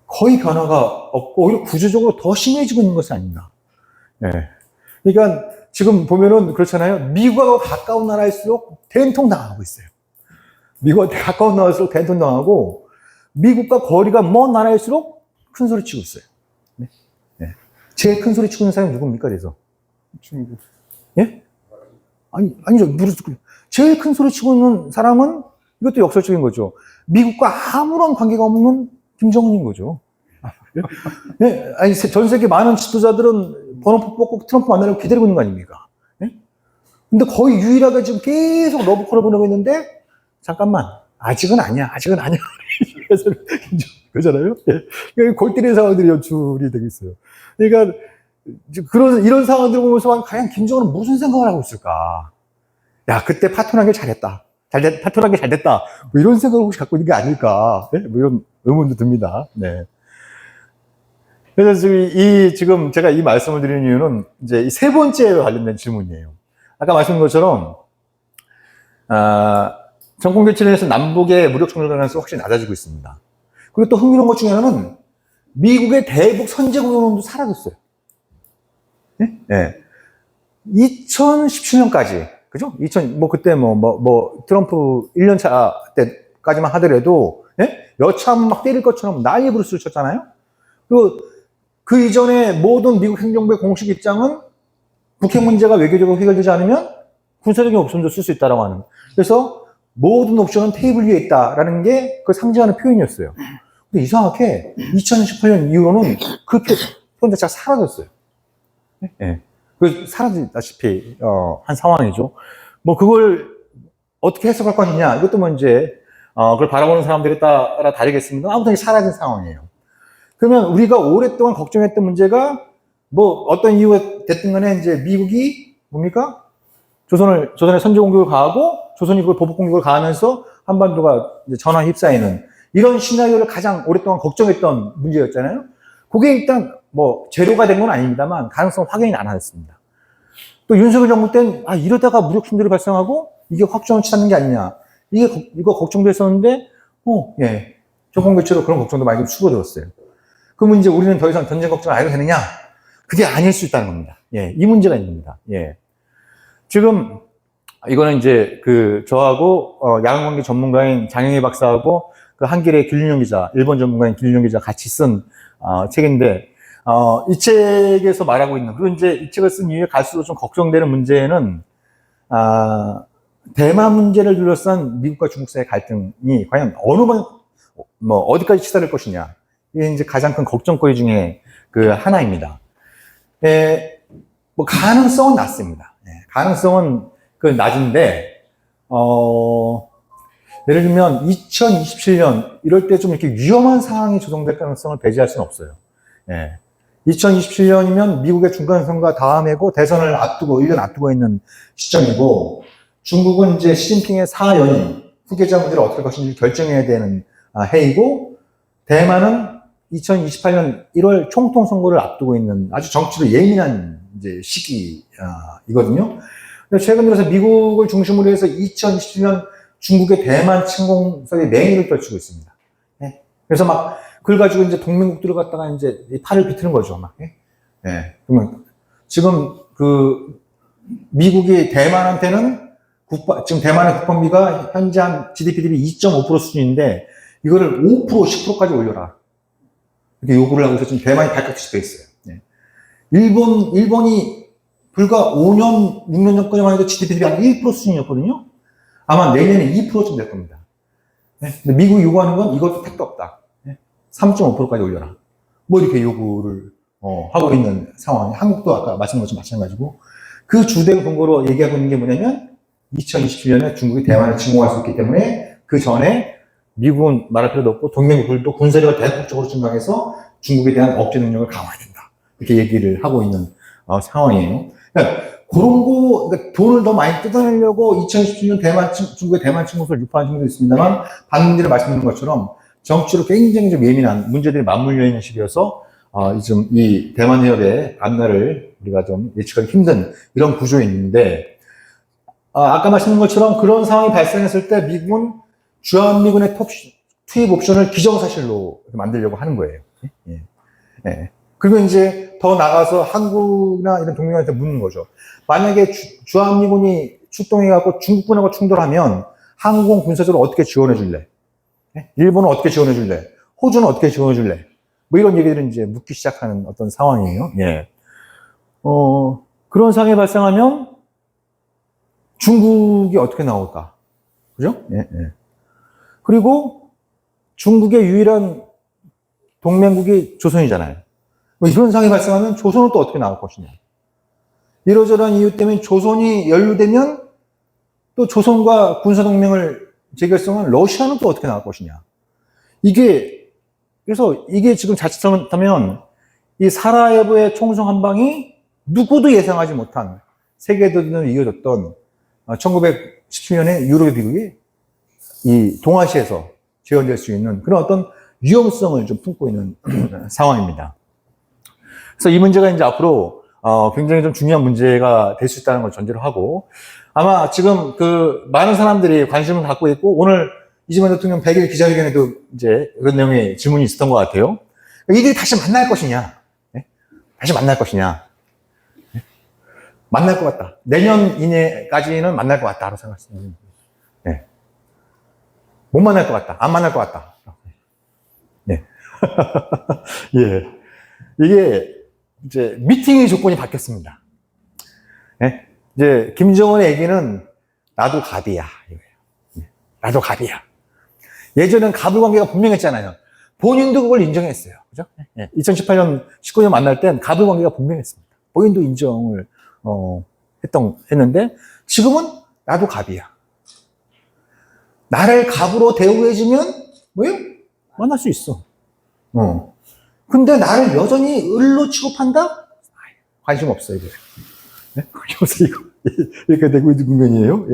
거의 변화가 없고 오히려 구조적으로 더 심해지고 있는 것이 아닌가. 예. 그러니까 지금 보면은 그렇잖아요. 미국하고 가까운 나라일수록 된통당하고 있어요. 미국한테 가까운 나라일수록 된통당하고, 미국과 거리가 먼 나라일수록 큰 소리 치고 있어요. 네. 네. 제일 큰 소리 치고 있는 사람이 누굽니까, 그래서? 중국. 예? 아니죠. 제일 큰 소리 치고 있는 사람은, 이것도 역설적인 거죠. 미국과 아무런 관계가 없는 김정은인 거죠. 네? 아니, 전 세계 많은 지도자들은 번호표 뽑고 트럼프 만나려고 기다리고 있는 거 아닙니까? 네? 근데 거의 유일하게 지금 계속 러브콜을 보내고 있는데, 잠깐만, 아직은 아니야. 그래서 그러잖아요. 예. 골 때리는 상황들이 연출이 되고 있어요. 그러니까 이런 상황들 보면서 과연 김정은은 무슨 생각을 하고 있을까? 야, 그때 파토나게 잘했다. 파토나게 잘 됐다. 뭐 이런 생각을 혹시 갖고 있는 게 아닐까? 네? 뭐 이런 의문도 듭니다. 네. 그래서 지금 제가 이 말씀을 드리는 이유는 이제 이 세 번째에 관련된 질문이에요. 아까 말씀드린 것처럼, 정권 교체를 해서 남북의 무력 충돌 가능성이 확실히 낮아지고 있습니다. 그리고 또 흥미로운 것 중에 하나는 미국의 대북 선제 공격론도 사라졌어요. 네? 네. 2017년까지, 그죠? 그때 트럼프 1년차 때까지만 하더라도, 네? 여차하면 막 때릴 것처럼 난리 부르스를 쳤잖아요? 그리고 그 이전에 모든 미국 행정부의 공식 입장은 북핵 문제가 외교적으로 해결되지 않으면 군사적인 옵션도 쓸 수 있다라고 하는. 그래서 모든 옵션은 테이블 위에 있다라는 게 그걸 상징하는 표현이었어요. 근데 이상하게 2018년 이후로는 그 표현 자체가 사라졌어요. 네. 그 사라지다시피 한 상황이죠. 뭐 그걸 어떻게 해석할 것이냐, 이것도 뭐 이제 그걸 바라보는 사람들에 따라 다르겠습니다. 아무튼 사라진 상황이에요. 그러면 우리가 오랫동안 걱정했던 문제가 뭐 어떤 이유가 됐든 간에 이제 미국이 뭡니까? 조선의 선제 공격을 가하고 조선이 그걸 보복 공격을 가하면서 한반도가 이제 전화 휩싸이는 이런 시나리오를 가장 오랫동안 걱정했던 문제였잖아요. 그게 일단 뭐 제로가 된 건 아닙니다만 가능성 확인이 안 하였습니다. 또 윤석열 정부 때는 이러다가 무력 충돌이 발생하고 이게 확전을 치닫는 게 아니냐. 이거 걱정됐었는데 예. 정권 교체로 그런 걱정도 많이 좀 추가되었어요. 그러면 이제 우리는 더 이상 전쟁 걱정을 안 해도 되느냐? 그게 아닐 수 있다는 겁니다. 예, 이 문제가 있는 겁니다. 예. 지금, 이거는 이제 저하고, 야간관계 전문가인 장영희 박사하고 그 한길의 김윤영 기자, 일본 전문가인 김윤영 기자 같이 쓴 책인데, 이 책에서 말하고 있는, 그리고 이제 이 책을 쓴 이후에 갈수록 좀 걱정되는 문제는, 대만 문제를 둘러싼 미국과 중국 사이의 갈등이 과연 어디까지 치달을 것이냐. 이게 이제 가장 큰 걱정거리 중에 그 하나입니다. 뭐, 가능성은 낮습니다. 가능성은 그 낮은데, 예를 들면 2027년 이럴 때 좀 이렇게 위험한 상황이 조성될 가능성을 배제할 수는 없어요. 2027년이면 미국의 중간선거 다음 해고 대선을 앞두고 1년 앞두고 있는 시점이고 중국은 이제 시진핑의 4연임 후계자 문제를 어떻게 할 것인지 결정해야 되는 해이고 대만은 2028년 1월 총통 선거를 앞두고 있는 아주 정치로 예민한 이제 시기이거든요. 최근 들어서 미국을 중심으로 해서 2027년 중국의 대만 침공설이 맹위를 떨치고 있습니다. 그래서 막 그걸 가지고 이제 동맹국들을 갖다가 이제 팔을 비트는 거죠, 막. 그러면 지금 그 미국이 대만한테는 지금 대만의 국방비가 현재 한 GDP 대비 2.5% 수준인데 이거를 5%, 10%까지 올려라. 이렇게 요구를 하고 있어서 지금 대만이 발칵 뒤집혀 있어요. 일본이 불과 5년, 6년 전까지만 해도 GDP 대비 한 1% 수준이었거든요. 아마 내년에 2%쯤 될 겁니다. 근데 미국이 요구하는 건 이것도 택도 없다. 3.5%까지 올려라. 뭐 이렇게 요구를 하고 있는 상황이 한국도 아까 말씀한 것처럼 마찬가지고 그 주된 근거로 얘기하고 있는 게 뭐냐면 2027년에 중국이 대만을 침공할 수 있기 때문에 그 전에 미국은 말할 필요도 없고 동맹국들도 군사력을 대폭적으로 증강해서 중국에 대한 억제 능력을 강화해야 된다. 이렇게 얘기를 하고 있는 상황이에요. 그러니까 그러니까 돈을 더 많이 뜯어내려고 2017년 중국의 대만 침공을 유포한 친구도 있습니다만 방금 전에 말씀드린 것처럼 정치로 굉장히 좀 예민한 문제들이 맞물려 있는 시기여서 좀 이 대만 해협의 앞날을 우리가 좀 예측하기 힘든 이런 구조에 있는데 아까 말씀드린 것처럼 그런 상황이 발생했을 때 미국은 주한미군의 투입 옵션을 기정사실로 만들려고 하는 거예요. 그리고 이제 더 나가서 한국이나 이런 동맹한테 묻는 거죠. 만약에 주한미군이 출동해갖고 중국군하고 충돌하면 한국은 군사적으로 어떻게 지원해 줄래? 일본은 어떻게 지원해 줄래? 호주는 어떻게 지원해 줄래? 뭐 이런 얘기들은 이제 묻기 시작하는 어떤 상황이에요. 그런 상황이 발생하면 중국이 어떻게 나올까? 그죠? 그리고 중국의 유일한 동맹국이 조선이잖아요. 뭐 이런 상황이 발생하면 조선은 또 어떻게 나올 것이냐. 이러저러한 이유 때문에 조선이 연루되면 또 조선과 군사동맹을 재결성한 러시아는 또 어떻게 나올 것이냐. 그래서 이게 지금 자칫하면 이 사라예보의 총성 한 방이 누구도 예상하지 못한 세계대전을 이어졌던 1917년에 유럽의 비극이 이 동아시아에서 재현될 수 있는 그런 어떤 위험성을 좀 품고 있는 상황입니다. 그래서 이 문제가 이제 앞으로 굉장히 좀 중요한 문제가 될 수 있다는 걸 전제로 하고 아마 지금 그 많은 사람들이 관심을 갖고 있고 오늘 이재명 대통령 100일 기자회견에도 이제 그런 내용의 질문이 있었던 것 같아요. 이들이 다시 만날 것이냐? 다시 만날 것이냐? 만날 것 같다. 내년 이내까지는 만날 것 같다라고 생각했습니다. 못 만날 것 같다. 안 만날 것 같다. 이게 이제 미팅의 조건이 바뀌었습니다. 이제 김정은의 얘기는 나도 갑이야. 이거예요. 나도 갑이야. 예전엔 갑을 관계가 분명했잖아요. 본인도 그걸 인정했어요. 그죠? 2018년, 19년 만날 땐 갑을 관계가 분명했습니다. 본인도 인정을 했는데 지금은 나도 갑이야. 나를 갑으로 대우해주면 뭐예요? 만날 수 있어. 근데 나를 여전히 을로 취급한다? 관심 없어, 이거. 그래서 이거, 이렇게 되고 있는 국면이에요.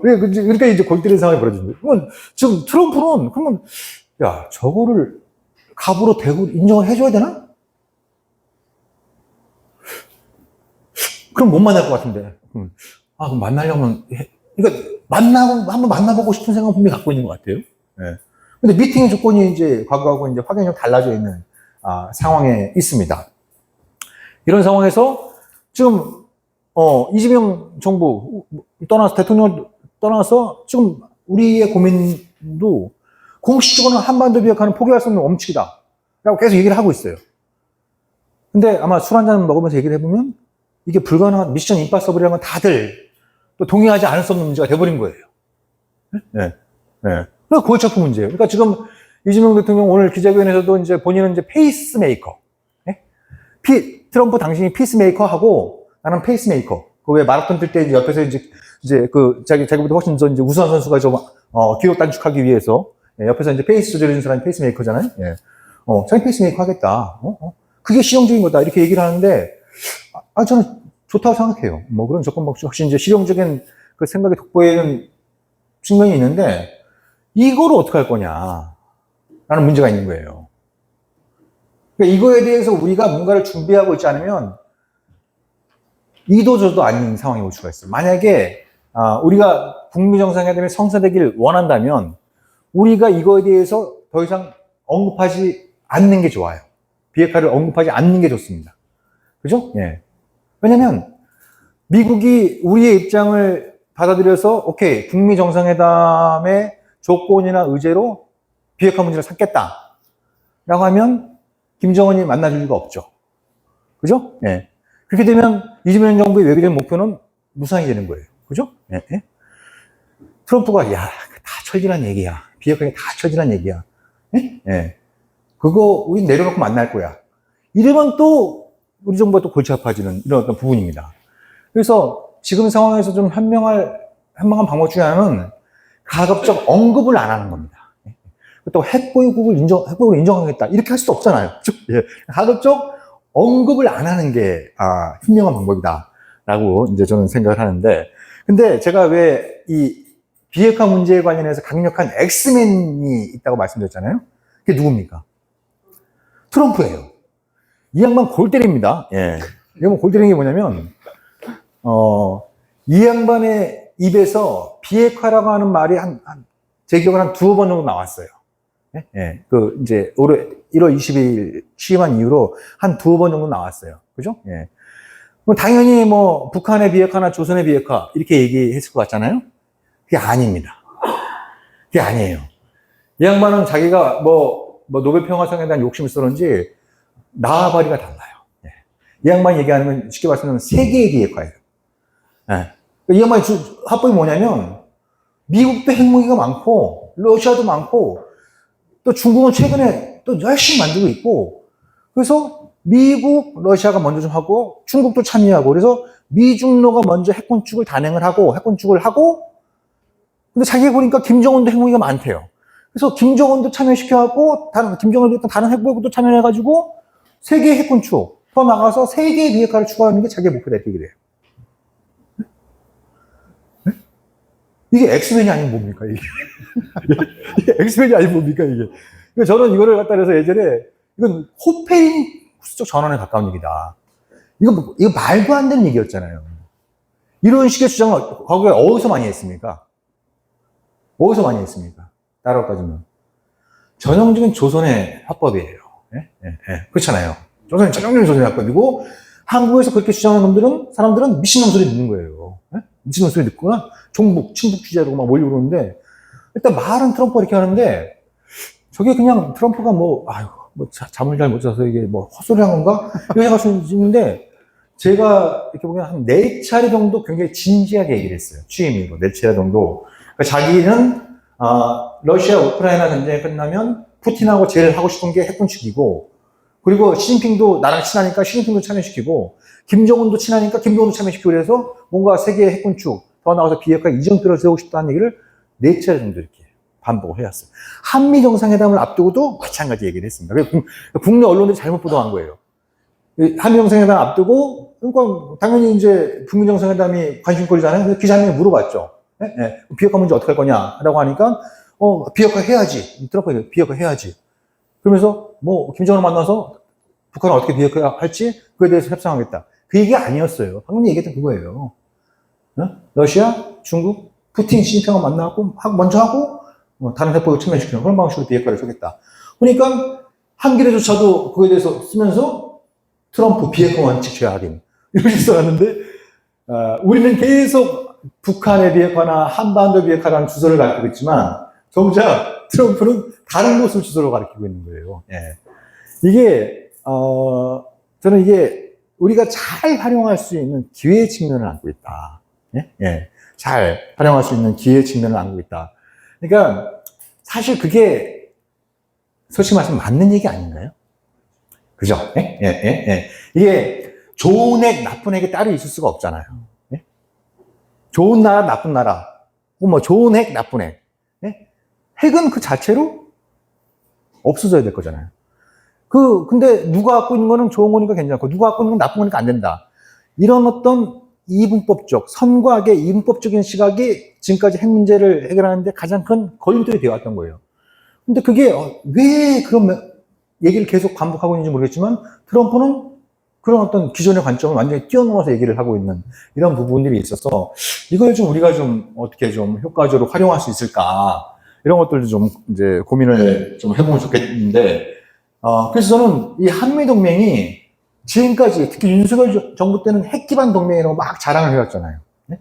그러니까 이제 골때리는 상황이 벌어집니다. 그러면 지금 트럼프는, 그러면, 야, 저거를 갑으로 대우 인정을 해줘야 되나? 그럼 못 만날 것 같은데. 그럼 만나려면, 그러니까 한번 만나보고 싶은 생각은 분명히 갖고 있는 것 같아요. 근데 미팅의 조건이 이제 과거하고 이제 확연히 좀 달라져 있는 상황에 있습니다. 이런 상황에서 지금 이재명 정부 떠나서 대통령을 떠나서 지금 우리의 고민도 공식적으로는 한반도 비핵화는 포기할 수 없는 원칙이다 라고 계속 얘기를 하고 있어요. 근데 아마 술 한잔 먹으면서 얘기를 해보면 이게 불가능한 미션 임파서블이라는 건 다들 또 동의하지 않을 수 없는 문제가 돼버린 거예요. 네. 네. 그래서 골치 아픈 문제예요. 그러니까 지금 이재명 대통령 오늘 기자회견에서도 이제 본인은 이제 페이스메이커. 네? 트럼프 당신이 피스메이커하고 나는 페이스메이커. 그 왜 마라톤 뛸 때 옆에서 이제 그 자기보다 훨씬 더 이제 우수한 선수가 좀 기록 단축하기 위해서 옆에서 이제 페이스 조절해주는 사람이 페이스메이커잖아요. 예. 자기 페이스메이커 하겠다. 그게 실용적인 거다. 이렇게 얘기를 하는데, 저는 좋다고 생각해요. 뭐 그런 조건 혹시 이제 실용적인 그 생각이 돋보이는 측면이 있는데, 이거를 어떻게 할 거냐. 라는 문제가 있는 거예요. 그러니까 이거에 대해서 우리가 뭔가를 준비하고 있지 않으면, 이도저도 아닌 상황이 올 수가 있어요. 만약에, 우리가 북미 정상회담이 성사되기를 원한다면, 우리가 이거에 대해서 더 이상 언급하지 않는 게 좋아요. 비핵화를 언급하지 않는 게 좋습니다. 그죠? 예. 왜냐면, 미국이 우리의 입장을 받아들여서, 오케이, 북미 정상회담의 조건이나 의제로 비핵화 문제를 삼겠다. 라고 하면, 김정은이 만나줄 리가 없죠. 그죠? 예. 그렇게 되면, 이재명 정부의 외교적 목표는 무산이 되는 거예요. 그죠? 예. 예. 트럼프가, 야, 다 철진한 얘기야. 비핵화가 다 철진한 얘기야. 예? 예. 그거, 우린 내려놓고 만날 거야. 이러면 또, 우리 정부가 또 골치 아파지는 이런 어떤 부분입니다. 그래서 지금 상황에서 좀 현명한 방법 중에 하나는 가급적 언급을 안 하는 겁니다. 또 핵보유국을 인정하겠다. 이렇게 할 수도 없잖아요. 예. 가급적 언급을 안 하는 게, 현명한 방법이다. 라고 이제 저는 생각을 하는데, 근데 제가 왜 이 비핵화 문제에 관련해서 강력한 엑스맨이 있다고 말씀드렸잖아요. 그게 누굽니까? 트럼프예요. 이 양반 골 때립니다. 예. 이 양반 골 때리는 게 뭐냐면, 이 양반의 입에서 비핵화라고 하는 말이 제 기억에 한 두어 번 정도 나왔어요. 예? 예. 이제 올해 1월 22일 취임한 이후로 한 두어 번 정도 나왔어요. 그죠? 예. 그럼 당연히 뭐, 북한의 비핵화나 조선의 비핵화, 이렇게 얘기했을 것 같잖아요? 그게 아닙니다. 그게 아니에요. 이 양반은 자기가 노벨 평화상에 대한 욕심을 쓰는지, 나와바리가 달라요. 예. 이 양반이 얘기하는 건 쉽게 말씀하면 세계의 비핵화예요. 예. 이 양반의 합법이 뭐냐면, 미국도 핵무기가 많고, 러시아도 많고, 또 중국은 최근에 또 열심히 만들고 있고, 그래서 미국, 러시아가 먼저 좀 하고, 중국도 참여하고, 그래서 미중로가 먼저 핵군축을 단행을 하고, 근데 자기가 보니까 김정은도 핵무기가 많대요. 그래서 김정은도 참여시켜갖고, 김정은을 비롯한 다른 핵무기도 참여해가지고, 세계 핵군축, 더 나가서 세계의 비핵화를 추구하는 게 자기의 목표다, 이렇게 얘기를 해요. 네? 이게 엑스맨이 아니면 뭡니까, 이게? 이게 엑스맨이 아니면 뭡니까, 이게? 그래서 저는 이거를 갖다 해서 예전에, 이건 호페인 수적 전환에 가까운 얘기다. 이거 말도 안 되는 얘기였잖아요. 이런 식의 주장을 과거에 어디서 많이 했습니까? 어디서 많이 했습니까? 따라고 따지면. 전형적인 조선의 화법이에요. 예? 예, 예. 그렇잖아요. 전형적인 조선의 화법이고, 한국에서 그렇게 주장하는 사람들은 미친놈 소리 듣는 거예요. 예? 미친놈 소리 듣거나, 종북, 친북 주자라고 막 몰려고 그러는데, 일단 말은 트럼프가 이렇게 하는데, 저게 그냥 트럼프가 잠을 잘 못 자서 이게 헛소리 한 건가? 이렇게 생각할 수 있는데, 제가 이렇게 보면 한 4차례 정도 굉장히 진지하게 얘기를 했어요. 취임 이후로 4차례 정도. 그러니까 자기는, 러시아 우크라이나 전쟁이 끝나면 푸틴하고 제일 하고 싶은 게 핵군축이고, 그리고 시진핑도 나랑 친하니까 시진핑도 참여시키고, 김정은도 친하니까 김정은도 참여시키고, 그래서 뭔가 세계의 핵군축, 더 나아가서 비핵화 이정표를 세우고 싶다는 얘기를 4차례 정도 이렇게 반복을 해왔어요. 한미 정상회담을 앞두고도 마찬가지 얘기를 했습니다. 국내 언론들이 잘못 보도한 거예요. 한미 정상회담 앞두고, 그러니까 당연히 이제 북미 정상회담이 관심거리잖아요. 그래서 기자 한 명이 물어봤죠. 네? 네. 비핵화 문제 어떻게 할 거냐라고 하니까, 비핵화 해야지. 트럼프가 비핵화 해야지. 그러면서 김정은을 만나서 북한은 어떻게 비핵화 할지 그에 대해서 협상하겠다. 그 얘기 아니었어요. 방금 얘기했던 그거예요. 러시아, 중국, 푸틴, 시진핑을 만나고 먼저 하고 다른 핵폭을 참여시키는 그런 방식으로 비핵화를 쓰겠다. 그러니까 한겨레조차도 그거에 대해서 쓰면서 트럼프 비핵화 원칙 재확인 이렇게 써놨는데 우리는 계속 북한의 비핵화나 한반도 비핵화라는 주소를 갖고 있지만 정작 트럼프는 다른 곳을 주소로 가리키고 있는 거예요. 예. 이게, 저는 이게 우리가 잘 활용할 수 있는 기회의 측면을 안고 있다. 예? 예. 잘 활용할 수 있는 기회의 측면을 안고 있다. 그러니까 사실 그게 솔직히 말하면 맞는 얘기 아닌가요? 그죠? 예? 예, 예, 예. 이게 좋은 핵, 나쁜 핵이 따로 있을 수가 없잖아요. 예? 좋은 나라, 나쁜 나라. 뭐 좋은 핵, 나쁜 핵. 예? 핵은 그 자체로 없어져야 될 거잖아요. 근데 누가 갖고 있는 거는 좋은 거니까 괜찮고, 누가 갖고 있는 건 나쁜 거니까 안 된다. 이런 어떤 이분법적, 선과 악의 이분법적인 시각이 지금까지 핵 문제를 해결하는데 가장 큰 걸림돌이 되어 왔던 거예요. 근데 그게 왜 그런 얘기를 계속 반복하고 있는지 모르겠지만, 트럼프는 그런 어떤 기존의 관점을 완전히 뛰어넘어서 얘기를 하고 있는 이런 부분들이 있어서, 이걸 좀 우리가 좀 어떻게 좀 효과적으로 활용할 수 있을까, 이런 것들도 좀 이제 고민을 좀 해보면 좋겠는데, 그래서 저는 이 한미동맹이 지금까지 특히 윤석열 정부 때는 핵 기반 동맹이라고 막 자랑을 해왔잖아요. 네?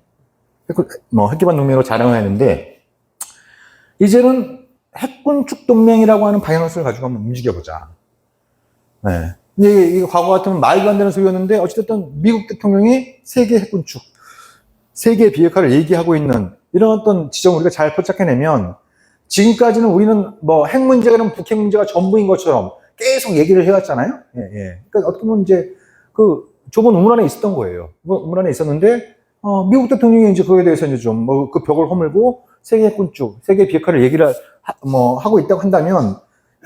핵 기반 동맹으로 자랑을 했는데, 이제는 핵군축 동맹이라고 하는 방향성을 가지고 한번 움직여보자. 네. 근데 이게 과거 같으면 말도 안 되는 소리였는데, 어찌됐든 미국 대통령이 세계 핵군축, 세계 비핵화를 얘기하고 있는 이런 어떤 지점을 우리가 잘 포착해내면, 지금까지는 우리는 뭐 핵 문제가 아니면 북핵 문제가 전부인 것처럼 계속 얘기를 해왔잖아요. 예, 예. 그러니까 어떻게 보면 이제 그 좁은 우물 안에 있었던 거예요. 우물 안에 있었는데, 미국 대통령이 이제 그거에 대해서 이제 좀 뭐 그 벽을 허물고 세계 핵군축, 세계 비핵화를 얘기를 하고 있다고 한다면,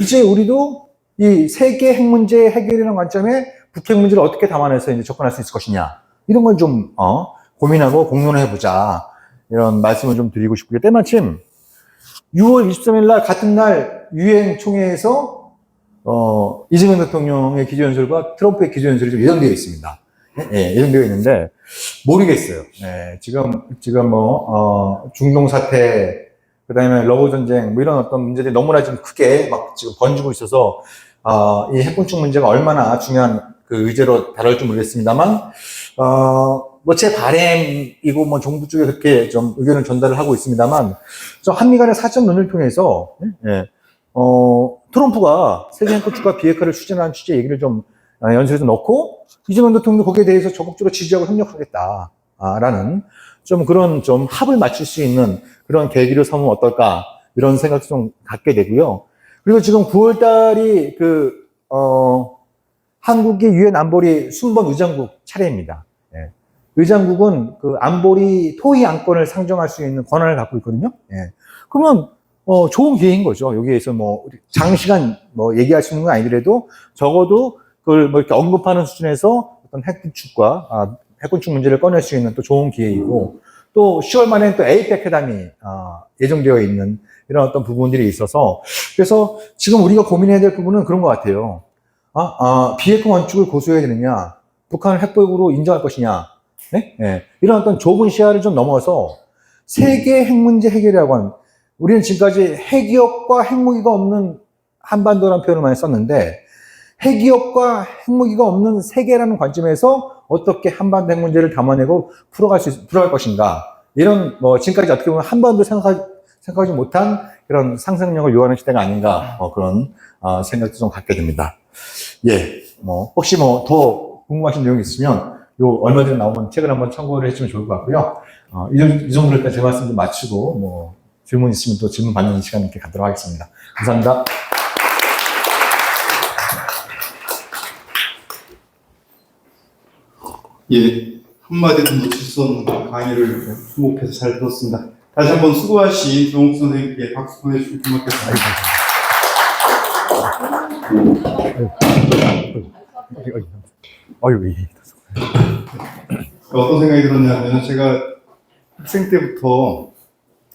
이제 우리도 이 세계 핵 문제 해결이라는 관점에 북핵 문제를 어떻게 담아내서 이제 접근할 수 있을 것이냐. 이런 걸 좀, 고민하고 공론을 해보자. 이런 말씀을 좀 드리고 싶고요. 때마침 6월 23일 날 같은 날 유엔 총회에서 이재명 대통령의 기조연설과 트럼프의 기조연설이 좀 예정되어 있습니다. 예, 예정되어 있는데 모르겠어요. 예, 지금 뭐 중동 사태, 그다음에 러브 전쟁 뭐 이런 어떤 문제들이 너무나 좀 크게 막 지금 번지고 있어서 이 핵군축 문제가 얼마나 중요한 그 의제로 다룰지 모르겠습니다만 뭐 제 바람이고 뭐 정부 쪽에 그렇게 좀 의견을 전달을 하고 있습니다만, 저 한미 간의 사적 논의를 통해서 트럼프가 세계 핵군축과 비핵화를 추진하는 취지의 얘기를 좀 연설에서 넣고, 이재명 대통령도 거기에 대해서 적극적으로 지지하고 협력하겠다라는 좀 그런 좀 합을 맞출 수 있는 그런 계기를 삼으면 어떨까, 이런 생각도 좀 갖게 되고요. 그리고 지금 9월 달이 한국의 유엔 안보리 순번 의장국 차례입니다. 예. 의장국은 그 안보리 토의 안건을 상정할 수 있는 권한을 갖고 있거든요. 예. 그러면 좋은 기회인 거죠. 여기에서 뭐 장시간 뭐 얘기할 수 있는 건 아니더라도 적어도 그걸 뭐 이렇게 언급하는 수준에서 어떤 핵군축 문제를 꺼낼 수 있는 또 좋은 기회이고, 또 10월 말에는 또 에이펙 회담이 예정되어 있는 이런 어떤 부분들이 있어서, 그래서 지금 우리가 고민해야 될 부분은 그런 것 같아요. 비핵화 원칙을 고수해야 되느냐, 북한을 핵보유국으로 인정할 것이냐, 네? 네. 이런 어떤 좁은 시야를 좀 넘어서 세계 핵 문제 해결이라고 하는, 우리는 지금까지 핵위협과 핵무기가 없는 한반도라는 표현을 많이 썼는데, 핵위협과 핵무기가 없는 세계라는 관점에서 어떻게 한반도 핵 문제를 담아내고 풀어갈 것인가, 이런 뭐 지금까지 어떻게 보면 한반도 생각하지 못한 그런 상상력을 요하는 시대가 아닌가, 그런 생각도 좀 갖게 됩니다. 예, 뭐 혹시 뭐 더 궁금하신 내용이 있으면 요 얼마 전에 나온 책을 한번 참고를 해주면 좋을 것 같고요. 이 정도로 일단 제 말씀 좀 마치고, 뭐 질문 있으면 또 질문 받는 시간 이렇게 갖도록 하겠습니다. 감사합니다. 예, 한마디도 놓칠 수 없는 강의를 주목해서 잘 들었습니다. 다시 한번 수고하신 조홍수 선생님께 박수 보내주시면 고맙겠습니다. 어떤 생각이 들었냐면, 제가 학생 때부터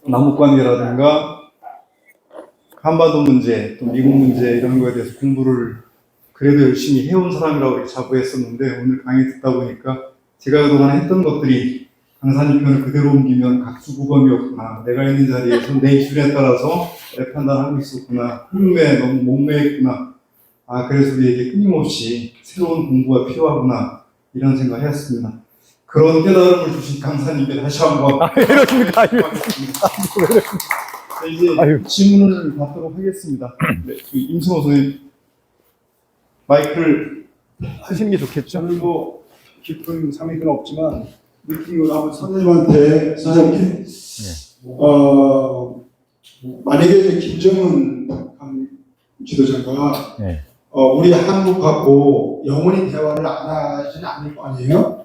남북관계라든가 한반도 문제, 또 미국 문제 이런 거에 대해서 공부를 그래도 열심히 해온 사람이라고 이렇게 자부했었는데, 오늘 강의 듣다 보니까 제가 그동안 했던 것들이 강사님 편을 그대로 옮기면 각주구검이었구나, 내가 있는 자리에서 내 기준에 따라서 내 판단하고 있었구나, 흥미에 너무 목매했구나, 그래서 우리에게 끊임없이 새로운 공부가 필요하구나, 이런 생각을 했습니다. 그런 깨달음을 주신 강사님께 다시 한번 이러십니까? 고맙습니다. 이제 아유. 질문을 받도록 하겠습니다. 네, 임승호 선생님 마이크를 하시는 게 좋겠죠? 저는 뭐 깊은 삼익은 없지만 느낌으로 한번 선생님 만약에 이제 김정은 지도자가 네. 우리 한국하고 영원히 대화를 안 하지는 않을 거 아니에요?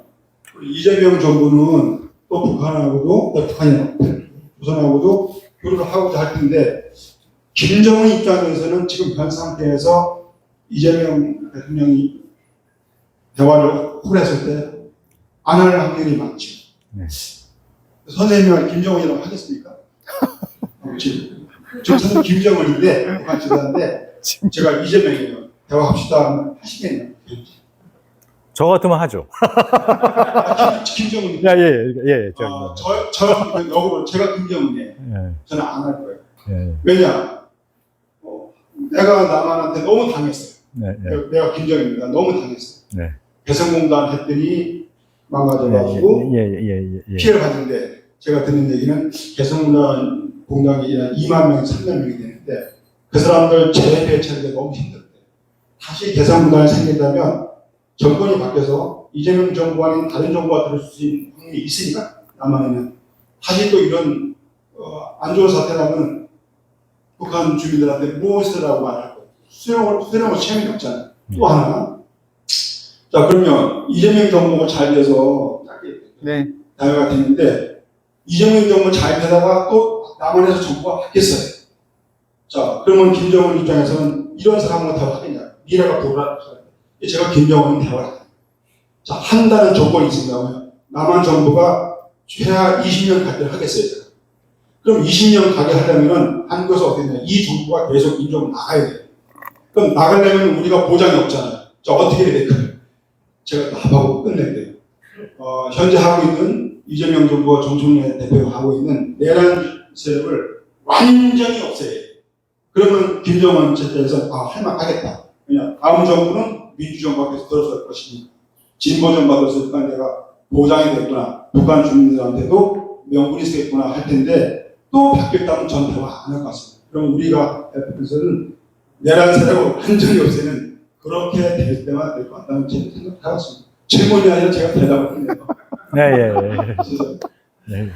이재명 정부는 또 북한하고도 조선하고도 교류를 하고자 할 텐데 김정은 입장에서는 지금 현 상태에서 이재명 대통령이 대화를 홀했을 때 안 할 확률이 많죠. 네. 선생님이랑 김정은이라고 하겠습니까? 저는 김정은인데 북한 지도자인데 제가 이재명이에요. 대화합시다 하면 하시겠네요. 저 같으면 하죠. 김정은. 예. 역으로 제가 김정은이에요. 예. 저는 안 할 거예요. 예. 왜냐? 내가 남한한테 너무 당했어요. 네. 내가 김정은입니다. 너무 당했어요. 네. 개성공단 했더니 망가져가지고 예. 피해를 봤는데 제가 듣는 얘기는 개성공단 공단이 2만 명, 3만 명이 되는데 그 사람들 재배치하는데 너무 힘들대. 다시 개성공단이 생긴다면 정권이 바뀌어서 이재명 정부 아닌 다른 정부가 들을 수 있는 확률이 있으니까 남한에는 다시 또 이런 안 좋은 사태 나면 북한 주민들한테 무엇이라고 말할 거예요. 수령을 시험이 없잖아요. 또 하나. 자, 그러면 이재명 정부가 잘 돼서 네. 다회가 됐는데 이재명 정부 잘 되다가 또 남한에서 정부가 바뀌었어요. 자, 그러면 김정은 입장에서는 이런 사람과 대화하겠냐? 미래가 보라. 제가 김정은 대화를 합니다. 자, 한다는 조건이 있습니다. 남한 정부가 최하 20년 가게 하겠어요. 제가. 그럼 20년 가게 하려면 한국에서 어떻게 되냐? 이 정부가 계속 인정을 나가야 돼요. 그럼 나가려면 우리가 보장이 없잖아요. 자, 어떻게 해야 될까요? 제가 답하고 끝낼게요. 현재 하고 있는 이재명 정부와 정청래 대표가 하고 있는 내란 세력을 완전히 없애요. 그러면 김정은 체제에서 할만 하겠다. 왜냐, 다음 정부는 민주정부가 계속 들어설 것이니 진보정부가 들어서니까 내가 보장이 됐구나. 북한 주민들한테도 명분이 있겠구나 할 텐데 또 바뀌었다면 전 대화 안 할 것 같습니다. 그럼 우리가 대표에서는 내란 세력을 완전히 없애는 그렇게 될 때만 될 것 같다는 제 생각해봤습니다. 질문이 아니라 제가 대답을 했네요. 네.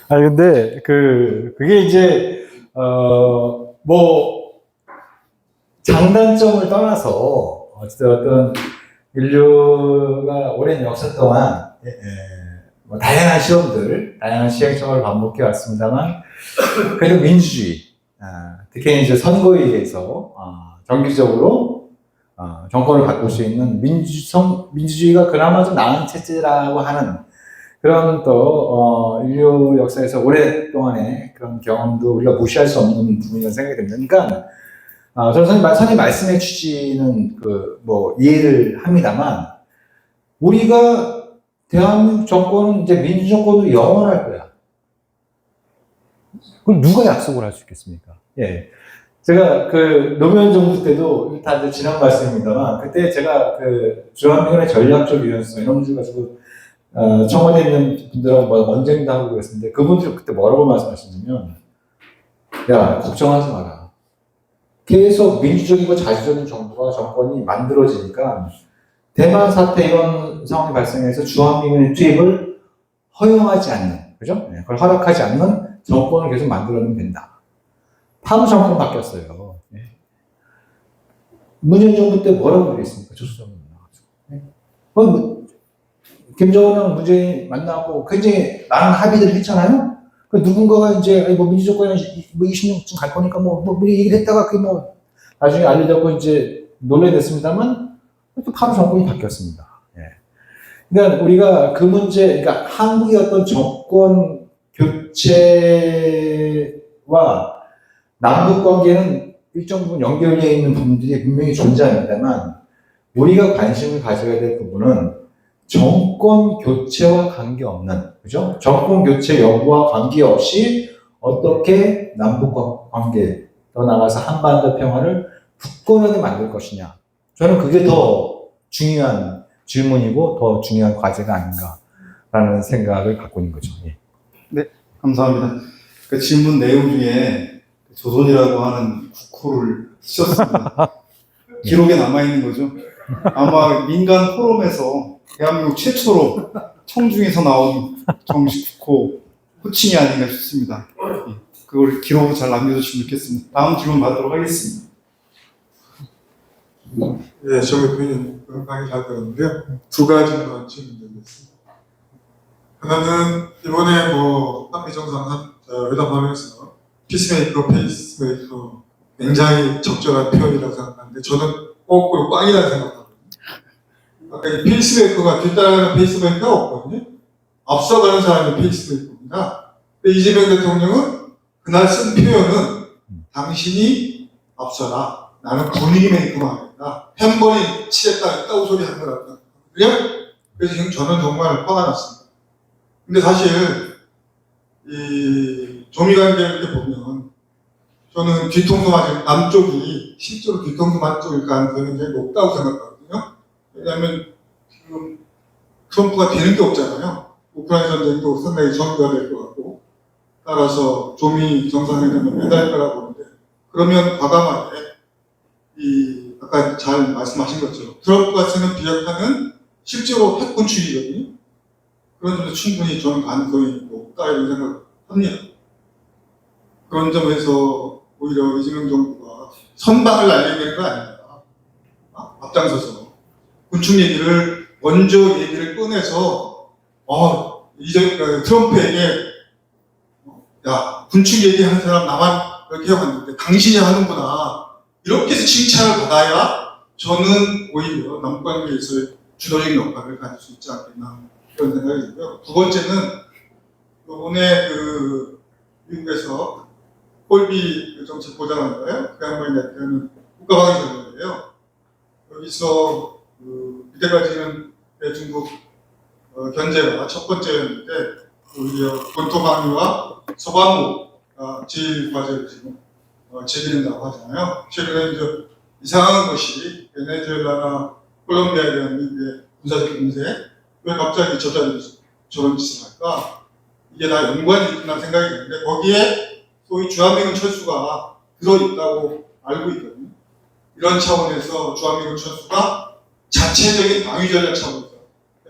근데 그게 이제 뭐 장단점을 떠나서 어떤 인류가 오랜 역사 동안 뭐 다양한 시험들, 다양한 시행착오를 반복해 왔습니다만 그래도 민주주의, 특히 이제 선거에 의해서 정기적으로 정권을 바꿀 수 있는 민주주의가 그나마 좀 나은 체제라고 하는 그런 또 인류 역사에서 오랫동안의 그런 경험도 우리가 무시할 수 없는 부분이라고 생각이 듭니다. 그러니까 저는 선생님 말씀의 취지는 뭐 이해를 합니다만 우리가 대한민국 정권은 이제 민주정권으로 영원할 거야. 그걸 누가 약속을 할 수 있겠습니까? 예. 제가 노무현 정부 때도 다 이제 지난 말씀입니다만 그때 제가 주한미군의 전략적 유연성 이런 문제 가지고 청와대에 있는 분들하고 언쟁도 하고 그랬었는데 그분들이 그때 뭐라고 말씀하시냐면 야 걱정하지 마라. 계속 민주적이고 자주적인 정권이 만들어지니까 대만 사태 이런 상황이 발생해서 주한미군의 투입을 허용하지 않는, 그죠? 그걸 허락하지 않는 정권을 계속 만들어내면 된다. 파무 정권 바뀌었어요. 문재인 정부 때 뭐라고 그랬습니까? 조수정부 나와가지고. 김정은이랑 문재인 만나고 굉장히 많은 합의를 했잖아요? 누군가가 이제 뭐 민주정권이 뭐 20년쯤 갈 거니까 뭐 얘기를 했다가 나중에 알려져고 이제 논란됐습니다만 또 바로 정권이 바뀌었습니다. 그러니까 우리가 그 문제, 그러니까 한국의 어떤 정권 교체와 남북 관계는 일정 부분 연결되어 있는 부분들이 분명히 존재합니다만 우리가 관심을 가져야 될 부분은 정권 교체와 관계없는, 그죠? 정권 교체 여부와 관계없이 어떻게 남북 관계 더 나아가서 한반도 평화를 굳건하게 만들 것이냐. 저는 그게 더 중요한 질문이고 더 중요한 과제가 아닌가라는 생각을 갖고 있는 거죠. 예. 네, 감사합니다. 그 질문 내용 중에 조선이라고 하는 국호를 쓰셨습니다. 기록에 남아있는 거죠. 아마 민간 포럼에서 대한민국 최초로 청중에서 나온 정식 국호 호칭이 아닌가 싶습니다. 예, 그걸 기록으로 잘 남겨주시면 좋겠습니다. 다음 질문 받도록 하겠습니다. 네, 정 대표님 강의 잘 들었는데요. 두 가지만 질문드리겠습니다. 하나는 이번에 뭐 한미 정상한 회담하면서 피스메이커, 페이스메이커 굉장히 적절한 표현이라고 생각하는데 저는 거꾸로 꽝이라고 생각하거든요. 아까 이 페이스메이커가 뒤따라가는 페이스메이커가 없거든요. 앞서가는 사람이 페이스메이커입니다. 근데 이재명 대통령은 그날 쓴 표현은 당신이 앞서라. 나는 분위기 메이커가 아니다. 햄버리 치겠다, 있다고 소리 한 거라고. 그래서 지금 저는 정말 화가 났습니다. 근데 사실, 이 조미관계를 이렇게 보면, 저는 뒤통수 맞은 남쪽이 실제로 뒤통수 맞은 쪽일 가능성이 굉장히 높다고 생각하거든요. 왜냐하면 지금 트럼프가 되는 게 없잖아요. 우크라이나 전쟁도 상당히 정리가 될 것 같고, 따라서 조미 정상회담은 매달 거라고 보는데, 그러면 과감하게 아까 잘 말씀하신 것처럼 트럼프가 쓰는 비핵화는 실제로 핵 군축이거든요. 그런 점에서 충분히 저는 가능성이 높다 이런 생각을 합니다. 그런 점에서 오히려 이재명 정부가 선방을 날리는 거 아닙니다. 앞장서서 군축 얘기를 먼저 얘기를 꺼내서 트럼프에게 야 군축 얘기하는 사람 나만 이렇게 해왔는데 당신이 하는구나. 이렇게 해서 칭찬을 받아야 저는 오히려 남북관계에서 주도적인 역할을 가질 수 있지 않겠나 그런 생각이 들고요. 두 번째는 이번에 미국에서 폴비 정책 보장한가요? 그 양반이 대표는 국가방위전략이에요. 여기서 이때까지는 중국 견제가 첫 번째였는데 오히려 본토방위와 서방무가 제일 과제를 지금 제기된다고 하잖아요. 최근에 이제 이상한 것이 베네수엘라나 콜롬비아에 대한 미국의 군사적 공세 왜 갑자기 저 자리에서 저런 짓을 할까? 이게 다 연관이 있구나 생각이 드는데 거기에 소위 주한미군 철수가 들어있다고 알고 있거든요. 이런 차원에서 주한미군 철수가 자체적인 방위전략 차원에서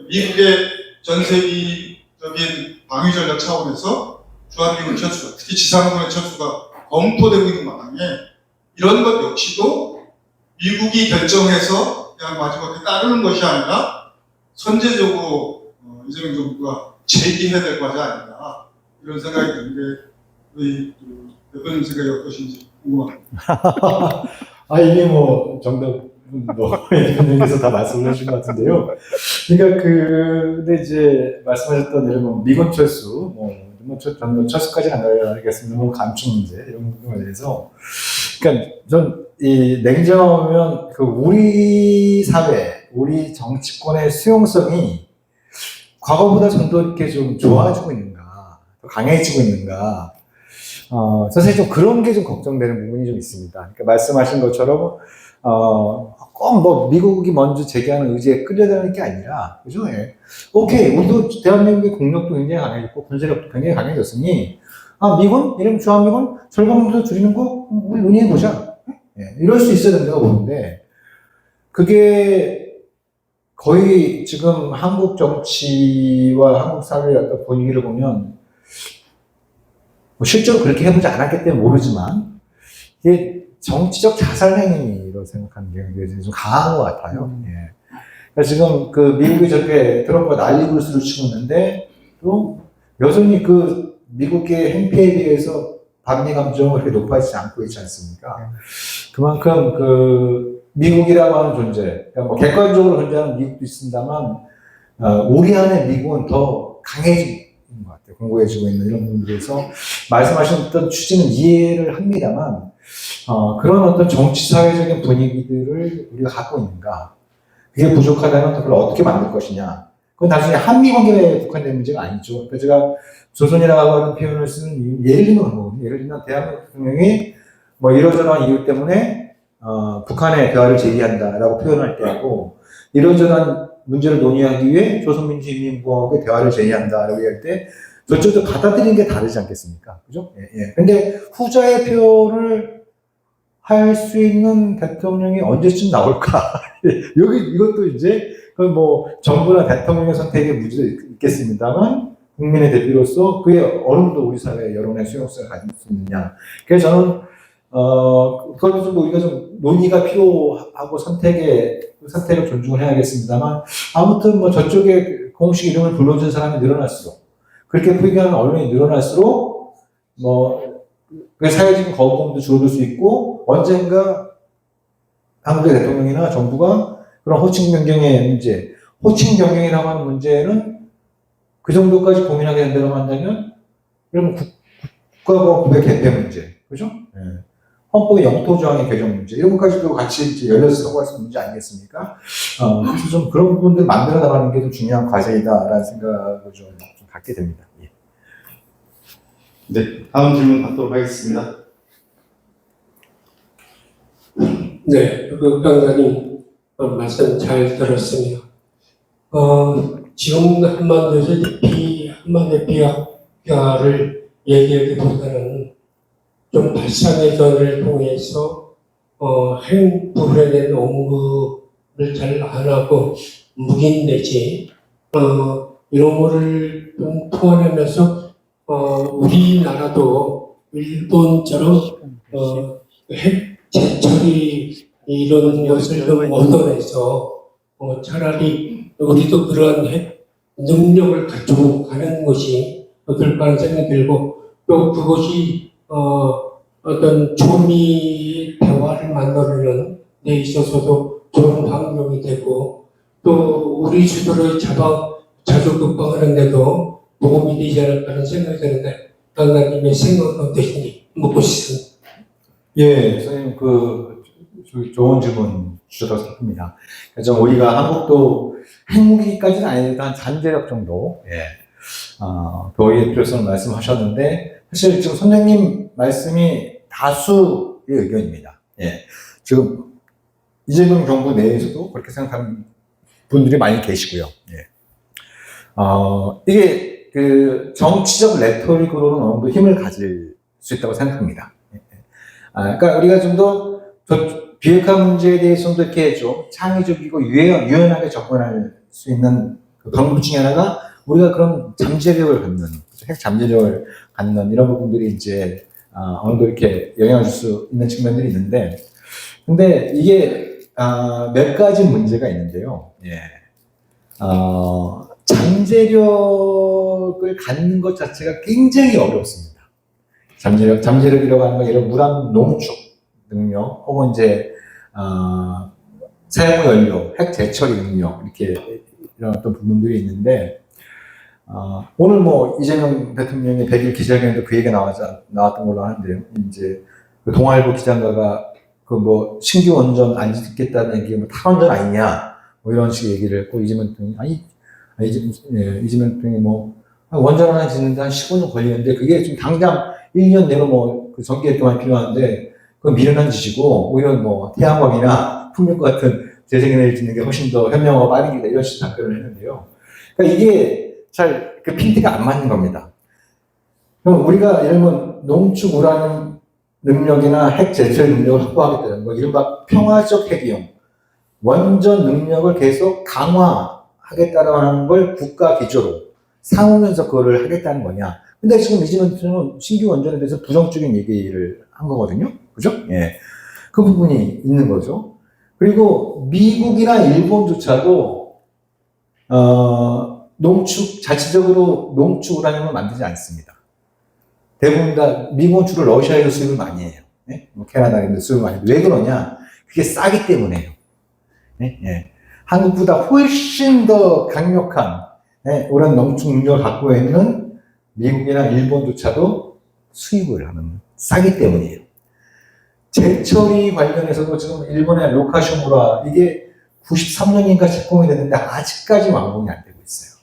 미국의 전세기적인 방위전략 차원에서 주한미군 철수가 특히 지상군의 철수가 검토되고 있는 마당에 이런 것 역시도 미국이 결정해서 그냥 마지막에 따르는 것이 아니라 선제적으로 이재명 정부가 제기해야 될 과제 아닌가 이런 생각이 드는데 우리 대표님 생각이 어떠신지 궁금합니다. 이미 대표님께서 다 말씀을 해주신 것 같은데요. 그러니까 근데 이제 말씀하셨던 예를 들면 미군 철수, 철수까지는 안 가겠습니다. 감축 문제 이런 부분에 대해서, 그러니까 전 이 냉정하면 우리 사회, 우리 정치권의 수용성이 과거보다 좀 더 이렇게 좀 좋아지고 있는가, 더 강해지고 있는가. 사실 좀 그런 게 좀 걱정되는 부분이 좀 있습니다. 그러니까 말씀하신 것처럼, 꼭 미국이 먼저 제기하는 의지에 끌려다니는 게 아니라, 그죠? 예. 오케이, 우리도 대한민국의 국력도 굉장히 강해졌고, 군사력도 굉장히 강해졌으니, 미군? 이러면 주한미군? 절반부터 줄이는 거? 우리 논의해보자. 예. 이럴 수 있어야 된다고 보는데, 그게 거의 지금 한국 정치와 한국 사회의 어떤 분위기를 보면, 실제로 그렇게 해보지 않았기 때문에 모르지만, 이게 정치적 자살행위로 생각하는 게 좀 강한 것 같아요. 예. 그러니까 지금 미국이 저렇게 트럼프가 난리불수를 치고 있는데, 또 여전히 미국의 행태에 대해서 반미 감정은 그렇게 높아지지 않고 있지 않습니까? 그만큼 미국이라고 하는 존재, 그러니까 객관적으로 존재하는 미국도 있습니다만, 우리 안에 미국은 더 강해지고 있는 것 같아요. 공고해지고 있는 이런 부분들에서 말씀하셨던 취지는 이해를 합니다만, 그런 어떤 정치 사회적인 분위기들을 우리가 갖고 있는가? 그게 부족하다면 그걸 어떻게 만들 것이냐? 그건 단순히 한미 관계에 국한된 문제가 아니죠. 그러니까 제가 조선이라고 하는 표현을 쓰는 이유, 예를 들면 그런 거거든요. 예를 들면 대한민국 대통령이 이러저러한 이유 때문에 북한의 대화를 제기한다라고 표현할 때하고 이러저러한 문제를 논의하기 위해 조선민주인민공화국의 대화를 제기한다라고 할 때 저쪽도 받아들이는 게 다르지 않겠습니까? 그죠? 예, 예. 근데 후자의 표현을 할 수 있는 대통령이 언제쯤 나올까? 이것도 이제, 뭐, 정부나 대통령의 선택에 문제도 있겠습니다만, 국민의 대표로서 그게 어느 정도 우리 사회 여론의 수용성을 가질 수 있느냐. 그래서 저는, 그걸 좀 우리가 좀 논의가 필요하고 선택을 존중을 해야겠습니다만, 아무튼 뭐 저쪽에 공식 이름을 불러준 사람이 늘어날수록, 그렇게 표기하는 언론이 늘어날수록, 그 사회적인 거부감도 줄어들 수 있고, 언젠가 한국의 대통령이나 정부가 그런 호칭 변경의 문제, 호칭 변경이라고 하는 문제는 그 정도까지 고민하게 된다고 한다면, 그럼 국가보안법의 개폐 문제, 그죠? 예. 헌법의 영토조항의 개정 문제, 이런 것까지도 같이 이제 열려서 사고할 수 있는 문제 아니겠습니까? 그래서 좀 그런 부분들 만들어 나가는 게 좀 중요한 과제이다라는 생각을 좀 갖게 됩니다. 예. 네, 다음 질문 받도록 하겠습니다. 네, 강사님 말씀 잘 들었습니다. 지금 한반도에서 한반도 비핵화를 얘기하기보다는 좀 발상의전을 통해서 핵무기에 대한 언급을 잘 안 하고 묵인 내지 이런 거를 좀 통하면서 우리나라도 일본처럼 핵 제철이 이런 것을 좀 얻어내서 차라리 우리도 그런 핵 능력을 갖추고 가는 것이 어떨까 하는 생각이 들고 또 그것이 어떤 조미 대화를 만들어내는 데 있어서도 좋은 환경이 되고 또 우리 스스로의 자주 극복하는 데도 도움이 되지 않을까 하는 생각이 드는데 강사님의 생각은 어떠신지 묻고 싶습니다. 예, 선생님, 좋은 질문 주셔서 생각합니다. 좀 우리가 한국도 핵무기까지는 아니어도 한 잠재력 정도, 도의의 필요성을 말씀하셨는데, 사실 지금 선생님 말씀이 다수의 의견입니다. 예. 지금 이재명 정부 내에서도 그렇게 생각하는 분들이 많이 계시고요. 예. 이게 정치적 레토릭으로는 어느 정도 힘을 가질 수 있다고 생각합니다. 그러니까 우리가 좀 더 비핵화 문제에 대해서 좀 더 이렇게 좀 창의적이고 유연하게 접근할 수 있는 그 방법 중에 하나가 우리가 그런 잠재력을 갖는, 핵 잠재력을 갖는 이런 부분들이 이제 어느 정도 이렇게 영향을 줄 수 있는 측면들이 있는데, 근데 이게 몇 가지 문제가 있는데요. 예. 잠재력을 갖는 것 자체가 굉장히 어렵습니다. 잠재력이라고 하는 건 이런 무람 농축 능력, 혹은 이제, 사용 연료, 핵 재처리 능력, 이렇게 이런 어떤 부분들이 있는데, 오늘 뭐 이재명 대통령의 100일 기자회견에도 그 얘기가 나왔던 걸로 하는데요. 이제 그 동아일보 기자가가 뭐 신규 원전 안 짓겠다는 얘기, 뭐 탈원전 아니냐, 뭐 이런 식의 얘기를 했고, 이재명 대통령이, 이재명 대통령이 뭐, 원전 하나 짓는데 한 15년 걸리는데, 그게 지금 당장 1년 내로 뭐, 그 전기료만 필요한데, 그건 미련한 짓이고, 오히려 뭐, 태양광이나 풍력 같은 재생에너지 짓는 게 훨씬 더 현명하고 빠르겠다, 이런 식의 답변을 했는데요. 그러니까 이게 잘, 그 핀트가 안 맞는 겁니다. 그럼 우리가 예를 들면, 농축 우라늄 능력이나 핵 제철 능력을 확보하겠다는 거, 이른바 평화적 핵이용, 원전 능력을 계속 강화하겠다라고 하는 걸 국가 기조로 삼으면서 그거를 하겠다는 거냐. 근데 지금 이재명 대통령은 신규 원전에 대해서 부정적인 얘기를 한 거거든요. 그죠? 예. 그 부분이 있는 거죠. 그리고 미국이나 일본조차도, 자체적으로 농축 우라늄을 만들지 않습니다. 대부분 다, 미국은 주로 러시아에서 수입을 많이 해요. 예? 뭐 캐나다에서 수입을 많이 해요. 왜 그러냐? 그게 싸기 때문에요. 예? 예. 한국보다 훨씬 더 강력한, 이런 농축 능력을 갖고 있는 미국이나 일본조차도 수입을 하는, 싸기 때문이에요. 재처리 관련해서도 지금 일본의 로카시무라, 이게 93년인가 착공이 됐는데 아직까지 완공이 안 되고 있어요.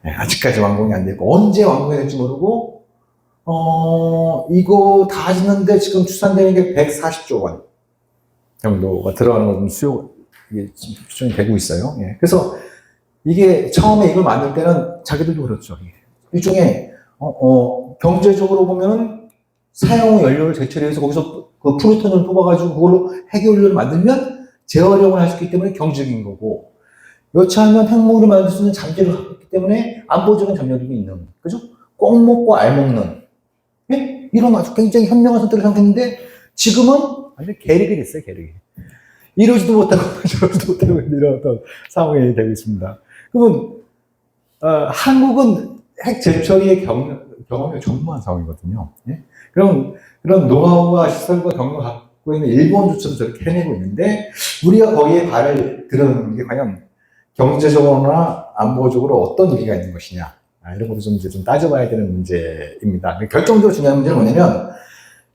아직까지 완공이 안 되고, 언제 완공이 될지 모르고, 이거 다 짓는데 지금 추산되는 게 140조 원 정도가 들어가는 건 이게 추정이 되고 있어요. 예. 그래서 이게 처음에 이걸 만들 때는 자기들도 그렇죠. 일종의 경제적으로 보면은 사용 연료를 재처리해서 거기서 그 플루토늄을 뽑아가지고 그걸로 핵연료를 만들면 재활용을 할 수 있기 때문에 경제적인 거고, 여차하면 핵무기를 만들 수 있는 잠재력을 갖고 있기 때문에 안보적인 잠재력이 있는, 그죠? 꼭 먹고 알 먹는, 예? 이런 아주 굉장히 현명한 선택을 생각했는데, 지금은 완전 계륵이 됐어요, 계륵이. 이러지도 못하고, 저러지도 못하고, 이런 어떤 상황이 되고 있습니다. 그러면, 한국은 핵 재처리의 경험이 전무한 상황이거든요. 예? 그런 노하우와 시설과 경험을 갖고 있는 일본조차도 저렇게 해내고 있는데, 우리가 거기에 발을 들어는 게 과연 경제적으로나 안보적으로 어떤 의미가 있는 것이냐. 이런 것도 좀 따져봐야 되는 문제입니다. 결정적으로 중요한 문제는 뭐냐면,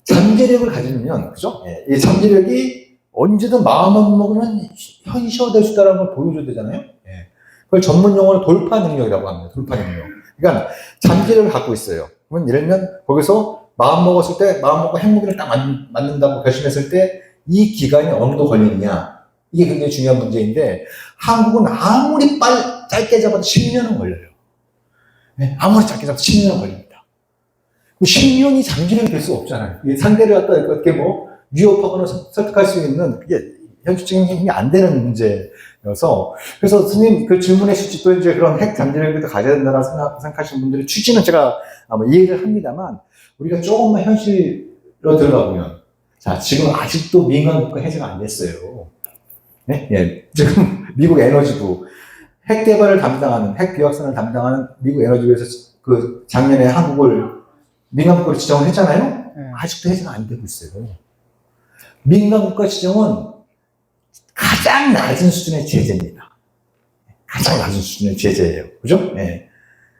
잠재력을 가지면, 그죠? 예, 이 잠재력이 언제든 마음만 먹으면 현실화될 수 있다는 걸 보여줘야 되잖아요. 예. 그걸 전문 용어로 돌파 능력이라고 합니다. 돌파 능력. 그러니까 잠재력을 갖고 있어요. 그러면 예를 들면 거기서 마음 먹었을 때, 마음 먹고 핵무기를 딱 맞는다고 결심했을 때 이 기간이 어느 정도 걸리느냐. 이게 굉장히 중요한 문제인데, 한국은 아무리 짧게 잡아도 10년은 걸려요. 네, 아무리 짧게 잡아도 10년은 걸립니다. 10년이 잠재력이 될 수 없잖아요. 상대를 갖다 이렇게 위협하거나 설득할 수 있는, 그게 현실적인 힘이 안 되는 문제여서, 그래서 스님 그 질문에 실제 또 이제 그런 핵 잠재력을 가져야 된다고 생각하시는 분들의 취지는 제가 아마 이해를 합니다만, 우리가 조금만 현실로 들어가보면, 자, 지금 아직도 민간 국가 해제가 안 됐어요. 네? 예. 지금 미국 에너지부, 핵 개발을 담당하는, 핵 비확산을 담당하는 미국 에너지부에서 그 작년에 한국을 민간 국가로 지정을 했잖아요? 아직도 해제가 안 되고 있어요. 민간 국가 지정은 가장 낮은 수준의 제재입니다. 가장 낮은 수준의 제재예요. 그죠? 예.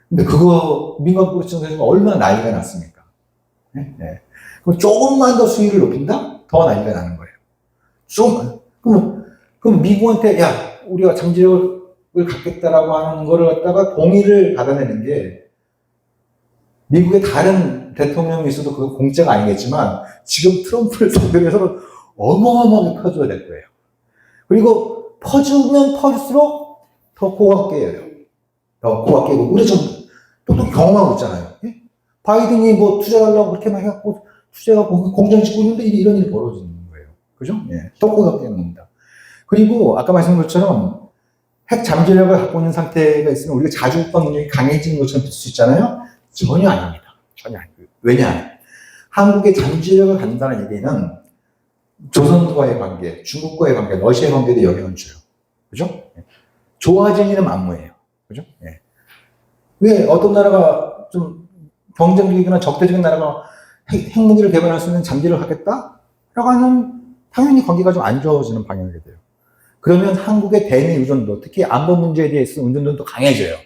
근데 그거 민간 국가 지정해서 얼마나 난리가 났습니까? 예? 예. 그럼 조금만 더 수위를 높인다? 더 난리가 나는 거예요. 조금만. 그럼 미국한테, 야, 우리가 잠재력을 갖겠다라고 하는 거를 갖다가 동의를 받아내는 게, 미국의 다른 대통령이 있어도 그거 공짜가 아니겠지만, 지금 트럼프를 상대로 해서는 어마어마하게 퍼줘야 될 거예요. 그리고 퍼주면 퍼질수록 더 코가 깨요. 더 코가 깨고, 우리 좀 똑똑히 경험하고 있잖아요. 예? 바이든이 투자하려고 그렇게 막 해갖고, 투자가 공장 짓고 있는데 이런 일이 벌어지는 거예요. 그죠? 예. 더 코가 깨는 겁니다. 그리고 아까 말씀드린 것처럼 핵 잠재력을 갖고 있는 상태가 있으면 우리가 자주 국방 능력이 강해지는 것처럼 들 수 있잖아요. 전혀 아닙니다. 전혀 아니고요. 왜냐? 한국의 잠재력을 갖는다는 얘기는 조선과의 관계, 중국과의 관계, 러시아의 관계에도 영향을 줘요. 그죠? 좋아지는 일은 만무예요. 그죠? 예. 왜 어떤 나라가 좀 경쟁적이거나 적대적인 나라가 핵무기를 개발할 수 있는 잠재력을 갖겠다? 라고 하면 당연히 관계가 좀 안 좋아지는 방향이 돼요. 그러면 한국의 대미 의존도, 특히 안보 문제에 대해서 의존도는 또 강해져요.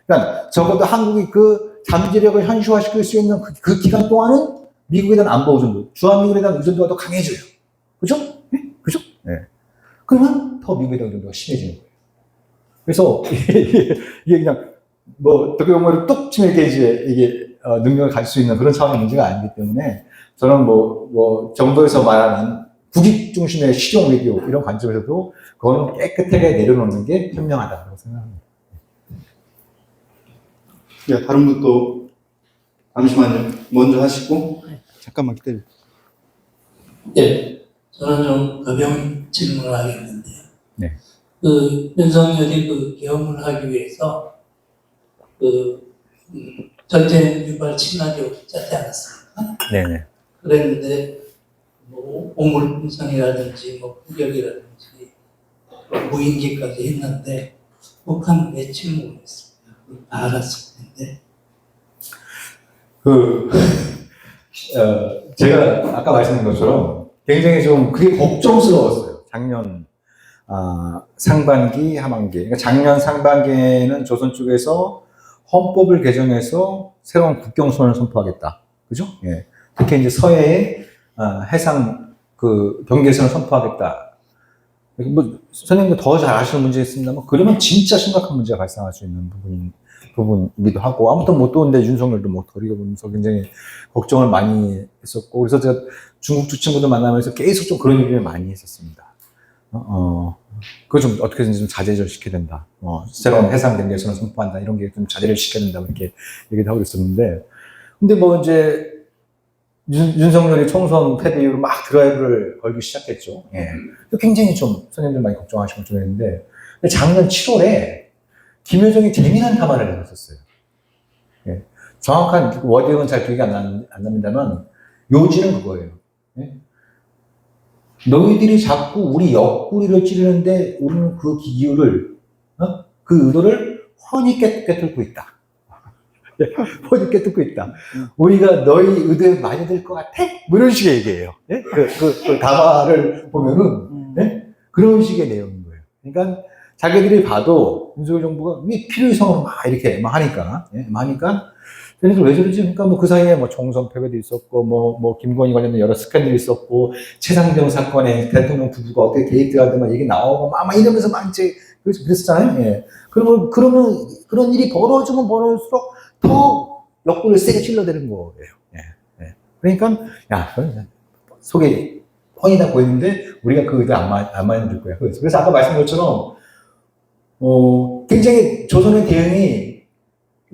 그러니까 적어도 한국이 그 잠재력을 현실화시킬 수 있는 그 기간 동안은 미국에 대한 안보 의존도, 주한미군에 대한 의존도가 더 강해져요. 그죠? 네? 그죠? 네. 그러면 더 미국에 대한 의존도가 심해지는 거예요. 그래서 이게 그냥 어떻게 보면 뚝 치면 이게 능력을 가질 수 있는 그런 차원의 문제가 아니기 때문에 저는 정부에서 말하는 국익 중심의 실용 외교 이런 관점에서도 그거는 깨끗하게 내려놓는 게 현명하다고 생각합니다. 예, 다른 분도 잠시만요. 먼저 하시고 잠깐만 기다려. 네, 저는 좀 가벼운 질문을 하겠는데요. 네. 윤석열이 계엄을 하기 위해서 전쟁 유발 친화적 짜지 않았습니까? 네네. 그랬는데 오물 분산이라든지 폭격이라든지 무인기까지 했는데 북한은 왜 침묵했습니까? 다 알았을 텐데. 제가 아까 말씀드린 것처럼 굉장히 좀 그게 걱정스러웠어요. 작년 상반기, 하반기. 그러니까 작년 상반기에는 조선 쪽에서 헌법을 개정해서 새로운 국경선을 선포하겠다. 그죠? 예. 특히 이제 서해에 해상 경계선을 선포하겠다. 선생님도 더 잘 아시는 문제였습니다만, 그러면 진짜 심각한 문제가 발생할 수 있는 부분이기도 하고, 아무튼 또 근데 윤석열도 거리가 보면서 굉장히 걱정을 많이 했었고, 그래서 제가 중국 두 친구들 만나면서 계속 좀 그런 얘기를 많이 했었습니다. 그거 좀 어떻게든 좀 자제를 시켜야 된다. 새로운 해상 경제선을 선포한다. 이런 게 좀 자제를 시켜야 된다. 이렇게 얘기도 하고 있었는데. 근데 뭐 이제 윤석열이 총선 패배 이후로 막 드라이브를 걸기 시작했죠. 예. 굉장히 좀 선생님들 많이 걱정하시고 좀 했는데. 근데 작년 7월에 김여정이 재미난 담화를 내놨었어요. 예. 정확한 워딩은 잘 기억이 안 납니다만 요지는 그거예요. 예. 너희들이 자꾸 우리 옆구리를 찌르는데 우리는 그 기류를, 그 의도를 훤히 꿰뚫고 있다. 훤히 꿰뚫고 있다. 우리가 너희 의도에 많이 들 것 같아? 뭐 이런 식의 얘기예요. 예? 그 담화를 보면은, 예? 그런 식의 내용인 거예요. 그러니까 자기들이 봐도 윤석열 정부가 왜 필요 이상으로 막 이렇게 막 하니까, 예? 막 하니까 그래서 왜 저러지? 그러니까 뭐 그 사이에 뭐 총선 패배도 있었고, 뭐 김건희 관련된 여러 스캔들이 있었고, 최상병 사건에 대통령 부부가 어떻게 개입되었든 막 얘기 나오고, 막 이러면서 막 이제 그랬었잖아요. 예. 그러면 그런 일이 벌어지면 벌어질수록 더 옆구리를 세게 찔러대는 거예요. 예. 예. 그러니까, 야, 속에 뻔히 다 보이는데, 우리가 그 의도 안 많이 들 거야. 그래서 아까 말씀드린 것처럼, 굉장히 조선의 대응이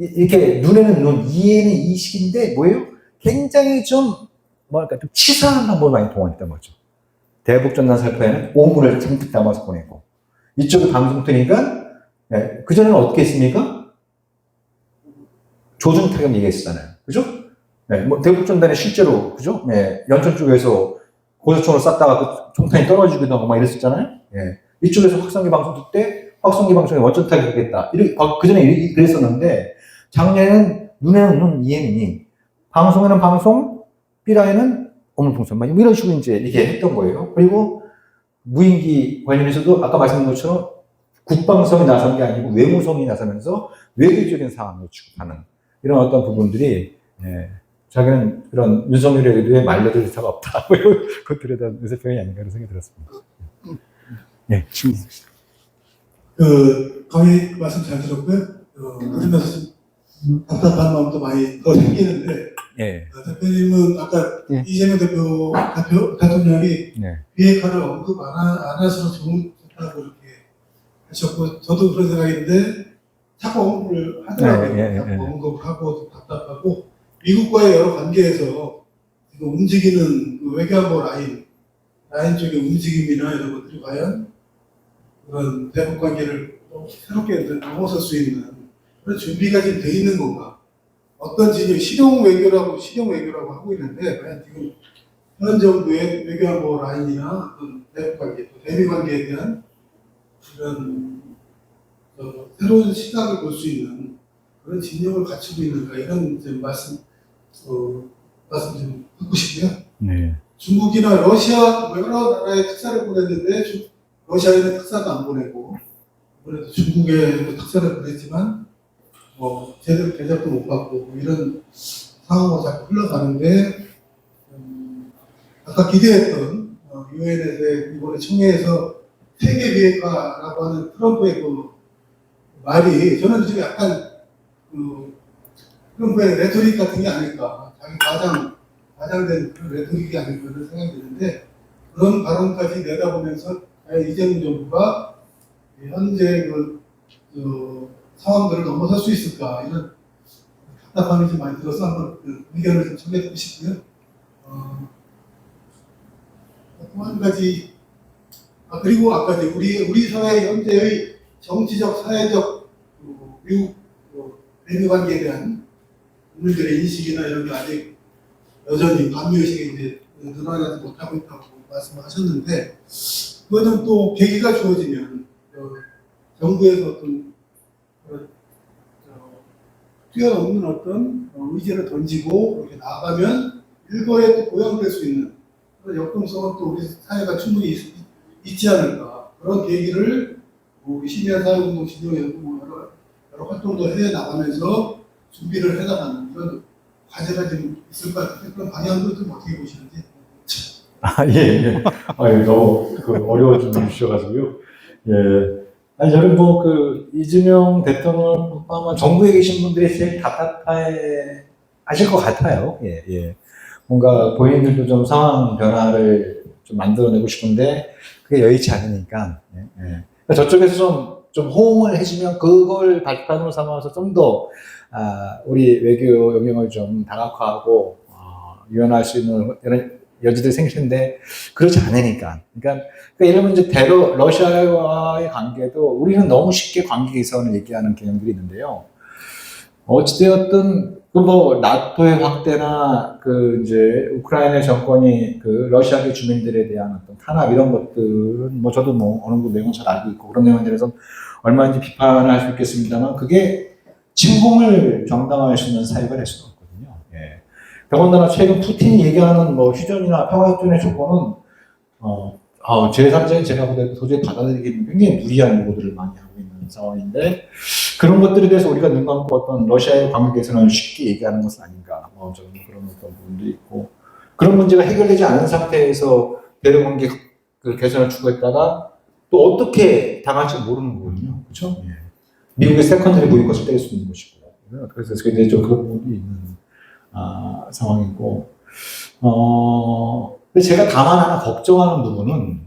이렇게 눈에는 눈, 이에는 이식인데 뭐예요? 굉장히 좀 뭐랄까 좀 치사한 방법을 많이 동원했던 거죠. 대북전단 살포에는 오물을 잔뜩 담아서 보내고 이쪽에 방송 트니까 예, 그전에는 어떻게 했습니까? 조준 타격 얘기했었잖아요. 그죠? 예, 뭐 대북전단에 실제로 그죠? 예, 연천 쪽에서 고소총을 쐈다가 그 총탄이 떨어지기도 하고 막 이랬었잖아요. 예, 이쪽에서 확성기 방송 들 때 확성기 방송에 원전 타격했다. 그전에 그랬었는데 작년에는 눈에는 눈, 이에는 이. 방송에는 방송, 삐라에는 어물풍선. 막 이런 식으로 이제 이렇게 했던 거예요. 그리고 무인기 관련해서도 아까 말씀드린 것처럼 국방성이 나선 게 아니고 외무성이 나서면서 외교적인 상황을 취급하는 이런 어떤 부분들이, 예, 자기는 그런 윤석열의 의도에 말려들 의사가 없다. 뭐 이런 것들에 대한 의사 표현이 아닌가 그런 생각이 들었습니다. 예. 강의 말씀 잘 들었고요. 그러면서 좀 답답한 마음도 많이 더 생기는데, 예. 대표님은 아까 예. 이재명 대통령이 네. 비핵화를 언급 안 해서 좋다고 이렇게 하셨고, 저도 그런 생각인데, 자꾸 언급을 하더라고요. 예. 자꾸 언급하고 답답하고, 미국과의 여러 관계에서 지금 움직이는 그 외교안보 라인 쪽의 움직임이나 이런 것들이 과연 그런 대북 관계를 새롭게 넘어설 수 있는 그런 준비가 지금 돼 있는 건가? 어떤 진영, 실용 외교라고 하고 있는데, 과연 지금 현 정부의 외교안보 라인이나 어떤 대북 관계, 또 대미 관계에 대한 이런 새로운 시각을 볼 수 있는 그런 진영을 갖추고 있는가? 이런 좀 말씀 좀 하고 싶고요. 네. 중국이나 러시아 뭐 여러 나라에 특사를 보냈는데 러시아에는 특사도 안 보내고 아무래도 중국에 특사를 보냈지만 뭐 제대로 대접도 못 받고 뭐 이런 상황으로 자꾸 흘러가는데 아까 기대했던 유엔에서 이번에 총회에서 세계 비핵화라고 하는 트럼프의 그 말이 저는 지금 약간 그 트럼프의 레토릭 같은 게 아닐까, 자기 과장된 그런 레토릭이 아닐까 그런 생각이 드는데, 그런 발언까지 내다보면서 이재명 정부가 현재 그 상황들을 넘어설 수 있을까, 이런 답답함이 좀 많이 들어서 한번 그 의견을 좀 청해드리고 싶고요. 또 한 가지, 그리고 아까 이제 우리 사회 현재의 정치적, 사회적 미국 대미 관계에 대한 국민들의 인식이나 이런 게 아직 여전히 반미의식이 이제 늘어나지 못하고 있다고 말씀하셨는데, 그거는 또 계기가 주어지면 정부에서 어떤 뛰어넘는 어떤 의지를 던지고 이렇게 나아가면 일거에 또 고양될 수 있는 그런 역동성은 또 우리 사회가 충분히 있지 않을까, 그런 계기를 우리 시민 사회운동 진영에서 뭐 여러 활동도 해 나가면서 준비를 해나가는 그런 과제가 좀 있을 것 같은데, 그런 방향도 좀 어떻게 보시는지. 예. 아유, 너무 어려워 좀 주셔가지고요. 예. 아니, 저는 이재명 대통령 아마 정부에 계신 분들이 제일 답답해 하실 것 같아요. 예. 뭔가 본인들도 좀 상황 변화를 좀 만들어내고 싶은데, 그게 여의치 않으니까. 예, 예. 그러니까 저쪽에서 좀 호응을 해주면 그걸 발판으로 삼아서 좀 더, 우리 외교 영역을 좀 다각화하고, 유연할 수 있는 이런 여지들이 생길 텐데, 그렇지 않으니까. 그러니까 예를 들면 이제 러시아와의 관계도 우리는 너무 쉽게 관계 개선을 얘기하는 개념들이 있는데요. 어찌되었든, 나토의 확대나, 이제, 우크라이나 정권이 러시아계 주민들에 대한 어떤 탄압 이런 것들은 저도 어느 정도 내용은 잘 알고 있고, 그런 내용에 대해서 얼마든지 비판을 할 수 있겠습니다만, 그게 침공을 정당화할 수 있는 사유가 될 수는 없거든요. 예. 더군다나 최근 푸틴이 얘기하는 휴전이나 평화협정의 조건은, 제3자인 제가 보기에도 도저히 받아들이기 굉장히 무리한 요구들을 많이 하고 있는 상황인데, 그런 것들에 대해서 우리가 눈 감고 어떤 러시아의 관계 개선을 쉽게 얘기하는 것은 아닌가, 저는 그런 어떤 부분도 있고, 그런 문제가 해결되지 않은 상태에서 대러 관계 개선을 추구했다가 또 어떻게 당할지 모르는 거거든요. 그렇죠? 예. 미국의 세컨드리 보이콧을 때릴 수 있는 것이고, 그래서 굉장히 좀 그런 부분도 있는 상황이고, 근데 제가 다만 하나 걱정하는 부분은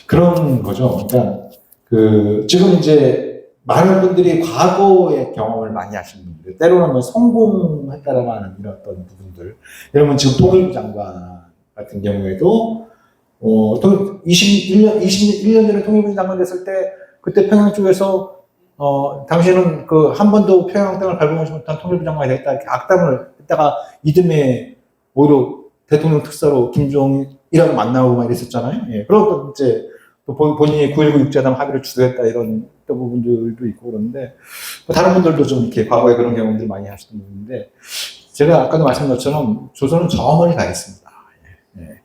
그런 거죠. 그러니까 지금 이제 많은 분들이 과거의 경험을 많이 하시는 분들, 때로는 성공했다라고 하는 이런 어떤 부분들. 여러분 지금 통일부 장관 같은 경우에도 21년 전에 통일부 장관 됐을 때 그때 평양 쪽에서 당신은 한 번도 평양 땅을 밟아보지 못한 통일부 장관이 됐다 이렇게 악담을 했다가 이듬해 오히려 대통령 특사로 김정일이랑 만나고 막 이랬었잖아요. 예. 그리고 이제 또 본인이 9.19 육자담 합의를 주도했다 이런 또 부분들도 있고 그런데 다른 분들도 좀 이렇게 과거에 그런 경험들 많이 하시던 분인데 제가 아까도 말씀드린 것처럼 조선은 저 멀리 가 있습니다. 예.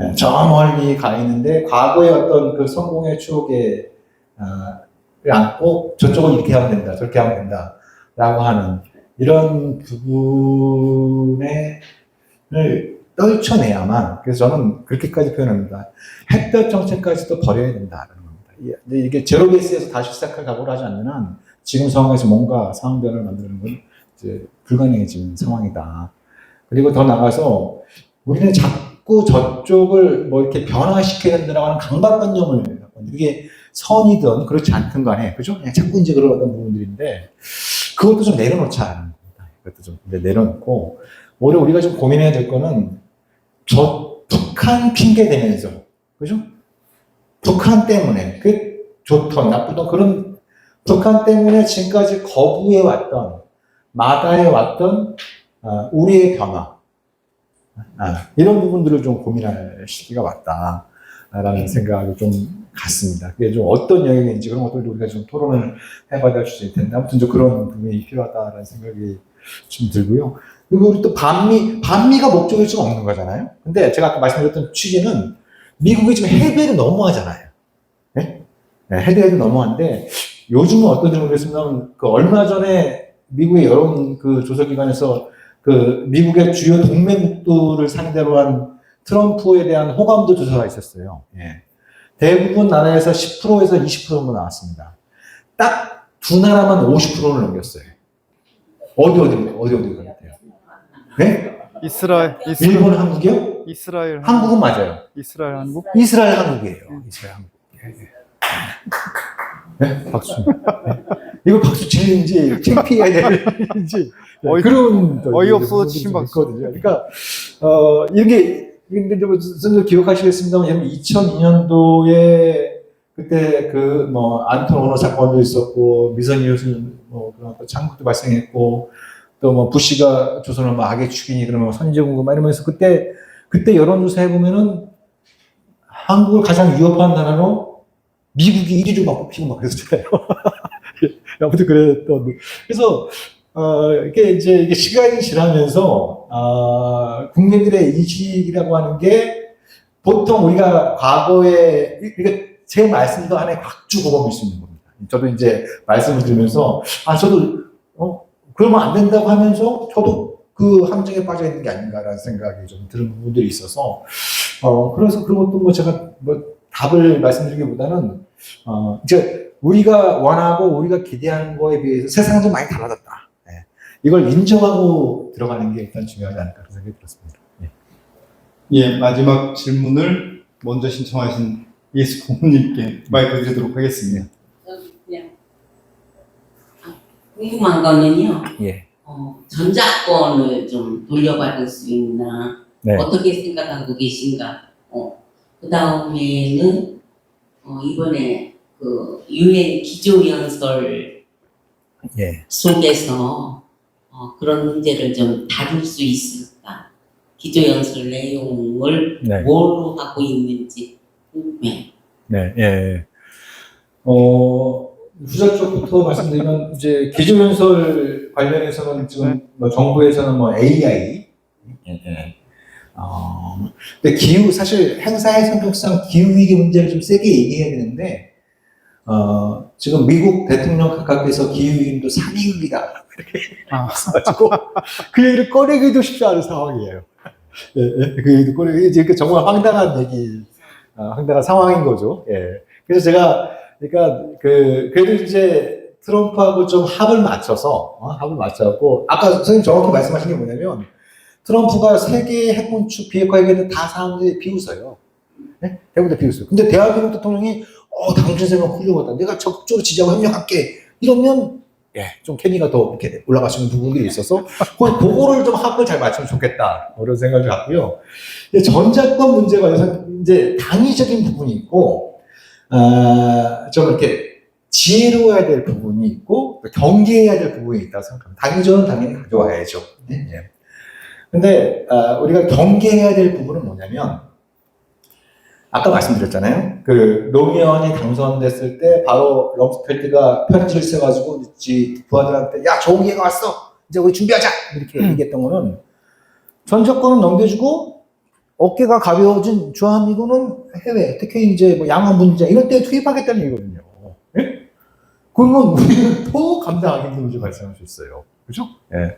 예. 저 멀리 가 있는데 과거의 어떤 성공의 추억에 안고 저쪽은 이렇게 하면 된다, 저렇게 하면 된다 라고 하는 이런 부분에 떨쳐내야만, 그래서 저는 그렇게까지 표현합니다. 햇볕 정책까지도 버려야 된다는 겁니다. 이게 제로 베이스에서 다시 시작할 각오를 하지 않는 한 지금 상황에서 뭔가 상황 변화를 만드는 건 이제 불가능해지는 상황이다. 그리고 더 나가서 우리는 자꾸 저쪽을 이렇게 변화시켜야 된다고 하는 강박관념을 갖고 있는데 그게 선이든 그렇지 않든 간에, 그죠? 그냥 자꾸 이제 그런 어떤 부분들인데 그것도 좀 내려놓자 하는 겁니다. 그것도 좀 내려놓고 오히려 우리가 좀 고민해야 될 거는 북한 핑계 대면서, 그죠? 북한 때문에, 좋던, 나쁘던 그런 북한 때문에 지금까지 거부해왔던, 마다해왔던, 우리의 변화. 이런 부분들을 좀 고민할 시기가 왔다라는 생각이 좀 같습니다. 그게 좀 어떤 영역인지 그런 것들을 우리가 좀 토론을 해봐야 줄 텐데, 아무튼 좀 그런 부분이 필요하다라는 생각이 좀 들고요. 그리고 우리 또 반미가 목적일 수는 없는 거잖아요. 근데 제가 아까 말씀드렸던 취지는 미국이 지금 해외를 넘어가잖아요. 네? 네, 해외를 넘어가는데 요즘은 어떤지 모르겠습니다만 얼마 전에 미국의 여론 조사기관에서 미국의 주요 동맹국들을 상대로 한 트럼프에 대한 호감도 조사가 있었어요. 예. 대부분 나라에서 10%에서 20% 정도 나왔습니다. 딱 두 나라만 50%를 넘겼어요. 어디 그랬대요? 네? 일본, 한국이요? 이스라엘, 한국은 맞아요. 이스라엘, 한국? 이스라엘, 한국이에요. 이스라엘, 한국. 네? 박수. 네. 이거 박수 치는지 창피해야 되는지 그런 어이없어서 치신 박수. 있거든요. 그러니까 이게 근데 선생님 기억하시겠습니다만 2002년도에 그때 안톤 오너 사건도 있었고 미선이웃은 그런 창국도 발생했고 또 부시가 조선을 악의 축이니 그러면 선제공급 이러면서 그때 여론조사 해보면은 한국을 가장 위협한 나라로 미국이 1위로 막 뽑히고 막 그랬었잖아요. 아무튼 그랬던. 그래서, 이게 시간이 지나면서, 국민들의 인식이라고 하는 게 보통 우리가 과거에, 제 말씀도 하나의 각주고범일 수 있는 겁니다. 저도 이제 말씀을 드리면서, 저도, 그러면 안 된다고 하면서 저도 그 함정에 빠져 있는 게 아닌가라는 생각이 좀 드는 부분들이 있어서, 그래서 그런 것도 제가 답을 말씀드리기보다는, 이제 우리가 원하고 우리가 기대하는 거에 비해서 세상은 좀 많이 달라졌다. 네. 이걸 인정하고 들어가는 게 일단 중요하지 않을까 그런 생각이 들었습니다. 네. 예, 마지막 질문을 먼저 신청하신 예수 고모님께 마이크 드리도록 하겠습니다. 그냥 궁금한 거는요. 예. 전자권을 좀 돌려받을 수 있나 네. 어떻게 생각하고 계신가. 그 다음에는 이번에 그 유엔 기조연설 예. 속에서 그런 문제를 좀 다룰 수 있을까? 기조연설 내용을 네. 뭘로 하고 있는지 궁금해. 네, 예. 후자 쪽부터 말씀드리면, 이제, 기조연설 관련해서는 지금, 정부에서는 AI, 예. 근데 사실 행사의 성격상 기후위기 문제를 좀 세게 얘기해야 되는데, 지금 미국 대통령 각각에서 기후위기도 3위극이다. 이렇게 써가지고, 그 얘기를 꺼내기도 쉽지 않은 상황이에요. 예, 예. 그 얘기도 꺼내기, 이제 정말 황당한 황당한 상황인 거죠. 예. 그래서 제가, 그러니까, 그래도 이제 트럼프하고 좀 합을 맞춰갖고, 아까 선생님 정확히 말씀하신 게 뭐냐면, 트럼프가 세계 핵군축 비핵화 얘기는 다 사람들이 비웃어요. 네? 대부분 다 비웃어요. 근데 대한민국 대통령이, 당신 생각 훌륭하다. 내가 적극적으로 지지하고 협력할게. 이러면, 예, 좀 케미가 더 이렇게 올라가시는 부분들이 있어서, 그거를 좀 합을 잘 맞추면 좋겠다. 이런 생각을 갖고요. 전자권 문제에 관해서 이제 당위적인 부분이 있고, 좀 이렇게 지혜로워야 될 부분이 있고, 경계해야 될 부분이 있다고 생각합니다. 당위적은 당연히 가져와야죠. 네. 근데, 우리가 경계해야 될 부분은 뭐냐면, 아까 말씀드렸잖아요. 그, 노무현이 당선됐을 때, 바로 럼스펠트가 편지를 써가지고, 부하들한테, 야, 좋은 기회가 왔어! 이제 우리 준비하자! 이렇게 얘기했던 거는, 전적권은 넘겨주고, 어깨가 가벼워진 주한미군은 해외, 특히 이제 뭐 양안 문제, 이런 때 투입하겠다는 얘기거든요. 예? 그러면 우리는 더 감당하기 힘든 문제 발생할 수 있어요. 그죠? 예.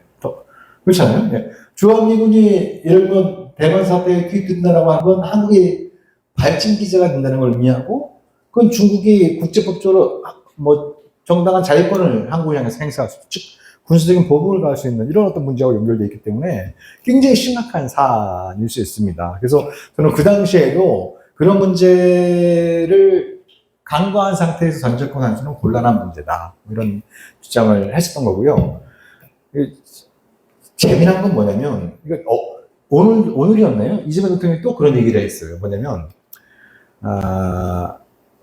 그렇잖아요. 예. 주한미군이 예를 들면 대만 사태에 투입된다라고 하는 건 한국이 발진 기제가 된다는 걸 의미하고, 그건 중국이 국제법적으로 뭐 정당한 자유권을 한국을 향해서 행사할 수, 즉 군사적인 보복을 가할 수 있는 이런 어떤 문제하고 연결되어 있기 때문에 굉장히 심각한 사안일 수 있습니다. 그래서 저는 그 당시에도 그런 문제를 간과한 상태에서 전적권 한수는 곤란한 문제다. 이런 주장을 했었던 거고요. 재미난 건 뭐냐면, 오늘이었나요? 이재명 대통령이 또 그런 얘기를 했어요. 뭐냐면,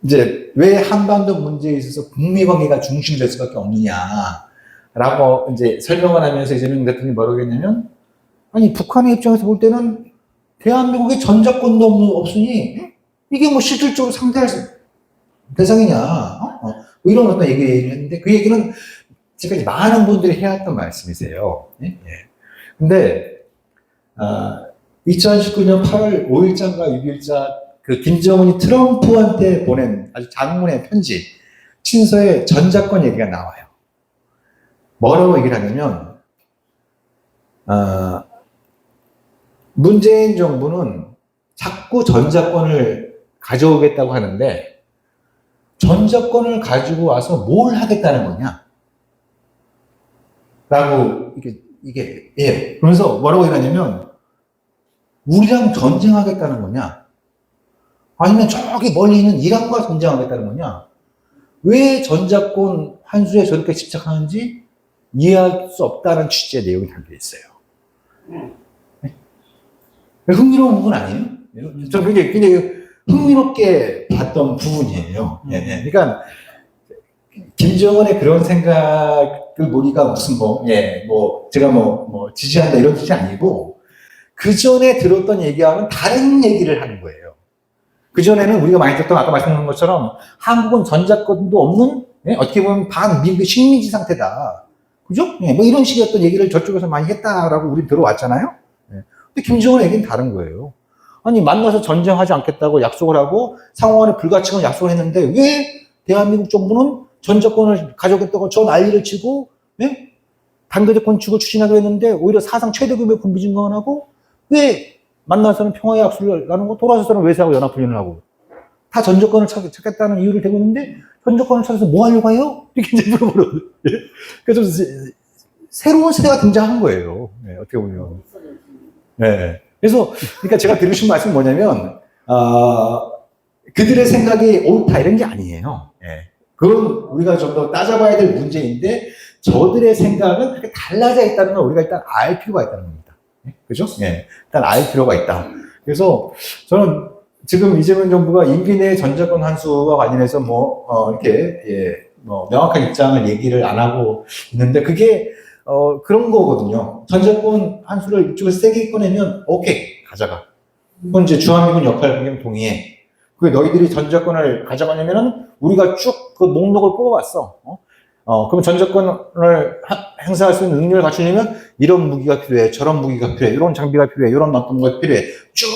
이제 왜 한반도 문제에 있어서 북미 관계가 중심될 수밖에 없느냐라고 이제 설명을 하면서 이재명 대통령이 뭐라고 했냐면, 아니, 북한의 입장에서 볼 때는 대한민국에 전자권도 없으니 이게 뭐 실질적으로 상대할 대상이냐, 뭐 이런 어떤 얘기를 했는데, 그 얘기는 지금까지 많은 분들이 해왔던 말씀이세요. 예? 근데, 2019년 8월 5일자인가 6일자 그 김정은이 트럼프한테 보낸 아주 장문의 편지, 친서에 전자권 얘기가 나와요. 뭐라고 얘기를 하냐면, 문재인 정부는 자꾸 전자권을 가져오겠다고 하는데, 전자권을 가지고 와서 뭘 하겠다는 거냐? 라고, 예. 그러면서 뭐라고 얘기하냐면, 우리랑 전쟁하겠다는 거냐? 아니면 저기 멀리 있는 이란과 전쟁하겠다는 거냐? 왜 전자권 환수에 저렇게 집착하는지 이해할 수 없다는 취지의 내용이 담겨 있어요. 네? 흥미로운 부분 아니에요? 저 굉장히 흥미롭게 봤던 부분이에요. 예. 그러니까, 김정은의 그런 생각을 우리가 무슨 제가 지지한다 이런 뜻이 아니고, 그 전에 들었던 얘기와는 다른 얘기를 하는 거예요. 그 전에는 우리가 많이 듣던 아까 말씀드린 것처럼 한국은 전자권도 없는, 어떻게 보면 반민국 식민지 상태다. 그죠? 뭐 이런 식의 어떤 얘기를 저쪽에서 많이 했다라고 우리 들어왔잖아요. 근데 김정은 얘기는 다른 거예요. 아니, 만나서 전쟁하지 않겠다고 약속을 하고 상호간에 불가침을 약속을 했는데 왜 대한민국 정부는 전자권을 가져오겠다고 저 난리를 치고, 단계적 건축을 추진하기로 했는데 오히려 사상 최대 규모의 군비 증강을 하고, 왜 만나서는 평화의 약속을 나누고 돌아서서는 외세하고 연합훈련을 하고 다 전자권을 찾겠다는 이유를 대고 있는데 전자권을 찾아서 뭐 하려고 해요? 이렇게 이제 물어보거든요. 그래서 새로운 세대가 등장한 거예요. 어떻게 보면. 그래서 그러니까 제가 드리고 싶은 말씀은 뭐냐면, 그들의 생각이 옳다 이런 게 아니에요. 예. 그건 우리가 좀 더 따져봐야 될 문제인데 저들의 생각은 그렇게 달라져 있다는 걸 우리가 일단 알 필요가 있다는 겁니다. 예? 그죠? 예. 일단 알 필요가 있다. 그래서 저는 지금 이재명 정부가 임기 내 전 정권 환수와 관련해서 이렇게, 명확한 입장을 얘기를 안 하고 있는데 그게, 그런 거거든요. 전 정권 환수를 이쪽을 세게 꺼내면, 오케이, 가져가. 그건 이제 주한미군 역할 분명 동의해. 그게 너희들이 전 정권을 가져가려면은 우리가 쭉 그 목록을 뽑아봤어. 그럼 전 정권을 행사할 수 있는 능력을 갖추려면 이런 무기가 필요해, 저런 무기가 필요해, 이런 장비가 필요해, 이런 납품가 필요해. 쭉!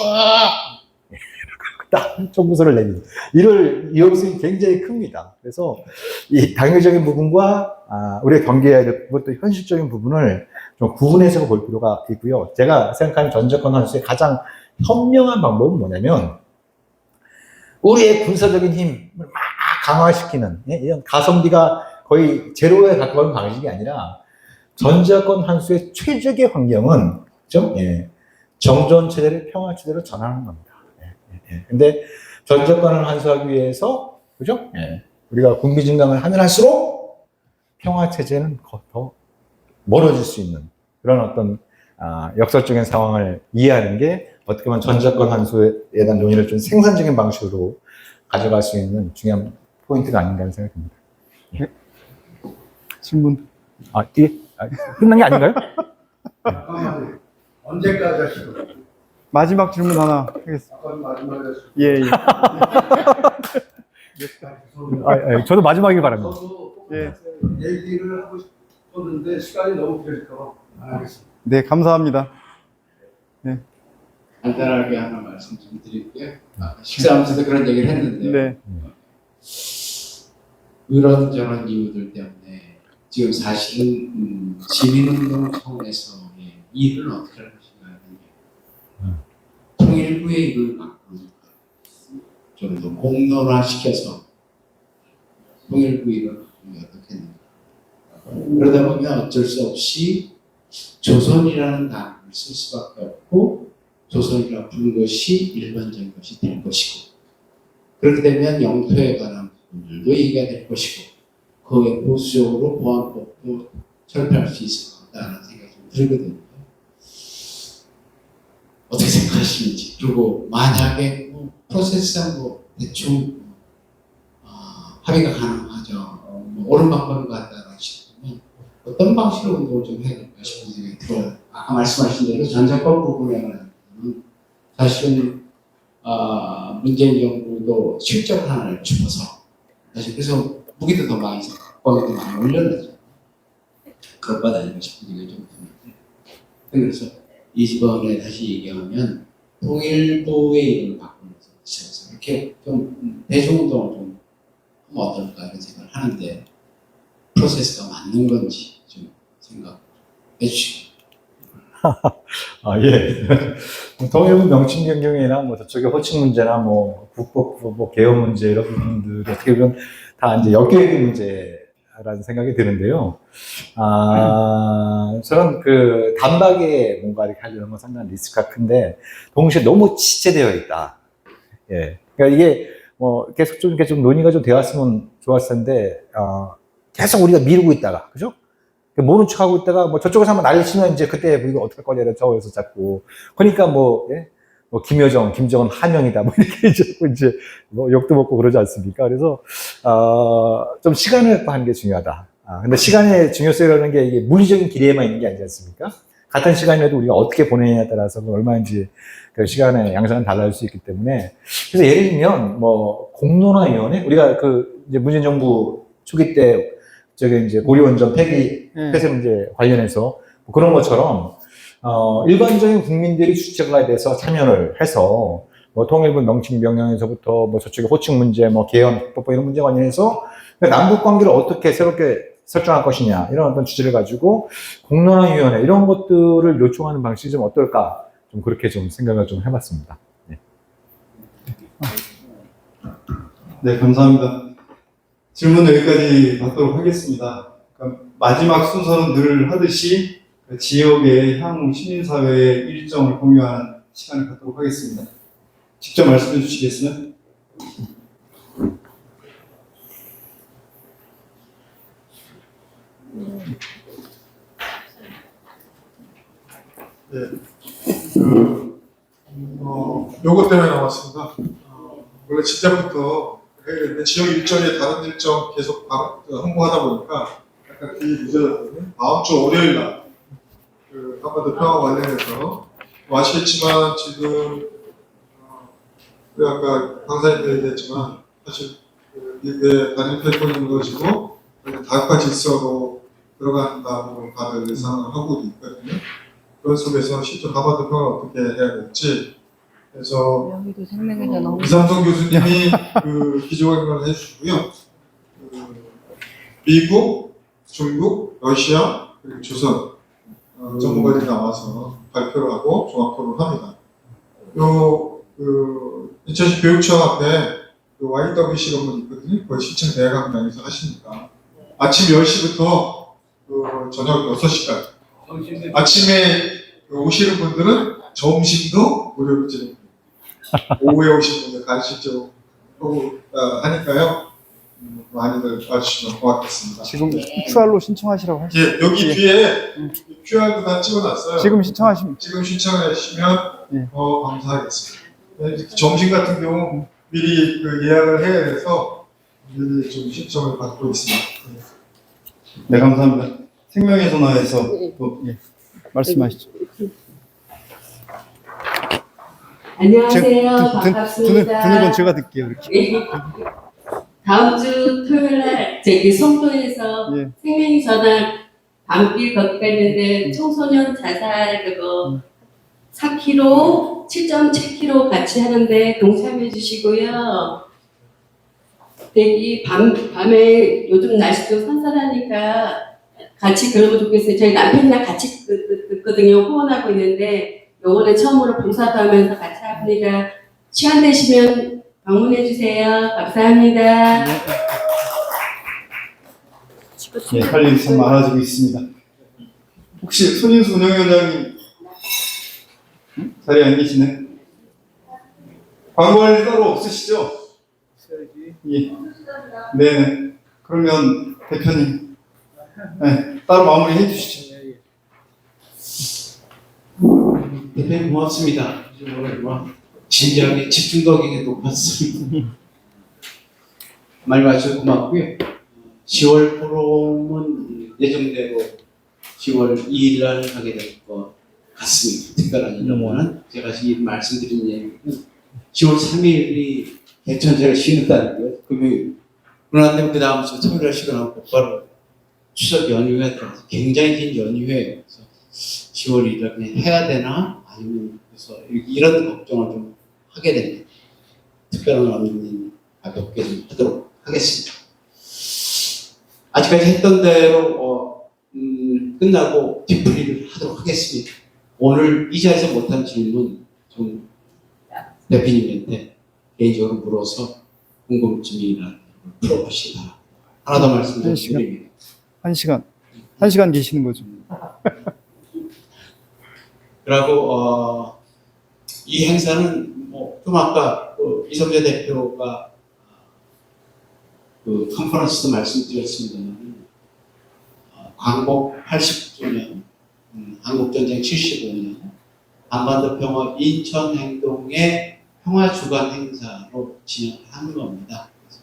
딱 정부서를 내립니다. 이럴 위험성이 굉장히 큽니다. 그래서 이 당위적인 부분과 우리가 경계해야 될 부분, 또 현실적인 부분을 좀 구분해서 볼 필요가 있고요. 제가 생각하는 전 정권 환수의 가장 현명한 방법은 뭐냐면 우리의 군사적인 힘을 막 강화시키는 이런 가성비가 거의 제로에 가까운 방식이 아니라 전 정권 환수의 최적의 환경은 그죠? 예. 정전 체제를 평화 체제로 전환하는 겁니다. 근데 전 정권을 환수하기 위해서 그죠? 예. 우리가 군비 증강을 하면 할수록 평화 체제는 더 멀어질 수 있는 그런 어떤 역설적인 상황을 이해하는 게 어떻게 보면 전 정권 환수에 대한 논의를 좀 생산적인 방식으로 가져갈 수 있는 중요한 포인트가 아닌가 하는 생각이 듭니다. 네. 질문. 끝난 게 아닌가요? 언제까지 하시고? 마지막 질문 하나 하겠습니다. 아까 마지막에 예. 저도 마지막이길 바랍니다. 저도 예. 얘기를 하고 싶었는데 시간이 너무 길어서 안 하겠습니다. 네, 감사합니다. 간단하게 하나 말씀 좀 드릴게요. 식사하면서도 그런 얘기를 했는데 네. 이런저런 이유들 때문에 지금 사실은 시민운동 차원에서의 일을 어떻게 할 것인가 하는 게 통일부의 일을 바꾸는 좀 더 공론화시켜서 통일부 일을 바꾸는 게 어떻겠는가. 그러다 보면 어쩔 수 없이 조선이라는 단어를 쓸 수밖에 없고 조선이라고 부르는 것이 일반적인 것이 될 것이고 그렇게 되면 영토에 관한 부분들도 얘기가 될 것이고 그에 보수적으로 보안법도 철폐할 수 있을 것 같다는 생각이 좀 들거든요. 어떻게 생각하시는지 그리고 만약에 프로세스상 대충 합의가 가능하죠. 옳은 방법인 것 같다고 하시면 어떤 방식으로 운동을 좀 해야 될까 싶은 생각이 들어요. 아까 말씀하신 대로 전자법 부분에는 사실은 문재인 정부도 실적 하나를 짚어서 사실 그래서 무기도 더 많이 국방도 많이 올려놨죠. 그것보다 아닌가 싶은 생각이 좀 드는데 그래서 이번에 다시 얘기하면 통일부의 이름을 바꾸면서 시작해서 이렇게 좀 대중운동을 좀 하면 어떨까 이런 생각을 하는데 프로세스가 맞는 건지 좀 생각해 주시고. 예. 통일부 명칭 변경이나 저쪽에 호칭 문제나 국법부 개헌 문제 이런 부분들이 어떻게 보면 다 이제 엮여있는 문제라는 생각이 드는데요. 저는 그 단박에 뭔가 이렇게 하려는 건 상당히 리스크가 큰데 동시에 너무 지체되어 있다. 예. 그러니까 이게 계속 좀 이렇게 좀 논의가 좀 되었으면 좋았을 텐데 계속 우리가 미루고 있다가 그죠? 모른 척 하고 있다가 저쪽에서 한번 난리 치면 이제 그때 이거 어떡할 거냐 저에서 자꾸 그러니까 김여정, 김정은 한명이다 이렇게 이제 욕도 먹고 그러지 않습니까? 그래서 좀 시간을 하는 게 중요하다. 근데 시간의 중요성이라는 게 이게 물리적인 기회에만 있는 게 아니지 않습니까? 같은 시간이라도 우리가 어떻게 보내냐에 따라서 얼마인지 그 시간의 양상은 달라질 수 있기 때문에 그래서 예를 들면 공론화위원회 우리가 이제 문재인 정부 초기 때 이제 고리원전 폐쇄 문제 관련해서 그런 것처럼 일반적인 국민들이 주체가 돼서 참여를 해서 통일부 명칭 변경에서부터 저쪽에 호칭 문제, 개헌, 국법 이런 문제 관련해서 남북 관계를 어떻게 새롭게 설정할 것이냐 이런 어떤 주제를 가지고 공론화위원회 이런 것들을 요청하는 방식이 좀 어떨까 좀 그렇게 좀 생각을 좀 해봤습니다. 네. 네, 감사합니다. 질문 여기까지 받도록 하겠습니다. 마지막 순서는 늘 하듯이 지역의 향후 시민사회의 일정을 공유하는 시간을 갖도록 하겠습니다. 직접 말씀해 주시겠어요? 요것 때문에 나왔습니다. 원래 직전부터 해야 되는데 지역 일정에 다른 일정 계속 홍보하다 보니까 약간 뒤에 늦어졌거든요. 다음 주 월요일 날 한반도 평화 관련해서 아시겠지만 지금 우리 아까 강사님도 얘기했지만 사실 이게 단일 패권인 것이고 다각화 질서로 들어간다고 다들 예상을 하고 있거든요. 그런 속에서 실제 한반도 평화를 어떻게 해야 될지 그래서 여기도 생명의자 너무 이상성 교수님이 기조강연을 해주시고요. 미국, 중국, 러시아, 그리고 조선 전문가들이 나와서 발표를 하고 종합 토론을 합니다. 2010 교육청 앞에 YWC 건물이 있거든요. 거기 시청 대학강당에서 하십니다. 아침 10시부터 저녁 6시까지. 아침에 오시는 분들은 점심도 무료로 드립니다. 오후에 오시는 분들 간식도 하고 하니까요. 많이들 와주시면 고맙겠습니다. 지금 QR로 신청하시라고 하시죠. 예, 여기 뒤에 QR도 다 찍어놨어요. 지금 신청하시면 지금 신청하시면 예. 감사하겠습니다. 점심 같은 경우 미리 예약을 해야 해서 미리 좀 신청을 받고 있습니다. 네, 감사합니다. 생명의 전화에서 또 말씀하시죠. 안녕하세요. 반갑습니다. 드는 건 제가 듣게요. 이렇게. 네. 다음 주 토요일 날 저기 송도에서 예. 생명의 전화 밤길 걷기가 있는데 청소년 자살 그거 4km, 7.7km 같이 하는데 동참해 주시고요. 밤에 요즘 날씨도 선선하니까 같이 그러면 좋겠어요. 저희 남편이랑 같이 듣거든요. 후원하고 있는데 요번에 처음으로 봉사도 하면서 같이 합니다. 시간 되시면 방문해 주세요. 감사합니다. 예, 할 일이 참 많아지고 있습니다. 혹시 손인수 운영위원장님 자리에 안 계시네? 광고할 일 따로 없으시죠? 예. 네네. 그러면 대표님, 네, 따로 마무리해 주시죠. 대표님 고맙습니다. 오늘 진지하게 집중력이 높았습니다. 말 맞춰서 고맙고요. 10월 포럼은 예정대로 10월 2일 날 하게 될 것 같습니다. 특별한 일은 제가 지금 말씀드린 얘기는 10월 3일이 개천절을 쉬는다는 거예요. 금요일. 그런데 그 다음 주 토요일 날 시간하고 곧바로 추석 연휴가 들어서 굉장히 긴 연휴예요. 그래서 10월 1일 그냥 해야 되나? 아니면 그래서 이런 걱정을 좀 하게 됩니다. 특별한 언님 가볍게 좀 하도록 하겠습니다. 아직까지 했던 대로 끝나고 뒤풀이를 하도록 하겠습니다. 오늘 이 자리에서 못한 질문 좀 대표님한테 개인적으로 물어서 궁금증이나 풀어보시다. 하나 더 말씀드립니다. 1시간 계시는 거죠. 그리고 이 행사는 좀 아까 이성재 대표가 컨퍼런스도 말씀드렸습니다만 광복 80주년, 한국전쟁 75년, 한반도 평화 인천행동의 평화주간 행사로 진행하는 겁니다. 그래서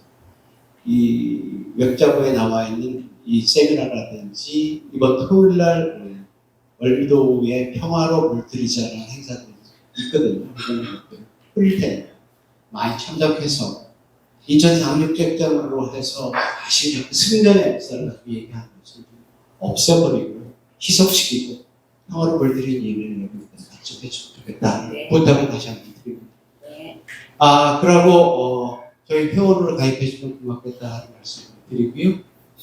이 웹자보에 나와 있는 이 세미나라든지 이번 토요일 날 월미도의 평화로 물들이자라는 행사들이 있거든요. 이거는 풀텐 많이 참석해서 인천 상륙작전으로 해서 사실 승전의 역사를 가지고 얘기하는 것을 없애버리고 희석시키고 평화로 물들인 일을 여러분들 같이 해주면 좋겠다. 네. 부탁을 다시 한번 드립니다. 네. 그리고 저희 회원으로 가입해주면 고맙겠다 하는 말씀을 드리고요.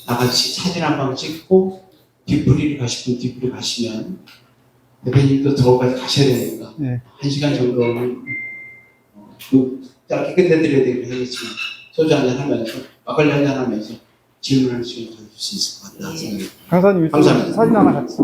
나같이 사진 한 방 찍고 뒤풀이를 가실 분 뒤풀이 가시면 대표님도 더까지 가셔야 되니까 네. 1시간 정도는 짧게 끝내드려야 되긴 하겠지만 소주 한잔 하면서 막걸리 한잔 하면서 질문할 시간 가질 수 있을 것 같다 생각합니다. 강사님 감사합니다. 사진 하나 같이.